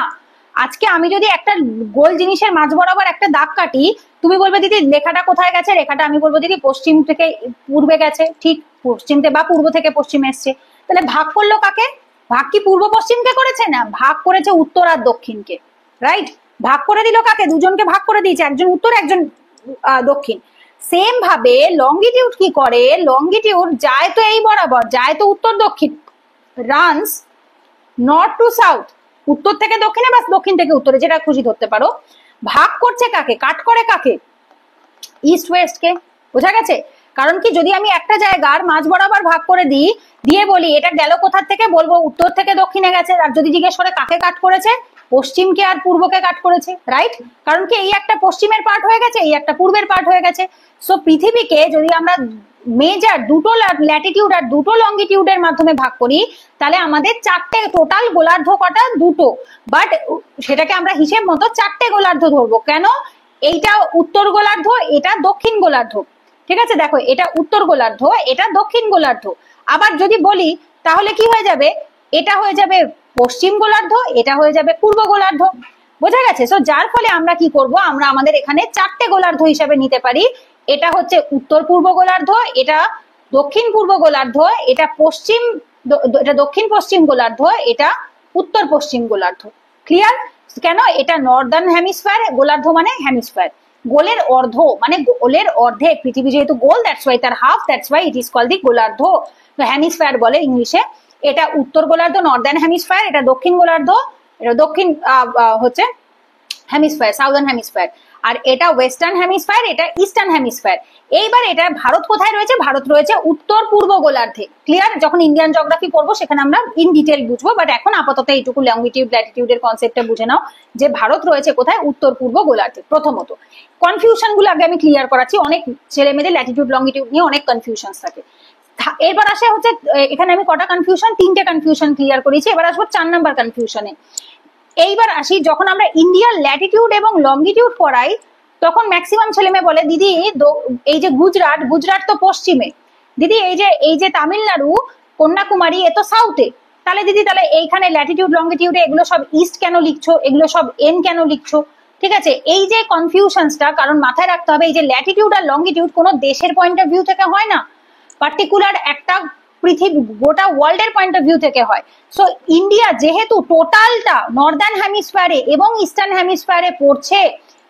আজকে আমি যদি একটা গোল জিনিসের মাঝ বরাবর একটা দাগ কাটি, তুমি বলবে দিদি লেখাটা কোথায় গেছে, রেখাটা আমি বলবো দিদি পশ্চিম থেকে পূর্বে গেছে। ঠিক, পশ্চিম থেকে বা পূর্ব থেকে পশ্চিমে এসছে। তাহলে ভাগ করলো কাকে, ভাগ কি পূর্ব পশ্চিমকে করেছে, না, ভাগ করেছে উত্তর আর দক্ষিণকে, রাইট? ভাগ করে দিল কাকে, দুজনকে ভাগ করে দিয়েছে, একজন উত্তর একজন দক্ষিণ। সেম ভাবে লঙ্গিটিউড কি করে, লঙ্গিটিউড যায় তো এই বরাবর, যায় তো উত্তর দক্ষিণ, রানস নর্থ টু সাউথ, উত্তর থেকে দক্ষিণে বা দক্ষিণ থেকে উত্তরে, যেটা খুশি ধরতে পারো। ভাগ করছে কাকে, কাট করে কাকে, ইস্ট ওয়েস্ট কে। বোঝা গেছে? কারণ কি, যদি আমি একটা জায়গার মাঝ বরাবর ভাগ করে দিই, দিয়ে বলি এটা গেল কোথার থেকে, বলবো উত্তর থেকে দক্ষিণে গেছে। আর যদি জিজ্ঞেস করে কাকে কাট করেছে, পশ্চিমকে আর পূর্বকে কাট করেছে, রাইট? কারণ কি, এই একটা পশ্চিমের পার্ট হয়ে গেছে, এই একটা পূর্বের পার্ট হয়ে গেছে। সো পৃথিবীকে যদি আমরা মেজার দুটো ল্যাটিটিউড আর দুটো লঙ্গিটিউডের মাধ্যমে ভাগ করি, তাহলে আমাদের চারটে টোটাল গোলার্ধ কটা, দুটো। বাট সেটাকে আমরা হিসেব মতো চারটে গোলার্ধ ধরবো। কেন? এইটা উত্তর গোলার্ধ, এটা দক্ষিণ গোলার্ধ। ঠিক আছে, দেখো এটা উত্তর গোলার্ধ, এটা দক্ষিণ গোলার্ধ। আবার যদি বলি তাহলে কি হয়ে যাবে, এটা হয়ে যাবে পশ্চিম গোলার্ধ, এটা হয়ে যাবে পূর্ব গোলার্ধ। বোঝা গেছে? সো যার ফলে আমরা কি করব, আমরা আমাদের এখানে চারটে গোলার্ধ হিসাবে নিতে পারি। এটা হচ্ছে উত্তর পূর্ব গোলার্ধ, এটা দক্ষিণ পূর্ব গোলার্ধ, এটা এটা দক্ষিণ পশ্চিম গোলার্ধ, এটা উত্তর পশ্চিম গোলার্ধ। ক্লিয়ার? কেন? এটা নর্দার্ন হেমিস্ফিয়ার, গোলার্ধ মানে হেমিস্ফিয়ার, গোলের অর্ধ মানে গোলের অর্ধেক। পৃথিবী যেহেতু গোল, দ্যাটস ওয়াই তার half, that's why it is called the গোলার্ধ, হেমিস্ফিয়ার বলে ইংলিশে। এটা উত্তর গোলার্ধ, নর্দার্ন হেমিস্ফিয়ার, এটা দক্ষিণ গোলার্ধ, এটা দক্ষিণ হচ্ছে হেমিস্ফিয়ার, সাউদার্ন হেমিস্ফিয়ার। আর এটা ওয়েস্টার্ন হেমিস্ফিয়ার, এটা ইস্টার্ন হেমিস্ফিয়ার। এইবার এটা ভারত কোথায় রয়েছে? ভারত রয়েছে উত্তর পূর্ব গোলার্ধে। ক্লিয়ার? যখন ইন্ডিয়ান জিওগ্রাফি পড়বো সেখানে আমরা ইন ডিটেল বুঝবো, বাট এখন আপাতত এইটুকু লঙ্গিটিউড ল্যাটিটিউডের কনসেপ্টটা বুঝে নাও যে ভারত রয়েছে কোথায়, উত্তর পূর্ব গোলার্ধে। প্রথমত কনফিউশন গুলো আগে আমি ক্লিয়ার করাচ্ছি, অনেক ছেলে মেয়েদের ল্যাটিটিউড লঙ্গিটিউড নিয়ে অনেক কনফিউশন থাকে। এবার আসে হচ্ছে, এখানে আমি কটা কনফিউশন, তিনটে কনফিউশন ক্লিয়ার করেছি। এবার আসবো 4 নাম্বার কনফিউশনে। এইবার আসি, যখন আমরা ইন্ডিয়ার ল্যাটিটিউড এবং লঙ্গিটিউড পড়াই, তখন ম্যাক্সিমাম ছেলে মেয়ে বলে দিদি এই যে গুজরাট তো পশ্চিমে, দিদি এই যে তামিলনাড়ু কন্যাকুমারী এ তো সাউথে, তাহলে দিদি তাহলে এইখানে ল্যাটিটিউড লঙ্গিটিউডে এগুলো সব ইস্ট কেন লিখছো, এগুলো সব এন কেন লিখছো? ঠিক আছে, এই যে কনফিউশনসটা, কারণ মাথায় রাখতে হবে এই যে ল্যাটিটিউড আর লঙ্গিটিউড কোনো দেশের পয়েন্ট অফ ভিউ থেকে হয় না, পার্টিকুলার একটা পৃথিবী গোটা ওয়ার্ল্ডের পয়েন্ট অফ ভিউ থেকে হয়। সো ইন্ডিয়া যেহেতু টোটালটা নর্দার্ন হেমিস্ফিয়ারে এবং ইস্টার্ন হেমিস্ফিয়ারে পড়ছে,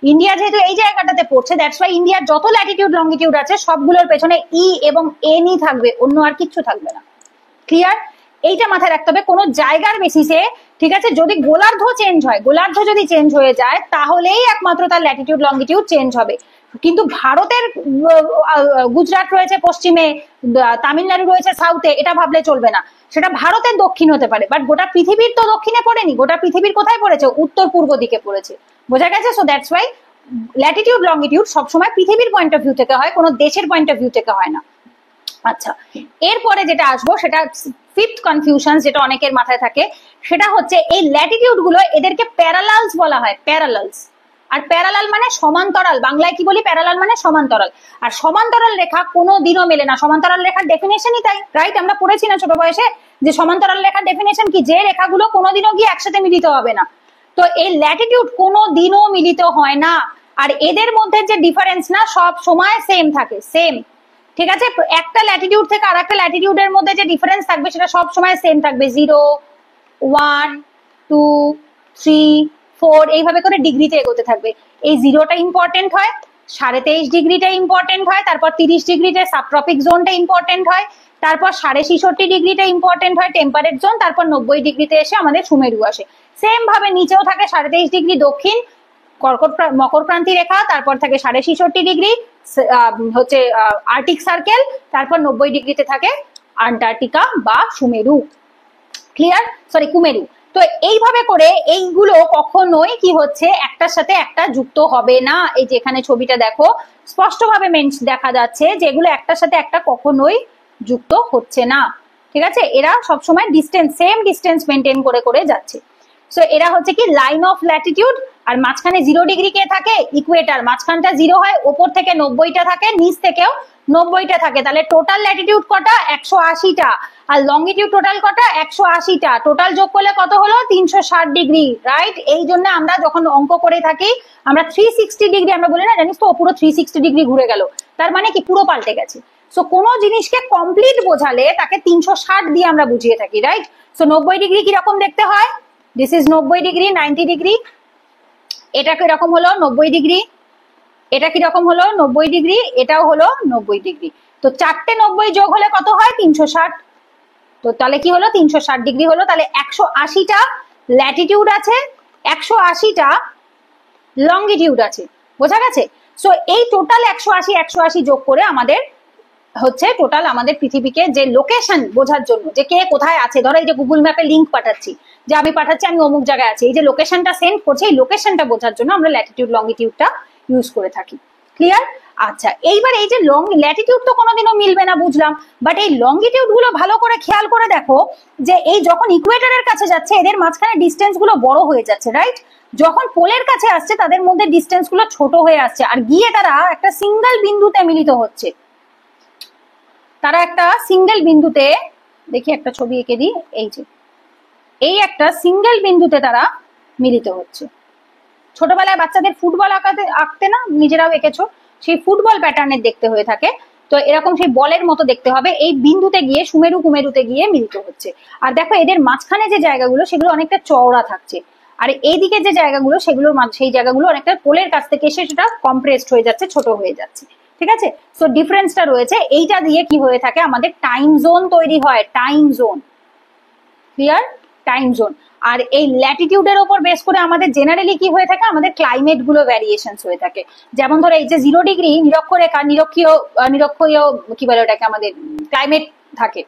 ইন্ডিয়া যেহেতু এই জায়গাটাতে পড়ছে, দ্যাটস ওয়াই ইন্ডিয়ার যত ল্যাটিটিউড লঙ্গিটিউড আছে সবগুলোর পেছনে ই এবং এন ই থাকবে, অন্য আর কিচ্ছু থাকবে না। ক্লিয়ার? এইটা মাথায় রাখতে হবে কোনো জায়গার বেসিসে। ঠিক আছে, যদি গোলার্ধ চেঞ্জ হয়, গোলার্ধ যদি চেঞ্জ হয়ে যায়, তাহলেই একমাত্র তার ল্যাটিটিউড লঙ্গিটিউড চেঞ্জ হবে। কিন্তু ভারতের গুজরাট রয়েছে পশ্চিমে, তামিলনাড়ু রয়েছে সাউথে, এটা ভাবলে চলবে না। সেটা ভারতের দক্ষিণ হতে পারে, বাট গোটা পৃথিবীর তো দক্ষিণে পড়েনি, গোটা পৃথিবীর কোথায় পড়েছে? উত্তর পূর্ব দিকে পড়েছে। বোঝা গেছে? So that's why Latitude longitude সবসময় পৃথিবীর পয়েন্ট অফ ভিউ থেকে হয়, কোনো দেশের পয়েন্ট অফ ভিউ থেকে হয় না। আচ্ছা, এরপরে যেটা আসবো সেটা ফিফথ কনফিউশন, যেটা অনেকের মাথায় থাকে, সেটা হচ্ছে এই ল্যাটিটিউড গুলো এদেরকে প্যারালালস বলা হয়, প্যারালালস। আর প্যারালাল মানে সমান্তরাল, বাংলায় কি বলি? প্যারালাল মানে সমান্তরাল। আর সমান্তরাল রেখা কোনো দিনও মেলে না, সমান্তরাল রেখার ডেফিনেশনই তাই, রাইট? আমরা পড়েছি না ছোট বয়সে যে সমান্তরাল রেখার ডেফিনেশন কি? যে রেখাগুলো কোনোদিনও গিয়ে একসাথে মিলিত হবে না। তো এই ল্যাটিটিউড কোনো দিনও মিলিত হয় না, আর এদের মধ্যে যে ডিফারেন্স না, সব সময় সেম থাকে, সেম। ঠিক আছে, একটা ল্যাটিটিউড থেকে আর একটা ল্যাটিটিউডের মধ্যে যে ডিফারেন্স থাকবে সেটা সব সময় সেম থাকবে, 0, 1, 2, 3, 4 এইভাবে করে ডিগ্রিতে এগোতে থাকবে। এই 0টা ইম্পর্টেন্ট হয়, 23.5 ডিগ্রিটা ইম্পর্টেন্ট হয়, তারপর 30 ডিগ্রিতে সাবট্রপিক জোনটা ইম্পর্টেন্ট হয়, তারপর 66.5 ডিগ্রিটা ইম্পর্টেন্ট হয় টেম্পারেট জোন, তারপর 90 ডিগ্রিতে এসে আমাদের সুমেরু আসে। সেম ভাবে নিচেও থাকে 23.5 ডিগ্রি দক্ষিণ মকর ক্রান্তি রেখা, তারপর থাকে 66.5 ডিগ্রি হচ্ছে আর্কটিক সার্কেল, তারপর 90 ডিগ্রিতে থাকে আন্টার্কটিকা বা সুমেরু। ক্লিয়ার? সরি, কুমেরু। তো এইভাবে করে এইগুলো কখনোই কি হচ্ছে, একটার সাথে একটা যুক্ত হবে না। এই যে এখানে ছবিটা দেখো, স্পষ্টভাবে দেখা যাচ্ছে যে এগুলো একটার সাথে একটা কখনোই যুক্ত হচ্ছে না। ঠিক আছে, এরা সবসময় ডিস্টেন্স, সেম ডিস্টেন্স মেনটেন করে করে যাচ্ছে। সো এরা হচ্ছে কি লাইন অফ ল্যাটিটিউড, আর মাঝখানে 0 ডিগ্রি কে থাকে? ইকুয়েটার। মাঝখানটা 0 হয়, ওপর থেকে 90টা থাকে, নিচ থেকেও 90টা থাকে। তাহলে টোটাল ল্যাটিটিউড কটা? 180টা। আর লঙ্গিটিউড টোটাল কটা? 180টা। টোটাল যোগ করলে কত হলো? 360 ডিগ্রি, রাইট? এই জন্য আমরা যখন অঙ্ক করে থাকি, আমরা 360 ডিগ্রি আমরা বলি না, জানিস তো পুরো 360 ডিগ্রি ঘুরে গেল, তার মানে কি পুরো পাল্টে গেছে। সো কোনো জিনিসকে কমপ্লিট বোঝালে তাকে 360 দিয়ে আমরা বুঝিয়ে থাকি, রাইট? সো 90 ডিগ্রি কিরকম দেখতে হয়? This is 90 degree, 90 degree. এটা কিরকম হলো? 90 ডিগ্রি। এটা কিরকম হলো? 90 ডিগ্রি। এটাও হলো 90 ডিগ্রি। তো 4টে 90 যোগ হলে কত হয়? 360। তো তাহলে কি হলো? 360 ডিগ্রি হলো। তাহলে 180টা ল্যাটিটিউড আছে, 180টা লঙ্গিটিউড আছে। বোঝা গেছে? সো এই টোটাল 180 যোগ করে আমাদের হচ্ছে টোটাল আমাদের পৃথিবীকে যে লোকেশন বোঝার জন্য, যে কে কোথায় আছে, ধরো এই যে গুগল ম্যাপে লিঙ্ক পাঠাচ্ছি, যে আমি পাঠাচ্ছি আমি অমুক জায়গায় আছি, এই যে লোকেশনটা সেন্ড করছে, এই লোকেশনটা বোঝার জন্য আমরা ল্যাটিটিউড লঙ্গিটিউডটা ইউজ করে থাকি। ক্লিয়ার? আচ্ছা, এইবার এই যে ল্যাটিটিউড তো কোনোদিনও মিলবে না বুঝলাম, বাট এই লঙ্গিটিউড গুলো ভালো করে খেয়াল করে দেখো যে এই যখন ইকুয়েটরের কাছে যাচ্ছে এদের মাঝখানে ডিস্টেন্স গুলো বড় হয়ে যাচ্ছে, রাইট? যখন পোলের কাছে আসছে তাদের মধ্যে ডিস্টেন্স গুলো ছোট হয়ে আসছে, আর গিয়ে তারা একটা সিঙ্গেল বিন্দুতে মিলিত হচ্ছে। তারা একটা সিঙ্গেল বিন্দুতে, দেখি একটা ছবি এঁকে দিই, এই যে এই একটা সিঙ্গেল বিন্দুতে তারা মিলিত হচ্ছে। ছোটবেলায় বাচ্চাদের ফুটবল আঁকতে না, নিজেরাও এঁকেছো, সেই ফুটবল প্যাটার্নের দেখতে হয়ে থাকে, তো এরকম সেই বলের মতো দেখতে হবে, এই বিন্দুতে গিয়ে সুমেরু কুমেরুতে গিয়ে মিলিত হচ্ছে। আর দেখো এদের মাঝখানে যে জায়গাগুলো সেগুলো অনেকটা চওড়া থাকছে, আর এইদিকে যে জায়গাগুলো সেগুলোর সেই জায়গাগুলো অনেকটা পোলের কাছ থেকে এসে সেটা কম্প্রেসড হয়ে যাচ্ছে, ছোট হয়ে যাচ্ছে। ঠিক আছে? সো ডিফারেন্সটা রয়েছে, এইটা দিয়ে কি হয়ে থাকে আমাদের টাইম জোন তৈরি হয়, time zone. Clear? Time zone. আর এই ল্যাটিটিউডের উপর বেস করে আমাদের জেনারেলি কি হয়ে থাকে, আমাদের ক্লাইমেট গুলো ভ্যারিয়েশন হয়ে থাকে। যেমন ধরো এই যে 0 ডিগ্রি নিরক্ষরেখা, নিরক্ষীয় কি বলে ওটাকে, আমাদের ক্লাইমেট থাকে,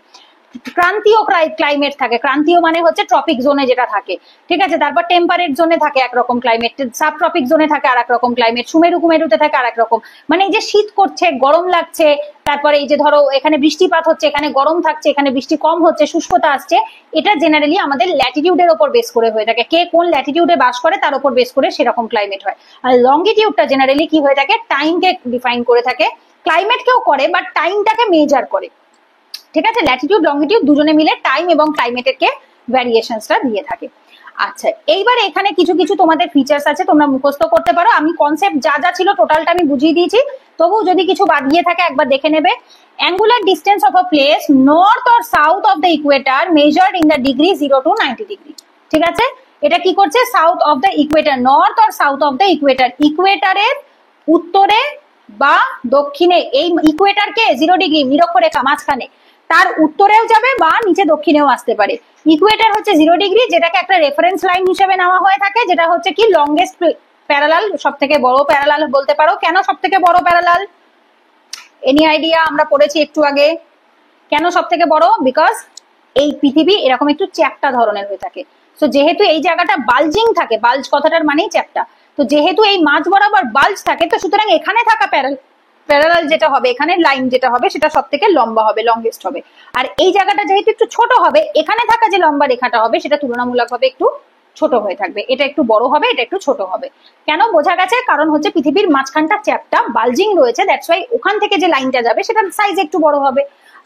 ক্রান্তীয় ক্লাইমেট থাকে। ক্রান্তীয় মানে হচ্ছে ট্রপিক জোনে যেটা থাকে, ঠিক আছে? তারপর টেম্পারেট জোনে থাকে একরকম ক্লাইমেট, সাব ট্রপিক জোনে থাকে আর এক রকম ক্লাইমেট, সুমেরু কুমেরুতে থাকে আর এক রকম। মানে এই যে শীত করছে, গরম লাগছে, তারপরে এই যে ধরো এখানে বৃষ্টিপাত হচ্ছে, এখানে গরম থাকছে, এখানে বৃষ্টি কম হচ্ছে, শুষ্কতা আসছে, এটা জেনারেলি আমাদের ল্যাটিটিউডের উপর বেস করে হয়ে থাকে। কে কোন ল্যাটিটিউডে বাস করে তার উপর বেস করে সেরকম ক্লাইমেট হয়। আর লঙ্গিটিউডটা জেনারেলি কি হয়ে থাকে, টাইমকে ডিফাইন করে থাকে, ক্লাইমেটকেও করে বাট টাইমটাকে মেজার করে। ঠিক আছে? ল্যাটিটিউড লঙ্গিটিউড দুজনে মিলে টাইম এবং ক্লাইমেটের কে ভ্যারিয়েশনসটা দিয়ে থাকে। আচ্ছা, এইবার এখানে কিছু কিছু তোমাদের ফিচার্স আছে, তোমরা মুখস্থ করতে পারো। আমি কনসেপ্ট যা যা ছিল টোটালটা আমি বুঝিয়ে দিয়েছি, তবু যদি কিছু বাদ গিয়ে থাকে একবার দেখে নেবে। Angular distance of a place north or south of the equator measured in the degree 0 to 90 degree. ঠিক আছে? এটা কি করছে, south of the equator, north or south of the equator, ইকুয়েটারের উত্তরে বা দক্ষিণে, এই ইকুয়েটারকে 0 ডিগ্রি নিরক্ষরেখা মাঝখানে, তার উত্তরেও যাবে বা নিচে দক্ষিণেও আসতে পারে। ইকুয়েটার হচ্ছে 0 ডিগ্রি, যেটাকে একটা রেফারেন্স লাইন হিসেবে নেওয়া হয়ে থাকে, যেটা হচ্ছে কি লংগেস্ট প্যারালাল, সব থেকে বড় প্যারালাল বলতে পারো। কেন সব থেকে বড় প্যারালাল? Any idea? আমরা পড়েছি একটু আগে। কেন সব থেকে বড়? বিকজ এই পৃথিবী এরকম একটু চ্যাপ্টা ধরনের হয়ে থাকে। তো যেহেতু এই জায়গাটা বালজিং থাকে, বালজ কথাটার মানেই চ্যাপ্টা, তো যেহেতু এই মাঝ বরাবর বালজ থাকে, তো সুতরাং এখানে থাকা প্যারালাল যেটা হবে, এখানে লাইন যেটা হবে সেটা সব থেকে লম্বা হবে, লংগেস্ট হবে। আর এই জায়গাটা যেহেতু একটু ছোট হবে, এখানে থাকা যে লম্বা রেখাটা হবে সেটা তুলনামূলকভাবে একটু ছোট হয়ে থাকবে। এটা একটু বড় হবে, এটা একটু ছোট হবে। কেন? বোঝা গেছে, কারণ হচ্ছে পৃথিবীর মাঝখানটা চ্যাপ্টা, বালজিং রয়েছে, দ্যাটস ওয়াই ওখান থেকে যে লাইনটা যাবে সেটার সাইজ একটু বড় হবে।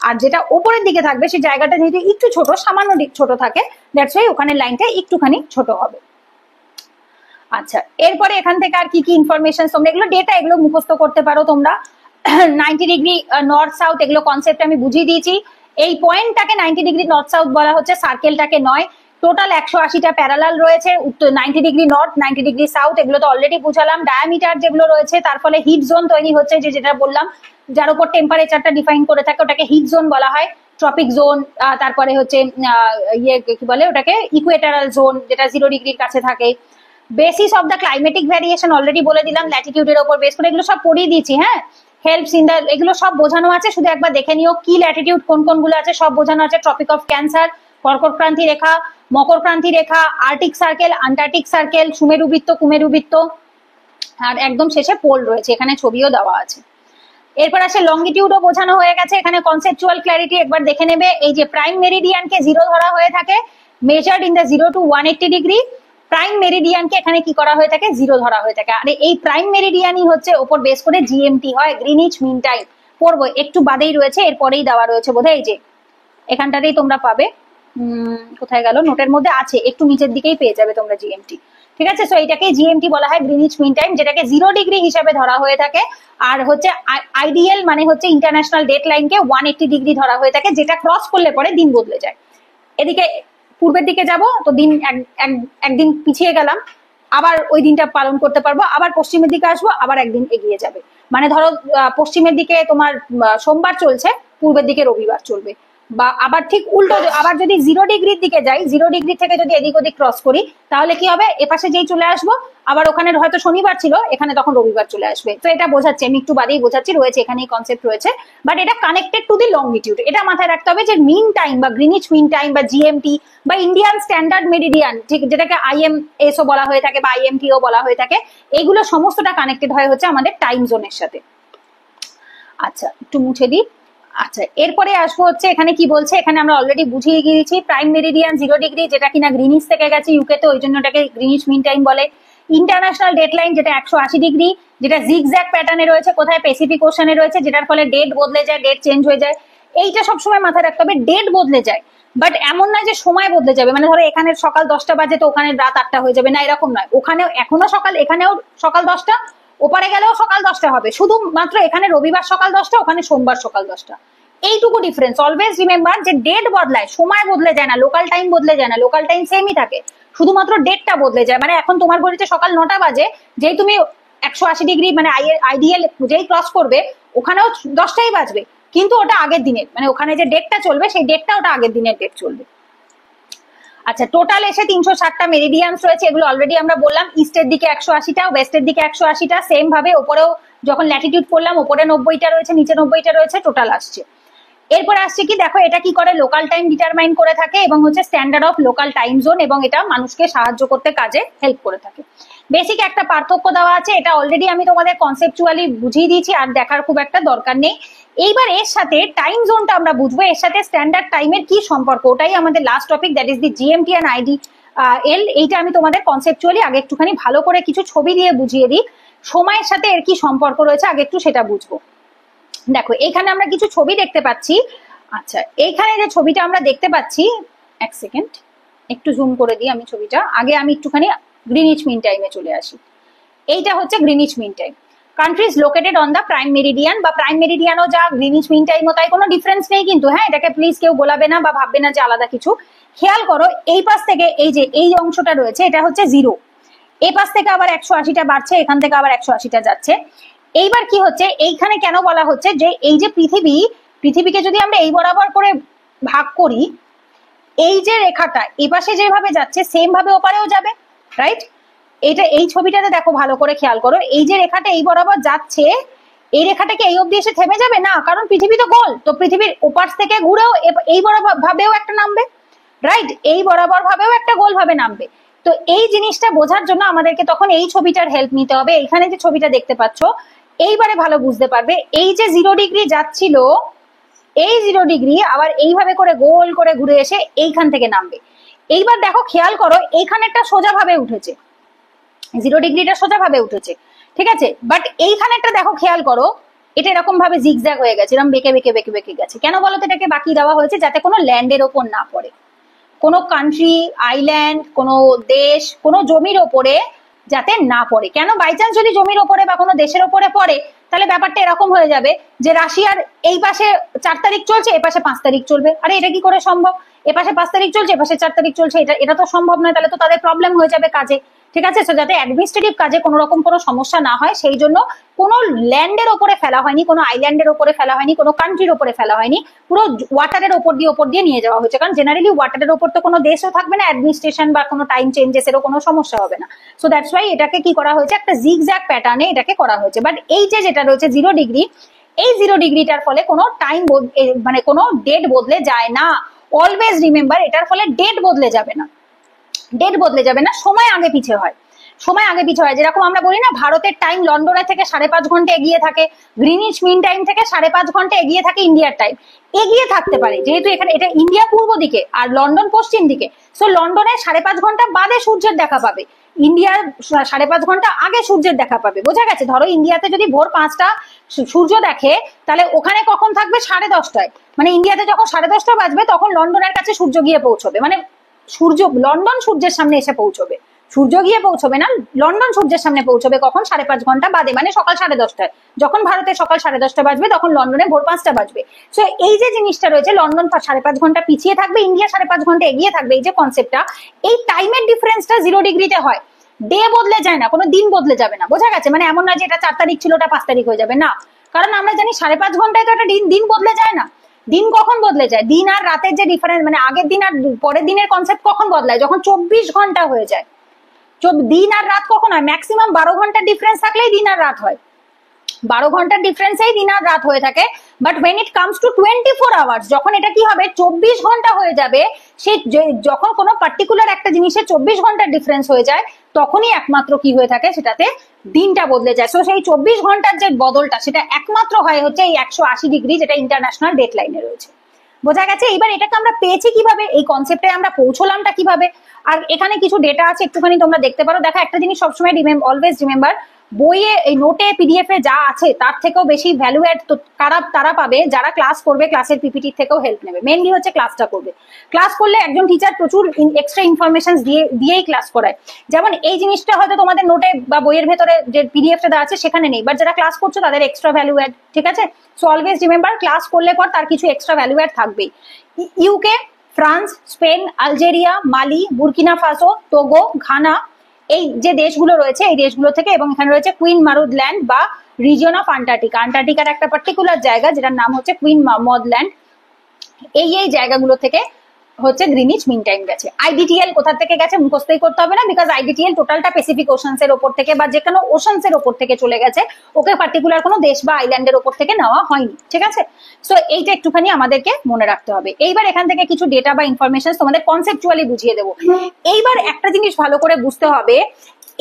আর যেটা ওপরের দিকে থাকবে সেই জায়গাটা যেহেতু একটু ছোট, সামান্য ছোট থাকে, দ্যাটস ওয়াই ওখানে লাইনটা একটুখানি ছোট হবে। আচ্ছা, এরপরে এখান থেকে আর কি কি ইনফরমেশন, তোমরা এগুলো ডেটা, এগুলো মুখস্থ করতে পারো তোমরা। 90 ডিগ্রি নর্থ সাউথ, এগুলো কনসেপ্ট আমি বুঝিয়ে দিয়েছি। এই পয়েন্টটাকে 90 ডিগ্রি নর্থ সাউথ বলা হচ্ছে, সার্কেলটাকে নয়। টোটাল 180টা প্যারালাল রয়েছে, 90 ডিগ্রি নর্থ, 90 ডিগ্রি সাউথ, এগুলো তো অলরেডি বুঝালাম। ডায়ামিটার যেগুলো রয়েছে, তার ফলে হিট জোন তৈরি হচ্ছে, যেটা বললাম, যার উপর টেম্পারেচারটা ডিফাইন করে থাকে, ওটাকে হিট জোন বলা হয়। ট্রপিক জোন, তারপরে হচ্ছে ইয়ে কি বলে ওটাকে, ইকুয়েটারাল জোন, যেটা 0 ডিগ্রির কাছে থাকে। Basis of the climatic variation already বলে দিলাম, ল্যাটিটিউডের উপর বেস করে, এগুলো সব পড়িয়ে দিয়েছি। হ্যাঁ, হেল্পস ইন দ্য, এগুলো সব বোঝানো আছে, শুধু একবার দেখে নিও কি ল্যাটিটিউড কোন কোনগুলো আছে, সব বোঝানো আছে। ট্রপিক অফ ক্যান্সার, কর্কট ক্রান্তি রেখা, মকর ক্রান্তি রেখা, আর্টিক সার্কেল, আন্টার্কটিক সার্কেল, সুমেরু বৃত্ত, কুমেরু বৃত্ত, আর একদম শেষে পোল রয়েছে, এখানে ছবিও দেওয়া আছে। এরপর আসে লঙ্গিটিউডও বোঝানো হয়ে গেছে, এখানে কনসেপচুয়াল ক্ল্যারিটি একবার দেখে নেবে। এই যে প্রাইম মেরিডিয়ানকে 0 ধরা হয়ে থাকে, measured in the 0 to 180 degree. Prime মেরিডিয়ানকে এখানে কি করা হয়ে থাকে, 0 ধরা হয়ে থাকে। আর এই প্রাইম মেরিডিয়ানই হচ্ছে ওপর বেস করে জিএমটি হয়, গ্রিনিচ মিন টাইম। পড়বো, একটু বাদেই রয়েছে, এরপরেই দেওয়া রয়েছে বোধহয়, এই যে এখানটাতেই তোমরা পাবে। কোথায় গেল, নোটের মধ্যে আছে, একটু নিচের দিকেই পেয়ে যাবে তোমরা জিএমটি। ঠিক আছে? সো এটাকে জিএমটি বলা হয়, গ্রিনিচ মিন টাইম, যেটাকে 0 ডিগ্রি হিসাবে ধরা হয়ে থাকে। আর হচ্ছে আইডিয়াল মানে হচ্ছে ইন্টারন্যাশনাল ডেট লাইনকে 180 ডিগ্রি ধরা হয়ে থাকে, যেটা ক্রস করলে পরে দিন বদলে যায়। এদিকে পূর্বের দিকে যাব তো দিন একদিন পিছিয়ে গেলাম, আবার ওই দিনটা পালন করতে পারবো, আবার পশ্চিমের দিকে আসবো, আবার একদিন এগিয়ে যাবে। মানে ধরো পশ্চিমের দিকে তোমার সোমবার চলছে, পূর্বের দিকে রবিবার চলবে, বা আবার ঠিক উল্টো, আবার যদি 0 ডিগ্রির দিকে যাই, 0 ডিগ্রি থেকে যদি এদিক ওদিক ক্রস করি, তাহলে কি হবে, এপাশে যেই চলে আসবো, আবার ওখানে হয়তো শনিবার ছিল, এখানে তখন রবিবার চলে আসবে। তো এটা বোঝাচ্ছে, আমি একটু বাদেই বোঝাচ্ছি, রয়েছে এখানেই কনসেপ্ট রয়েছে, বাট এটা কানেক্টেড টু দি লংগিটিউড। এটা মাথায় রাখতে হবে যে মিন টাইম বা গ্রিনিচ মিন টাইম বা জিএমটি বা ইন্ডিয়ান স্ট্যান্ডার্ড মেরিডিয়ান, ঠিক যেটাকে IMS ও বলা হয়ে থাকে বা IMT ও বলা হয়ে থাকে, এইগুলো সমস্তটা কানেক্টেড হয় হচ্ছে আমাদের টাইম জোনের সাথে। আচ্ছা, একটু মুছে দিই। আচ্ছা, এরপরে আসবো হচ্ছে এখানে কি বলছে, এখানে আমরা অলরেডি বুঝিয়ে গিয়েছি প্রাইম মেরিডিয়ান 0 ডিগ্রি, যেটা কিনা গ্রিনিচ থেকে গেছে ইউকেতে, ওই জন্য এটাকে গ্রিনিচ মিন টাইম বলে। ইন্টারন্যাশনাল ডেডলাইন যেটা 180 ডিগ্রি, যেটা জিগজ্যাগ প্যাটার্নে রয়েছে, কোথায়, প্যাসিফিক ওশানে রয়েছে, যেটার ফলে ডেট বদলে যায়, ডেট চেঞ্জ হয়ে যায়। এইটা সবসময় মাথায় রাখতে হবে, ডেট বদলে যায়, বাট এমন নয় যে সময় বদলে যাবে, মানে ধরো এখানে সকাল 10টা বাজে তো ওখানে রাত 8টা হয়ে যাবে, না এরকম নয়। ওখানে এখনো সকাল, এখানেও সকাল 10টা, ওপারে গেলেও সকাল 10টা হবে, শুধুমাত্র এখানে রবিবার সকাল 10টা, ওখানে সোমবার সকাল 10টা, এইটুকু ডিফারেন্স। অলওয়েজ রিমেম্বার যে ডেট বদলায়, সময় বদলে যায় না, লোকাল টাইম বদলে যায় না, লোকাল টাইম সেমই থাকে, শুধুমাত্র ডেটটা বদলে যায়। মানে এখন তোমার ঘড়িতে সকাল 9টা বাজে, যেই তুমি 180 ডিগ্রি মানে আইডিয়াল যেই ক্রস করবে, ওখানেও 10টাই বাজবে, কিন্তু ওটা আগের দিনের, মানে ওখানে যে ডেটটা চলবে সেই ডেটটা ওটা আগের দিনের ডেট চলবে। আচ্ছা, টোটাল এসে 360টা মেরিডিয়ানস রয়েছে, এগুলো অলরেডি আমরা বললাম। ইস্টের দিকে 180টা, ওয়েস্টের দিকে 180টা, সেম ভাবে ওপরেও যখন ল্যাটিটিউড করলাম, ওপরে 90টা রয়েছে, নিচে 90টা রয়েছে, টোটাল আসছে। এরপরে আসছে কি, দেখো এটা কি করে, লোকাল টাইম ডিটারমাইন করে থাকে এবং হচ্ছে standard of local time zone, এবং এটা মানুষকে সাহায্য করতে, কাজে হেল্প করে থাকে। বেসিক একটা পার্থক্য দেওয়া আছে, এটা অলরেডি আমি তোমাদের কনসেপচুয়ালি বুঝিয়ে দিয়েছি, আর দেখার খুব একটা দরকার নেই। এইবার এর সাথে টাইম জোনটা আমরা বুঝবো, এর সাথে স্ট্যান্ডার্ড টাইমের কি সম্পর্ক, ওটাই আমাদের last topic, that is the GMT and IDL। এইটা আমি তোমাদের কনসেপচুয়ালি আগে একটুখানি ভালো করে কিছু ছবি দিয়ে বুঝিয়ে দিই, সময়ের সাথে এর কি সম্পর্ক রয়েছে আগে একটু সেটা বুঝবো। দেখো এইখানে আমরা কিছু ছবি দেখতে পাচ্ছি। আচ্ছা, এইখানে যে ছবিটা আমরা দেখতে পাচ্ছি, এক সেকেন্ড একটু জুম করে দিই আমি ছবিটা, আগে আমি একটুখানি গ্রিনিচ মিন টাইমে চলে আসি। এইটা হচ্ছে Greenwich mean time. Countries located on the prime meridian, বা প্রাইম মেরিডিয়ানও যা, গ্রিনিচ মিন টাইমও তাই, কোনো ডিফারেন্স নেই কিন্তু, হ্যাঁ, এটাকে প্লিজ কেউ গোলাবে না বা ভাববে না যে আলাদা কিছু। খেয়াল করো, এই পাশ থেকে এই যে এই অংশটা রয়েছে, এটা হচ্ছে 0, এই পাশ থেকে আবার 180টা বাড়ছে, এখান থেকে আবার 180টা যাচ্ছে। এইবার কি হচ্ছে, এইখানে কেন বলা হচ্ছে যে এই যে পৃথিবীকে যদি আমরা এই বরাবর করে ভাগ করি, এই যে রেখাটা এপাশে যেভাবে যাচ্ছে সেম ভাবে ওপারেও যাবে, রাইট? এটা এই ছবিটাতে দেখো, ভালো করে খেয়াল করো, এই যে রেখাটা এই বরাবর যাচ্ছে, এই রেখাটাকে এই অবধি এসে থেমে যাবে না, কারণ পৃথিবী তো গোল, তো পৃথিবীর ওপাশ থেকে ঘুরেও এই বরাবর ভাবেও একটা নামবে, রাইট? এই বরাবর ভাবেও একটা গোল ভাবে নামবে। তো এই জিনিসটা বোঝার জন্য আমাদেরকে তখন এই ছবিটার হেল্প নিতে হবে। এখানে যে ছবিটা দেখতে পাচ্ছ, এইবারে ভালো বুঝতে পারবে, এই যে 0 ডিগ্রি যাচ্ছিল, এই 0 ডিগ্রি আবার এইভাবে করে গোল করে ঘুরে এসে এইখান থেকে নামবে। এইবার দেখো খেয়াল করো, এইখানেরটা সোজা ভাবে উঠেছে, 0 ডিগ্রিটা সোজা ভাবে উঠেছে, ঠিক আছে, বাট এইখানেরটা দেখো খেয়াল করো, এটা এরকম ভাবে জিগজ্যাগ হয়ে গেছে, এরকম বেঁকে বেঁকে বেঁকে বেঁকে গেছে। কেন বলতো, এটাকে বাকি দেওয়া হয়েছে যাতে কোনো ল্যান্ডের ওপর না পড়ে, কোনো কান্ট্রি, আইল্যান্ড, কোনো দেশ, কোনো জমির ওপরে যাতে না পড়ে। কেন, বাই চান্স যদি জমির ওপরে বা কোনো দেশের ওপরে পড়ে, তাহলে ব্যাপারটা এরকম হয়ে যাবে যে রাশিয়ার এই পাশে 4 তারিখ চলছে, এ পাশে 5 তারিখ চলবে। আরে এটা কি করে সম্ভব, এ পাশে 5 তারিখ চলছে, এ পাশে 4 তারিখ চলছে, এটা তো সম্ভব নয়, তাহলে তো তাদের প্রবলেম হয়ে যাবে কাজে, ঠিক আছে? সো যাতে অ্যাডমিনিস্ট্রেটিভ কাজে কোনো রকম কোনো সমস্যা না হয়, সেই জন্য কোনো ল্যান্ডের ওপরে ফেলা হয়নি, কোনো আইল্যান্ডের ওপরে ফেলা হয়নি, কোনো কান্ট্রির ওপরে ফেলা হয়নি, পুরো ওয়াটারের ওপর দিয়ে নিয়ে যাওয়া হয়েছে। কারণ জেনারেলি ওয়াটারের ওপর তো কোনো দেশও থাকবে না, অ্যাডমিনিস্ট্রেশন বা কোনো টাইম চেঞ্জেসেরও কোনো সমস্যা হবে না। সো দ্যাটস ওয়াই এটাকে কি করা হয়েছে, একটা জিগজ্যাগ প্যাটার্নে এটাকে করা হয়েছে। বাট এই যেটা রয়েছে 0 ডিগ্রি, এই 0 ডিগ্রিটার ফলে কোনো টাইম মানে কোনো ডেট বদলে যায় না। অলওয়েজ রিমেম্বার, এটার ফলে ডেট বদলে যাবে না, ডেট বদলে যাবে না, সময় আগে পিছে হয়, সময় আগে পিছে হয়। যেরকম আমরা বলি না, ভারতের টাইম লন্ডনের থেকে 5.5 ঘন্টা এগিয়ে থাকে, গ্রিনিচ মিন টাইম থেকে 5.5 ঘন্টা এগিয়ে থাকে ইন্ডিয়ার টাইম, এগিয়ে থাকতে পারে যেহেতু এখানে এটা ইন্ডিয়া পূর্ব দিকে আর লন্ডন পশ্চিম দিকে। সো লন্ডনে 5.5 ঘন্টা বাদে সূর্যের দেখা পাবে, ইন্ডিয়ার 5.5 ঘন্টা আগে সূর্যের দেখা পাবে। বোঝা গেছে? ধরো ইন্ডিয়াতে যদি ভোর 5টা সূর্য দেখে, তাহলে ওখানে কখন থাকবে 10:30টায়, মানে ইন্ডিয়াতে যখন 10:30টা বাজবে তখন লন্ডনের কাছে সূর্য গিয়ে পৌঁছবে, মানে লন্ডন সূর্যের সামনে এসে পৌঁছবে, সূর্য গিয়ে পৌঁছবে না, লন্ডন সূর্যের সামনে পৌঁছবে কখন, 5.5 ঘন্টা বাদে, মানে সকাল 10:30টায়। যখন ভারতে সকাল 10:30টা বাজবে তখন লন্ডনে ভোর 5টা বাজবে। সো এই যে জিনিসটা রয়েছে, লন্ডন 5.5 ঘন্টা পিছিয়ে থাকবে, ইন্ডিয়া 5.5 ঘন্টা এগিয়ে থাকবে, এই যে কনসেপ্টটা, এই টাইমের ডিফারেন্সটা 0 ডিগ্রিতে হয়, ডে বদলে যায় না, কোনো দিন বদলে যাবে না। বোঝা গেছে? মানে এমন না যে এটা 4 তারিখ ছিল ওটা 5 তারিখ হয়ে যাবে না, কারণ আমরা জানি 5.5 ঘন্টায় তো একটা দিন বদলে যায় না। দিন কখন বদলে যায়? দিন আর রাতের যে ডিফারেন্স, মানে আগের দিন আর পরের দিনের কনসেপ্ট কখন বদলায়? যখন 24 ঘন্টা হয়ে যায়। দিন আর রাত কখন হয়? ম্যাক্সিমাম 12 ঘন্টার ডিফারেন্স থাকলেই দিন আর রাত হয়, 12 ঘন্টার ডিফারেন্সেই দিন আর রাত হয়ে থাকে। But when it comes to 24 hours, যখন এটা কি হবে 24 ঘন্টা হয়ে যাবে, সে যখন কোনো পার্টিকুলার একটা জিনিসের 24 ঘন্টার ডিফারেন্স হয়ে যায়, তখনই একমাত্র কি হয়ে থাকে, সেটাতে দিনটা বদলে যায়। সো সেই 24 ঘন্টার যে বদলটা, সেটা একমাত্র হয় হচ্ছে এই 180 ডিগ্রি, যেটা ইন্টারন্যাশনাল ডেট লাইনে রয়েছে। বোঝা গেছে? এবার এটাকে আমরা পেয়েছি কিভাবে, এই কনসেপ্টে আমরা পৌঁছলামটা কিভাবে। আর এখানে কিছু ডেটা আছে, একটুখানি তোমরা দেখতে পারো। দেখো, একটা জিনিস সবসময় অলওয়েজ রিমেম্বার, বইয়ে এই নোটে পিডিএফ এ যা আছে তার থেকেও বেশি ভ্যালু অ্যাড তারা পাবে যারা ক্লাস করবে, ক্লাসের পিপিটির থেকেও হেল্প নেবে। মেনলি হচ্ছে ক্লাসটা করবে। ক্লাস করলে একজন টিচার প্রচুর এক্সট্রা ইনফরমেশন দিয়েই ক্লাস করায়। যেমন এই জিনিসটা হয়তো তোমাদের নোটে বা বইয়ের ভেতরে যে পিডিএফটা দেওয়া আছে সেখানে নেই, বাট যারা ক্লাস করছো তাদের এক্সট্রা ভ্যালু অ্যাড। ঠিক আছে? সো অলওয়েজ রিমেম্বার, ক্লাস করলে পর তার কিছু এক্সট্রা ভ্যালু অ্যাড থাকবেই। ইউকে, ফ্রান্স, স্পেন, আলজেরিয়া, মালি, বুরকিনা ফাসো, তোগো, ঘানা, এই যে দেশগুলো রয়েছে এই দেশগুলো থেকে, এবং এখানে রয়েছে কুইন মারুদ ল্যান্ড বা রিজিয়ন অফ আন্টার্কটিকা। আন্টার্কটিকার একটা পার্টিকুলার জায়গা যেটার নাম হচ্ছে কুইন মারুদ ল্যান্ড। এই জায়গাগুলো থেকে হচ্ছে গ্রিনিচ মিন টাইম গেছে। আইডিটিএল কোথা থেকে গেছে মুখস্থই করতে হবে না, বিকজ আইডিটিএল টোটালটা প্যাসিফিক ওশানস এর ওপর থেকে বা যে কোনো ওশানস এর ওপর থেকে চলে গেছে, ওকে পার্টিকুলার কোনো দেশ বা আইল্যান্ডের ওপর থেকে নেওয়া হয়নি। ঠিক আছে? সো এইটা একটুখানি আমাদেরকে মনে রাখতে হবে। এইবার এখান থেকে কিছু ডেটা বা ইনফরমেশন তোমাদের কনসেপচুয়ালি বুঝিয়ে দেবো। এইবার একটা জিনিস ভালো করে বুঝতে হবে,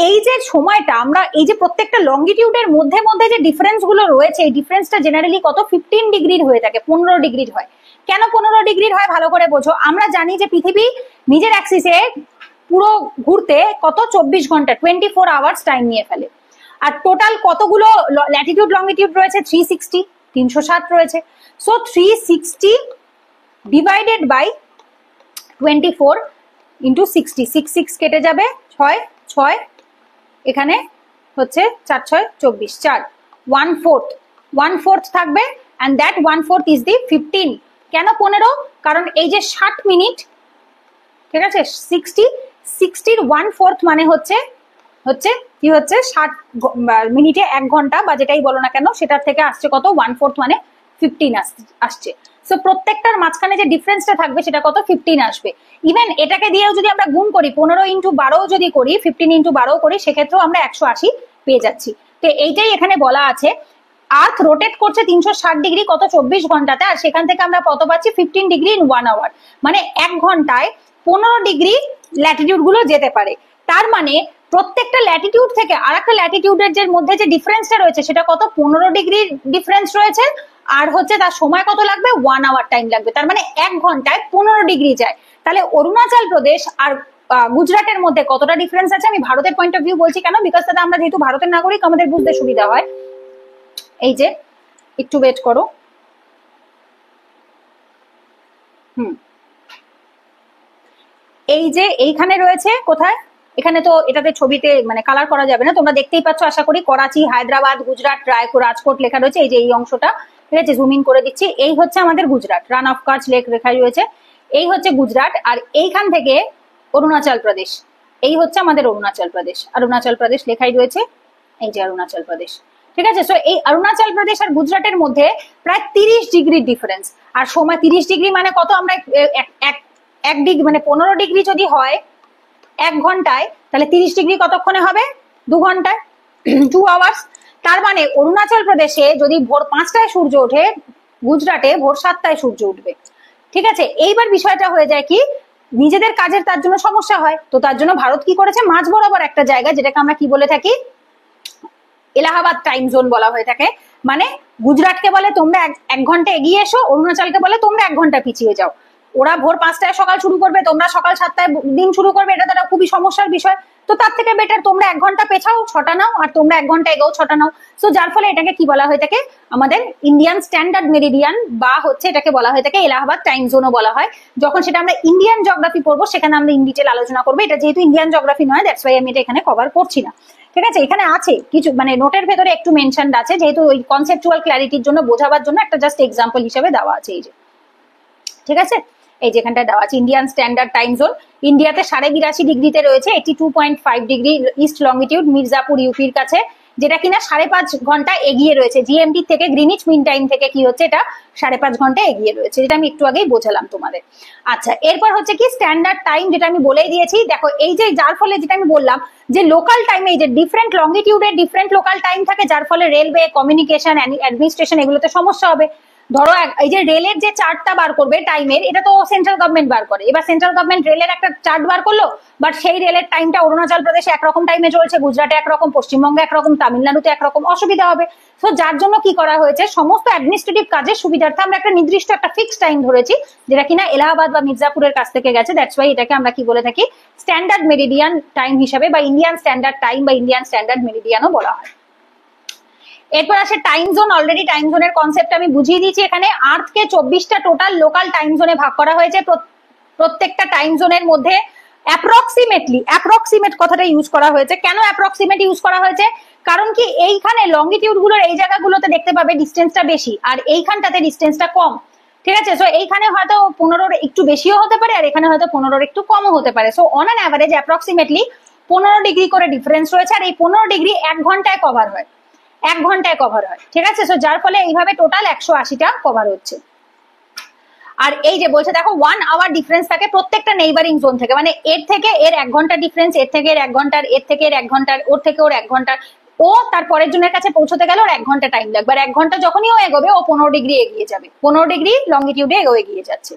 এই যে সময়টা আমরা এই যে প্রত্যেকটা লঙ্গিটিউডের মধ্যে মধ্যে যে ডিফারেন্স গুলো রয়েছে, এই ডিফারেন্সটা জেনারেলি কত 15 ডিগ্রির হয়ে থাকে, 15 ডিগ্রির হয়। কেন 15 ডিগ্রির হয় ভালো করে বোঝো। আমরা জানি যে পৃথিবী নিজের অ্যাক্সিসে পুরো ঘুরতে কত 24 ঘন্টা 24 আওয়ার্স টাইম নিয়ে ফেলে। আর টোটাল কতগুলো ল্যাটিটিউড লঙ্গিটিউড রয়েছে? 360, 360 রয়েছে। সো 360 ডিভাইডেড বাই 24 ইন্টু 60, 6 কেটে যাবে, 6 6, এখানে হচ্ছে 4 6 24, 4 1/4 থাকবে, and that 1/4 is the 15। কেন 15? কারণ এই যে 60 মিনিট, ঠিক আছে, 60 1/4 মানে হচ্ছে কি হচ্ছে 60 মিনিটে 1 ঘন্টা বা যেটাই বলো না কেন, সেটার থেকে আসছে কত 1/4 মানে 15 আসছে। সো প্রত্যেকটার মাঝখানে যে ডিফারেন্সটা থাকবে সেটা কত 15 আসবে। ইভেন এটাকে দিয়েও যদি আমরা গুণ করি, 15 ইন্টু 12 যদি করি, 15 ইন্টু 12 করি, সেক্ষেত্রেও আমরা 180 পেয়ে যাচ্ছি। তো এইটাই এখানে বলা আছে, আর্থ রোটেট করছে 360 ডিগ্রি কত 24 ঘন্টাতে, আর সেখান থেকে আমরা কত পাচ্ছি 15 ডিগ্রি ইন 1 আওয়ার, মানে 1 ঘন্টায় 15 ডিগ্রি ল্যাটিটিউড গুলো যেতে পারে। তার মানে প্রত্যেকটা ল্যাটিটিউড থেকে আর একটা ল্যাটিটিউডের যে মধ্যে যে ডিফারেন্সটা রয়েছে সেটা কত 15 ডিগ্রি ডিফারেন্স রয়েছে, আর হচ্ছে তার সময় কত লাগবে 1 আওয়ার টাইম লাগবে। তার মানে 1 ঘন্টায় 15 ডিগ্রি যায়। তাহলে অরুণাচল প্রদেশ আর গুজরাটের মধ্যে কতটা ডিফারেন্স আছে? আমি ভারতের পয়েন্ট অফ ভিউ বলছি কেন, বিকজ তাতে আমরা যেহেতু ভারতের নাগরিক আমাদের বুঝতে সুবিধা হয়। এই যে একটু ওয়েট করো, এই যে এইখানে রয়েছে কোথায়, এখানে তো এটাতে ছবিতে মানে কালার করা যাবে না, তোমরা দেখতেই পাচ্ছ আশা করি, করাচি, হায়দ্রাবাদ, গুজরাট, রাজকোট লেখা রয়েছে। এই যে এই অংশটা, ঠিক আছে, জুম ইন করে দিচ্ছি, এই হচ্ছে আমাদের গুজরাট, রান অফ কাচ লেক লেখা রয়েছে, এই হচ্ছে গুজরাট। আর এইখান থেকে অরুণাচল প্রদেশ, এই হচ্ছে আমাদের অরুণাচল প্রদেশ, অরুণাচল প্রদেশ লেখাই রয়েছে, এই যে অরুণাচল প্রদেশ। ঠিক আছে? সো এই অরুণাচল প্রদেশ আর গুজরাটের মধ্যে প্রায় 30 ডিগ্রির ডিফারেন্স। আর সময় 30 ডিগ্রি মানে কত, আমরা এক ডিগ্রি মানে 15 ডিগ্রি যদি হয় 1 ঘন্টায়, তাহলে 30 ডিগ্রি কতক্ষণে হবে? 2 ঘন্টায়, 2 আওয়ার্স। তার মানে অরুণাচল প্রদেশে যদি ভোর 5টায় সূর্য ওঠে, গুজরাটে ভোর 7টায় সূর্য উঠবে। ঠিক আছে? এইবার বিষয়টা হয়ে যায় কি, নিজেদের কাজের তার জন্য সমস্যা হয়, তো তার জন্য ভারত কি করেছে, মাঝ বরাবর একটা জায়গা, যেটাকে আমরা কি বলে থাকি, এলাহাবাদ টাইম জোন বলা হয়ে থাকে। মানে গুজরাটকে বলে তোমরা 1 ঘন্টা এগিয়ে এসো, অরুণাচলকে বলে তোমরা 1 ঘন্টা পিছিয়ে যাও। ওরা ভোর 5টায় সকাল শুরু করবে, তোমরা সকাল 7টায় দিন শুরু করবে, এটা তারা খুবই সমস্যার বিষয়। তো তার থেকে বেটার তোমরা 1 ঘন্টা পেছাও 6টা নাও, আর তোমরা 1 ঘন্টা এগোও 6টা নাও। সো যার ফলে এটাকে কি বলা হয়ে থাকে, আমাদের ইন্ডিয়ান স্ট্যান্ডার্ড মেরিডিয়ান, বা হচ্ছে এটাকে বলা হয়ে থাকে এলাহাবাদ টাইম জোনও বলা হয়। যখন সেটা আমরা ইন্ডিয়ান জিওগ্রাফি পড়বো সেখানে আমরা ইন ডিটেল আলোচনা করবো। এটা যেহেতু ইন্ডিয়ান জিওগ্রাফি নয়, দ্যাটস ওয়াই আমি এটা এখানে কভার করছি না। ঠিক আছে? এখানে আছে কিছু মানে নোটের ভেতরে একটু মেনশন আছে, যেহেতু ওই কনসেপচুয়াল ক্ল্যারিটির জন্য, বোঝাবার জন্য একটা জাস্ট এক্সাম্পল হিসেবে দেওয়া আছে। এই যে, ঠিক আছে, এই যেখানটা দেওয়া আছে ইন্ডিয়ান স্ট্যান্ডার্ড টাইম জোন, ইন্ডিয়াতে 82.5 ডিগ্রিতে রয়েছে, 82.5 ডিগ্রি ইস্ট লঙ্গিটিউড, মির্জাপুর ইউপির কাছে, যেটা কিনা 5.5 ঘন্টা এগিয়ে রয়েছে জিএমটি থেকে, গ্রিনিচ মিন টাইম থেকে কি হচ্ছে এটা 5.5 ঘন্টা এগিয়ে রয়েছে, যেটা আমি একটু আগেই বোঝালাম তোমাদের। আচ্ছা, এরপর হচ্ছে কি স্ট্যান্ডার্ড টাইম, যেটা আমি বলেই দিয়েছি। দেখো এই যে যার ফলে যেটা আমি বললাম যে লোকাল টাইমে এই যে ডিফারেন্ট লঙ্গিটিউডের ডিফারেন্ট লোকাল টাইম থাকে, যার ফলে রেলওয়ে, কমিউনিকেশন, অ্যাডমিনিস্ট্রেশন এগুলোতে সমস্যা হবে। ধরো এই যে রেলের যে চার্টটা বার করবে টাইমের, এটা তো সেন্ট্রাল গভর্নমেন্ট বার করে। এবার সেন্ট্রাল গভর্নমেন্ট রেলের একটা চার্ট বার করলো, বাট সেই রেলের টাইমটা অরুণাচল প্রদেশে একরকম টাইমে চলছে, গুজরাটে একরকম, পশ্চিমবঙ্গে একরকম, তামিলনাড়ুতে একরকম, অসুবিধা হবে। তো যার জন্য কি করা হয়েছে, সমস্ত অ্যাডমিনিস্ট্রেটিভ কাজের সুবিধার্থে আমরা একটা নির্দিষ্ট একটা ফিক্সড টাইম ধরেছি, যেটা কিনা এলাহাবাদ বা মির্জাপুরের কাছ থেকে গেছে। দ্যাটস ওয়াই এটাকে আমরা কি বলে থাকি, স্ট্যান্ডার্ড মেরিডিয়ান টাইম হিসাবে বা ইন্ডিয়ান স্ট্যান্ডার্ড টাইম বা ইন্ডিয়ান স্ট্যান্ডার্ড মেরিডিয়ানও বলা হয়। এরপর আসে টাইম জোন। অলরেডি টাইম জোনের কনসেপ্ট আমি বুঝিয়ে দিয়েছি। এখানে আর্থকে 24টা টোটাল লোকাল টাইম জোনে ভাগ করা হয়েছে। প্রত্যেকটা টাইম জোনের মধ্যে অ্যাপ্রক্সিমেট কথাটা ইউজ করা হয়েছে। কেন অ্যাপ্রক্সিমেট ইউজ করা হয়েছে, কারণ কি এইখানে লঙ্গিটিউড গুলোর এই জায়গাগুলোতে দেখতে পাবে ডিস্টেন্সটা বেশি, আর এইখানটাতে ডিস্টেন্সটা কম। ঠিক আছে, সো এইখানে হয়তো 15 একটু বেশিও হতে পারে, আর এখানে হয়তো 15 একটু কমও হতে পারে। So on an average approximately 15 degree করে ডিফারেন্স রয়েছে, আর এই 15 ডিগ্রি 1 ঘন্টায় কভার হয়, 1 ঘন্টায় কভার হয়। ঠিক আছে, সো যার ফলে এইভাবে টোটাল 180টা কভার হচ্ছে। আর এই যে বলছে দেখো 1 আওয়ার ডিফারেন্স থাকে প্রত্যেকটা নেইবারিং জোন থেকে, মানে এর থেকে এর 1 ঘন্টা ডিফারেন্স, এর থেকে এর 1 ঘন্টার, এর থেকে এর 1 ঘন্টার, ওর থেকে ওর 1 ঘন্টার, ও তার পরের জনের কাছে পৌঁছতে গেলে ওর 1 ঘন্টা টাইম লাগবে। আর 1 ঘন্টা যখনই ও এগোবে ও 15 ডিগ্রি এগিয়ে যাবে, 15 ডিগ্রি লঙ্গিটিউডে এগিয়ে যাচ্ছে।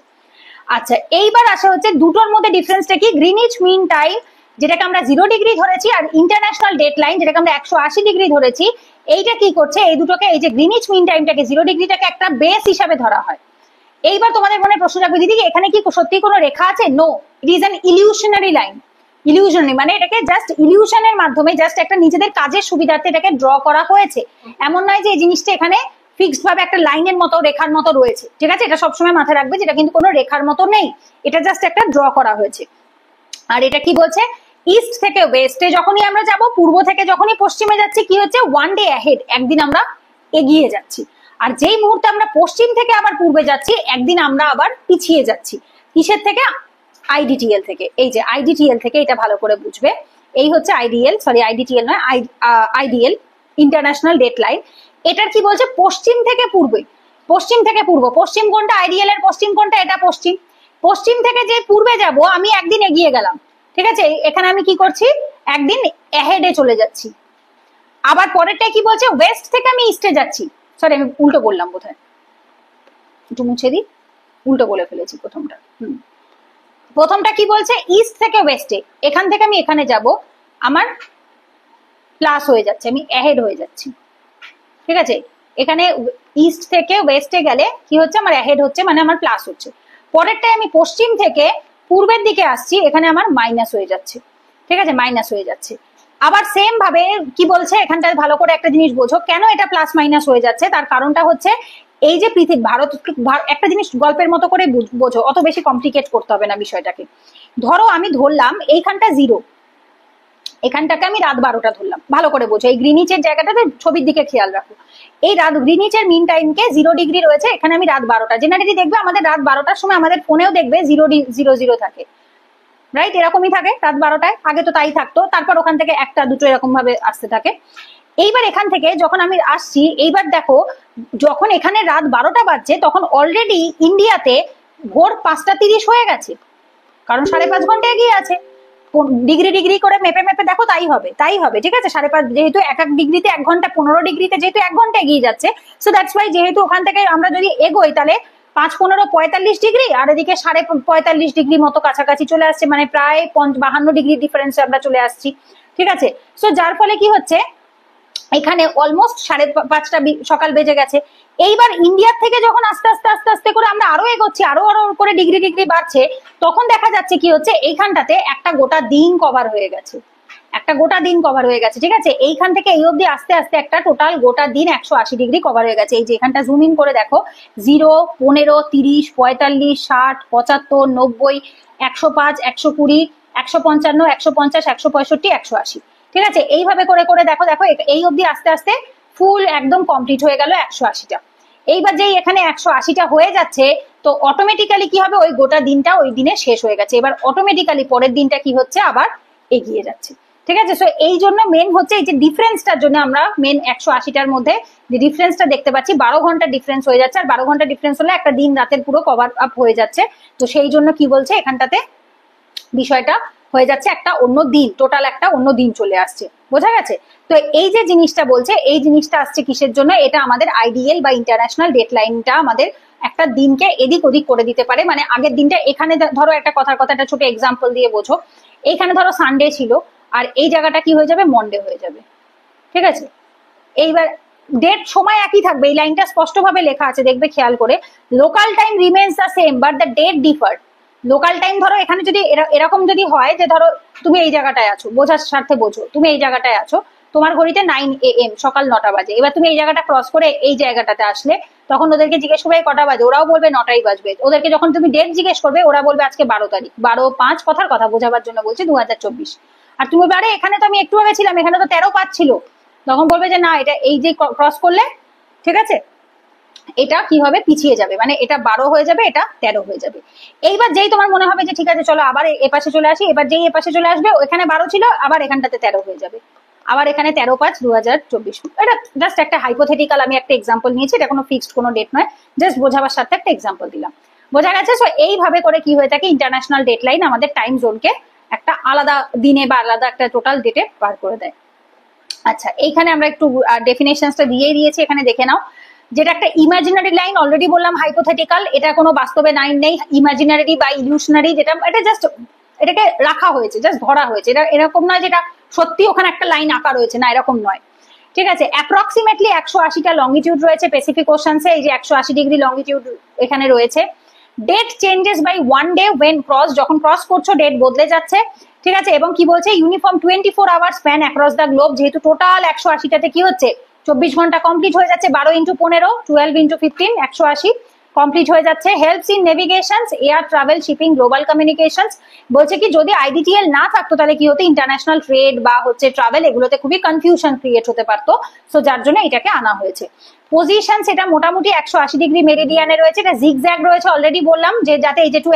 আচ্ছা, এইবার আসা হচ্ছে দুটোর মধ্যে ডিফারেন্সটা কি, গ্রিনিচ মিন টাইম যেটাকে আমরা 0 ডিগ্রি ধরেছি, আর ইন্টারন্যাশনাল ডেট লাইন যেটাকে আমরা 180 ডিগ্রি ধরেছি। এইটা কি করছে, এই দুটোকে, এই যে গ্রিনিচ মিন টাইমটাকে 0 ডিগ্রিটাকে একটা বেস হিসাবে ধরা হয়। এইবার তোমাদের মনে প্রশ্ন রাখবে, দিদি এখানে কি সত্যি কোনো রেখা আছে? No, it is an illusionary line. Illusionary মানে এটাকে জাস্ট ইলিউশনের মাধ্যমে জাস্ট একটা নিজেদের কাজের সুবিধার্থে এটাকে ড্র করা হয়েছে। এমন নয় যে এই জিনিসটা এখানে ফিক্সড ভাবে একটা লাইনের মতো, রেখার মতো রয়েছে। ঠিক আছে, এটা সবসময় মাথায় রাখবে, যেটা কিন্তু কোনো রেখার মতো নেই, এটা জাস্ট একটা ড্র করা হয়েছে। আর এটা কি বলছে, ইস্ট থেকে ওয়েস্টে যখনই আমরা যাব, পূর্ব থেকে যখনই পশ্চিমে যাচ্ছি, কি হচ্ছে, 1 ডে অ্যাহেড, একদিন আমরা এগিয়ে যাচ্ছি। আর যেই মুহূর্তে আমরা পশ্চিম থেকে আবার পূর্বে যাচ্ছি, একদিন আমরা আবার পিছিয়ে যাচ্ছি। কিসের থেকে, আইডিটিএল থেকে। এই যে আইডিটিএল থেকে, এটা ভালো করে বুঝবে, এই হচ্ছে আইডিটিএল নয়, আইডিএল, ইন্টারন্যাশনাল ডেট লাইন। এটার কি বলছে, পশ্চিম থেকে পূর্বে, পশ্চিম থেকে পূর্ব, পশ্চিম কোনটা, আইডিএল এর পশ্চিম কোনটা, এটা পশ্চিম। পশ্চিম থেকে যে পূর্বে যাব, আমি একদিন এগিয়ে গেলাম। ঠিক আছে, এখানে আমি কি করছি, একদিন অ্যাহেডে চলে যাচ্ছি। আবার পরেরটা কি বলছে, ওয়েস্ট থেকে আমি ইস্টে যাচ্ছি। সরি, আমি উল্টো বললাম বোধহয়, একটু মুছে দিই, উল্টো বলে ফেলেছি প্রথমটা। প্রথমটা কি বলছে, ইস্ট থেকে ওয়েস্টে, এখান থেকে আমি এখানে যাব, আমার প্লাস হয়ে যাচ্ছে, আমি অ্যাহেড হয়ে যাচ্ছি। ঠিক আছে, এখানে ইস্ট থেকে ওয়েস্টে গেলে কি হচ্ছে, আমার অ্যাহেড হচ্ছে, মানে আমার প্লাস হচ্ছে। পরেরটায় আমি পশ্চিম থেকে পূর্বের দিকে আসছি, এখানে আমার মাইনাস হয়ে যাচ্ছে। ঠিক আছে, মাইনাস হয়ে যাচ্ছে। আবার সেম ভাবে কি বলছে, এখানটায় ভালো করে একটা জিনিস বোঝো, কেন এটা প্লাস মাইনাস হয়ে যাচ্ছে, তার কারণটা হচ্ছে এই যে পৃথিবী, ভারত, একটা জিনিস গল্পের মতো করে বোঝো, অত বেশি কমপ্লিকেট করতে হবে না বিষয়টাকে। ধরো আমি ধরলাম এইখানটা 0, এখানটাকে আমি রাত 12টা ধরলাম, ভালো করে বোঝো, এই গ্রিনিচের জায়গাটাতে ছবির দিকে খেয়াল রাখো। এই রাত, গ্রিনিচের মিন টাইমকে 0 ডিগ্রি রয়েছে, এখানে আমি রাত 12টা, জেনারেলি দেখবে আমাদের রাত 12টার সময় আমাদের ফোনেও দেখবে 000 থাকে, রাইট? এরকমই থাকে রাত 12টায়, আগে তো তাই থাকতো, তারপর ওখান থেকে 1টা 2টো এরকম ভাবে আসতে থাকে। এইবার এখান থেকে যখন আমি আসছি, এইবার দেখো যখন এখানে রাত 12টা বাজছে, তখন অলরেডি ইন্ডিয়াতে ভোর 5টা 30 হয়ে গেছে, কারণ 5.5 ঘন্টা এগিয়ে আছে। ডিগ্রি ডিগ্রি করে মেপে মেপে দেখো, তাই হবে। ঠিক আছে, 5.5, যেহেতু এক ডিগ্রিতে 1 ঘন্টা, 15 ডিগ্রিতে যেহেতু 1 ঘন্টা এগিয়ে যাচ্ছে, সো দ্যাটস ওয়াই, যেহেতু ওখান থেকে আমরা যদি এগোই, তাহলে 5 15 45 ডিগ্রি, আর এদিকে 45.5 ডিগ্রি মতো কাছাকাছি চলে আসছে, মানে প্রায় 52 ডিগ্রি ডিফারেন্সে আমরা চলে আসছি। ঠিক আছে, সো যার ফলে কি হচ্ছে, এখানে অলমোস্ট 5:30 সকাল বেজে গেছে। এইবার ইন্ডিয়ার থেকে যখন আস্তে আস্তে আস্তে আস্তে করে আমরা আরো এগোচ্ছি, আরো আরো করে ডিগ্রি ডিগ্রি বাড়ছে, তখন দেখা যাচ্ছে কি হচ্ছে, এইখানটাতে একটা গোটা দিন কভার হয়ে গেছে, একটা গোটা দিন কভার হয়ে গেছে। ঠিক আছে, এইখান থেকে এই অবধি আস্তে আস্তে একটা টোটাল গোটা দিন 180 ডিগ্রি কভার হয়ে গেছে। এই যে এখানটা জুম ইন করে দেখো, 0, 15, 30, 45, 60, 75, 90, 105, 120, 155, 150, 165, 180। ঠিক আছে, এইভাবে করে করে দেখো দেখো, এই অবধি আস্তে আস্তে ফুল একদম কমপ্লিট হয়ে গেল 180টা। এইবার যেই এখানে 180টা হয়ে যাচ্ছে, তো অটোমেটিক্যালি কি হবে, ওই গোটা দিনটা ওই দিনে শেষ হয়ে গেছে। এবার অটোমেটিক্যালি পরের দিনটা কি হচ্ছে, আবার এগিয়ে যাচ্ছে। ঠিক আছে। সো এই জন্য মেন হচ্ছে এই যে ডিফারেন্সটার জন্য আমরা মেন 180টার মধ্যে যে ডিফারেন্সটা দেখতে পাচ্ছি 12 ঘন্টা ডিফারেন্স হয়ে যাচ্ছে, আর 12 ঘন্টা ডিফারেন্স হলে একটা দিন রাতের পুরো কভার আপ হয়ে যাচ্ছে। তো সেই জন্য কি বলছে এখানটাতে বিষয়টা হয়ে যাচ্ছে একটা অন্য দিন, টোটাল একটা অন্য দিন চলে আসছে, বোঝা গেছে। তো এই যে জিনিসটা বলছে এই জিনিসটা আসছে কিসের জন্য, এটা আমাদের আইডিএল বা ইন্টারন্যাশনাল ডেডলাইনটা আমাদের একটা দিনকে এদিক ওদিক করে দিতে পারে। মানে আগের দিনটা এখানে ধরো একটা কথার কথা একটা ছোট এক্সাম্পল দিয়ে বোঝো, এইখানে ধরো সানডে ছিল আর এই জায়গাটা কি হয়ে যাবে মন্ডে হয়ে যাবে, ঠিক আছে। এইবার ডেট সময় একই থাকবে, এই লাইনটা স্পষ্টভাবে লেখা আছে দেখবে খেয়াল করে, local time remains the same but the date differ. Local time ধরো এখানে যদি এরকম যদি হয় যে ধরো তুমি এই জায়গাটায় আছো, বোঝার স্বার্থে বোঝো, তুমি এই জায়গাটায় আছো, তোমার ঘড়িতে 9 AM সকাল 9টা বাজে, এবার তুমি এই জায়গাটা ক্রস করে এই জায়গাটাতে আসলে তখন ওদেরকে জিজ্ঞেস করবে কটা বাজে, ওরাও বলবে 9টাই বাজবে। ওদেরকে যখন তুমি ডেট জিজ্ঞেস করবে ওরা বলবে আজকে 12 তারিখ, 12/5 কথার কথা বোঝাবার জন্য বলছি 2024। আর তুমি বলবে এখানে তো আমি একটু আগে ছিলাম, এখানে তো 13/5 ছিল, তখন বলবে যে না এটা এই যে ক্রস করলে, ঠিক আছে, এটা কি হবে পিছিয়ে যাবে, মানে এটা 12 হয়ে যাবে, এটা 13 হয়ে যাবে। এইবার যেই তোমার মনে হবে যে ঠিক আছে চলো আবার এপাশে চলে আসি, এবার যেই এপাশে চলে আসবে এখানে 12 ছিল আবার এখানটাতে 13 হয়ে যাবে, আবার এখানে 13/5/2024। এটা জাস্ট একটা হাইপোথেটিক্যাল আমি একটা এক্সাম্পল নিয়েছি, এটা কোনো ফিক্সড কোনো ডেট নয়, জাস্ট বোঝাবার সাথে একটা এক্সাম্পল দিলাম, বোঝা গেছে। সো এইভাবে করে কি হয়ে থাকে ইন্টারন্যাশনাল ডেডলাইন আমাদের টাইম জোনকে একটা আলাদা দিনে বা আলাদা একটা টোটাল ডেটে পার করে দেয়। আচ্ছা এইখানে আমরা একটু ডেফিনেশনসটা দিয়েই দিয়েছি, এখানে দেখে নাও। যেটা একটা ইমাজিনারি লাইন, অলরেডি বললাম হাইপোথেটিক্যাল, এটা কোনো বাস্তবে লাইন নেই, ইমাজিনারি বা ইলিউশনারি, যেটা এটা জাস্ট এটাকে রাখা হয়েছে, জাস্ট ধরা হয়েছে, এটা এরকম নয় যেটা সত্যি ওখানে একটা লাইন আঁকা রয়েছে, না এরকম নয়, ঠিক আছে। অ্যাপ্রক্সিমেটলি 180টা লংগিটিউড রয়েছে প্যাসিফিক ওশানসে, এই যে 180 ডিগ্রি লংগিটিউড এখানে রয়েছে। Date changes by 1 day when cross, যখন ক্রস করছো ডেট বদলে যাচ্ছে, ঠিক আছে। এবং কি বলছে uniform 24 hour span across the globe, যেহেতু টোটাল 180টাতে কি হচ্ছে 24 ঘন্টা কমপ্লিট হয়ে যাচ্ছে, 12x15 12x15 180 কমপ্লিট হয়ে যাচ্ছে। Helps in নেভিগেশনস, air travel, shipping, global communications. বলছে কি যদি আইডিটিএল না থাকতো তাহলে কি হতো ইন্টারন্যাশনাল ট্রেড বা হচ্ছে ট্রাভেল এগুলোতে খুবই কনফিউশন ক্রিয়েট হতে পারতো, সো যার জন্য এটাকে আনা হয়েছে। পজিশন সেটা মোটামুটি 180 ডিগ্রি মেরিডিয়ানে রয়েছে, এটা জিগজ্যাগ রয়েছে, অলরেডি বললাম যে যাতে এই যে to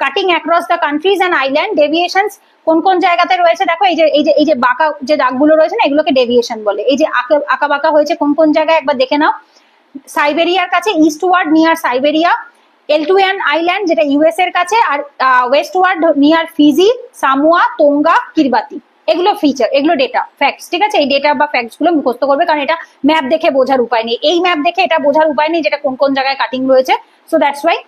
cutting across the countries and island. Deviations কোন কোন জায়গাতে রয়েছে দেখো, এই যে বাঁকা যে দাগগুলো রয়েছে না এগুলোকে ডেভিয়েশন বলে। এই যে আঁকা বাঁকা হয়েছে কোন কোন জায়গায় একবার দেখে নাও। সাইবেরিয়ার কাছে ইস্টওয়ার্ড নিয়ার সাইবেরিয়া, এলটুয়ান আইল্যান্ড যেটা ইউএস এর কাছে, আর ওয়েস্টওয়ার্ড নিয়ার ফিজি, সামোয়া, তোঙ্গা, কিরবাতি। এগুলো ফিচার, এগুলো ডেটা ফ্যাক্টস, ঠিক আছে। এই ডেটা বা ফ্যাক্টস গুলো মুখস্থ করবে, কারণ এটা ম্যাপ দেখে বোঝার উপায় নেই, এই ম্যাপ দেখে এটা বোঝার উপায় নেই যেটা কোন কোন জায়গায় কাটিং রয়েছে। সো দ্যাটস ওয়াই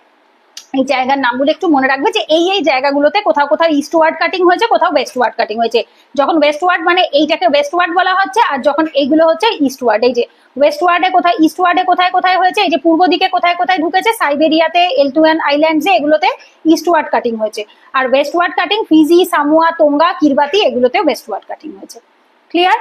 এই জায়গার নামগুলো একটু মনে রাখবে যে এই জায়গাগুলোতে কোথাও কোথাও ইস্টওয়ার্ড কাটিং হয়েছে, কোথাও ওয়েস্টওয়ার্ড কাটিং হয়েছে। যখন ওয়েস্টওয়ার্ড মানে এইটাকে ওয়েস্টওয়ার্ড বলা হচ্ছে, আর যখন এইগুলো হচ্ছে ইস্টওয়ার্ড, এই যে ওয়েস্টওয়ার্ডে কোথায়, ইস্টওয়ার্ডে কোথায় কোথায় হয়েছে, এই যে পূর্ব দিকে কোথায় কোথায় ঢুকেছে, সাইবেরিয়াতে, এলটুয়ান আইল্যান্ডসে, এগুলোতে ইস্টওয়ার্ড কাটিং হয়েছে। আর ওয়েস্টওয়ার্ড কাটিং ফিজি, সামোয়া, তোঙ্গা, কিরবাতি এগুলোতে ওয়েস্টওয়ার্ড কাটিং হয়েছে। ক্লিয়ার?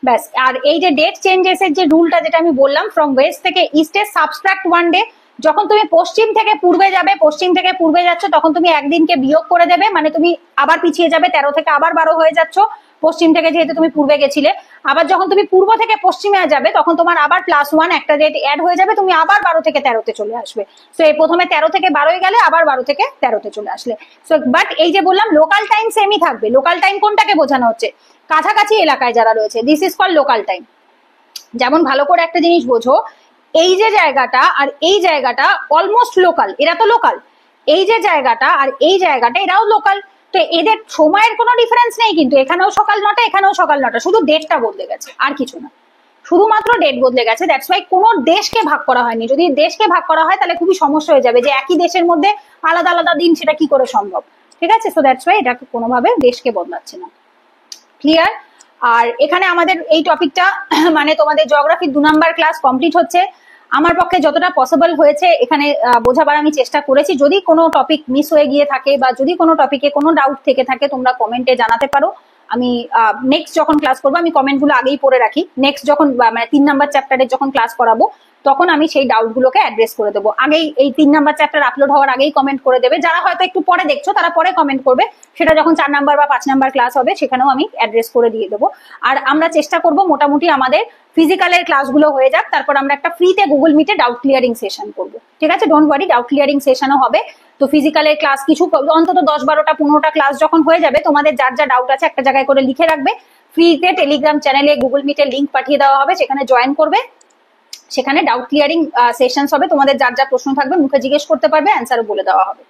ব্যাস। আর এই যে ডেট চেঞ্জেস এর যে রুলটা যেটা আমি বললাম, ফ্রম ওয়েস্ট থেকে ইস্টে সাবস্ট্রাক্ট 1 ডে, যখন তুমি পশ্চিম থেকে পূর্বে যাবে, পশ্চিম থেকে পূর্বে যাচ্ছ তখন তুমি একদিনকে বিয়োগ করে দেবে, মানে তুমি আবার পিছিয়ে যাবে, 13 থেকে আবার 12 হয়ে যাচ্ছ পশ্চিম থেকে, যেহেতু তুমি পূর্বে গেছিলে। আবার যখন তুমি পূর্ব থেকে পশ্চিমে যাবে তখন তোমার আবার +1 একটা ডেট অ্যাড হয়ে যাবে, তুমি আবার 12 থেকে 13তে চলে আসবে। সো এই প্রথমে 13 থেকে 12 গেলে আবার 12 থেকে 13তে চলে আসলে। সো বাট এই যে বললাম লোকাল টাইম সেমই থাকবে। লোকাল টাইম কোনটাকে বোঝানো হচ্ছে, কাছাকাছি এলাকায় যারা রয়েছে, this is call local time. যেমন ভালো করে একটা জিনিস বোঝো, এই যে জায়গাটা আর এই জায়গাটা অলমোস্ট লোকাল, এরা তো লোকাল, এই যে জায়গাটা আর এই জায়গাটা এরাও লোকাল, তো এদের সময়ের কোনো ডিফারেন্স নেই, কিন্তু এখানেও সকাল 9টা এখানেও সকাল 9টা, শুধু ডেটটা বদলে গেছে আর কিছু না, শুধুমাত্র ডেট বদলে গেছে। দ্যাটস ওয়াই কোনো দেশকে ভাগ করা হয়নি। যদি দেশকে ভাগ করা হয় তাহলে খুবই সমস্যা হয়ে যাবে যে একই দেশের মধ্যে আলাদা আলাদা দিন, সেটা কি করে সম্ভব, ঠিক আছে। সো দ্যাটস ওয়াই এটা কোনোভাবে দেশকে বদলাচ্ছে না। ক্লিয়ার? আর এখানে আমাদের এই টপিকটা মানে তোমাদের জিওগ্রাফির 2 নাম্বার ক্লাস কমপ্লিট হচ্ছে। আমার পক্ষে যতটা পসিবল হয়েছে এখানে বোঝাবার আমি চেষ্টা করেছি। যদি কোনো টপিক মিস হয়ে গিয়ে থাকে বা যদি কোনো টপিকে কোনো ডাউট থেকে থাকে তোমরা কমেন্টে জানাতে পারো। আমি নেক্সট যখন ক্লাস করবো আমি কমেন্টগুলো আগেই পড়ে রাখি, নেক্সট যখন মানে 3 নাম্বার চ্যাপ্টারের যখন ক্লাস করাবো তখন আমি সেই ডাউটগুলোকে অ্যাড্রেস করে দেবো। আগেই এই 3 নাম্বার চ্যাপ্টার আপলোড হওয়ার আগেই কমেন্ট করে দেবে, যারা হয়তো একটু পরে দেখছো তারা পরে কমেন্ট করবে, সেটা যখন 4 নাম্বার বা 5 নাম্বার ক্লাস হবে সেখানেও আমি অ্যাড্রেস করে দিয়ে দেবো। আর আমরা চেষ্টা করবো মোটামুটি আমাদের ফিজিক্যালের ক্লাসগুলো হয়ে যাক, তারপর আমরা একটা ফ্রিতে গুগল মিটে ডাউট ক্লিয়ারিং সেশন করবো, ঠিক আছে। ডোন্ট ওয়ারি, ডাউট ক্লিয়ারিং সেশনও হবে। তো ফিজিক্যালের ক্লাস কিছু অন্তত 10-12টা 15টা ক্লাস যখন হয়ে যাবে, তোমাদের যার যা ডাউট আছে একটা জায়গায় করে লিখে রাখবে। ফ্রিতে টেলিগ্রাম চ্যানেলে গুগল মিটের লিঙ্ক পাঠিয়ে দেওয়া হবে, সেখানে জয়েন করবে। সেখানে ডাউট ক্লিয়ারিং সেশনস হবে, তোমাদের যার যা প্রশ্ন থাকবে মুখে জিজ্ঞেস করতে পারবে, অ্যান্সারও বলে দেওয়া হবে।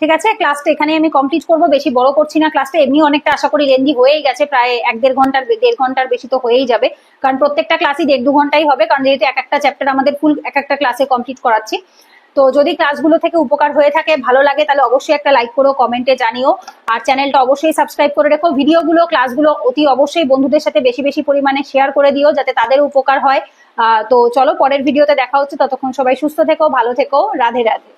ঠিক আছে, ক্লাসটা এখানে আমি কমপ্লিট করব, বেশি বড় করছি না ক্লাসটা, এমনি অনেকটা আশা করি লেন্দি হয়েই গেছে, প্রায় 1-1.5 ঘন্টার বেশি তো হয়েই যাবে, কারণ প্রত্যেকটা ক্লাসই 1-2 ঘন্টাই হবে, কারণ যেহেতু এক একটা চ্যাপ্টার আমাদের ফুল এক একটা ক্লাসে কমপ্লিট করাচ্ছি। তো যদি ক্লাসগুলো থেকে উপকার হয়ে থাকে, ভালো লাগে, তাহলে অবশ্যই একটা লাইক করো, কমেন্টে জানিও, আর চ্যানেলটা অবশ্যই সাবস্ক্রাইব করে রেখো। ভিডিওগুলো ক্লাসগুলো অতি অবশ্যই বন্ধুদের সাথে বেশি বেশি পরিমাণে শেয়ার করে দিও, যাতে তাদের উপকার হয়। তো চলো পরের ভিডিওতে দেখা হচ্ছে, ততক্ষণ সবাই সুস্থ থেকো, ভালো থেকো, রাধে রাধে।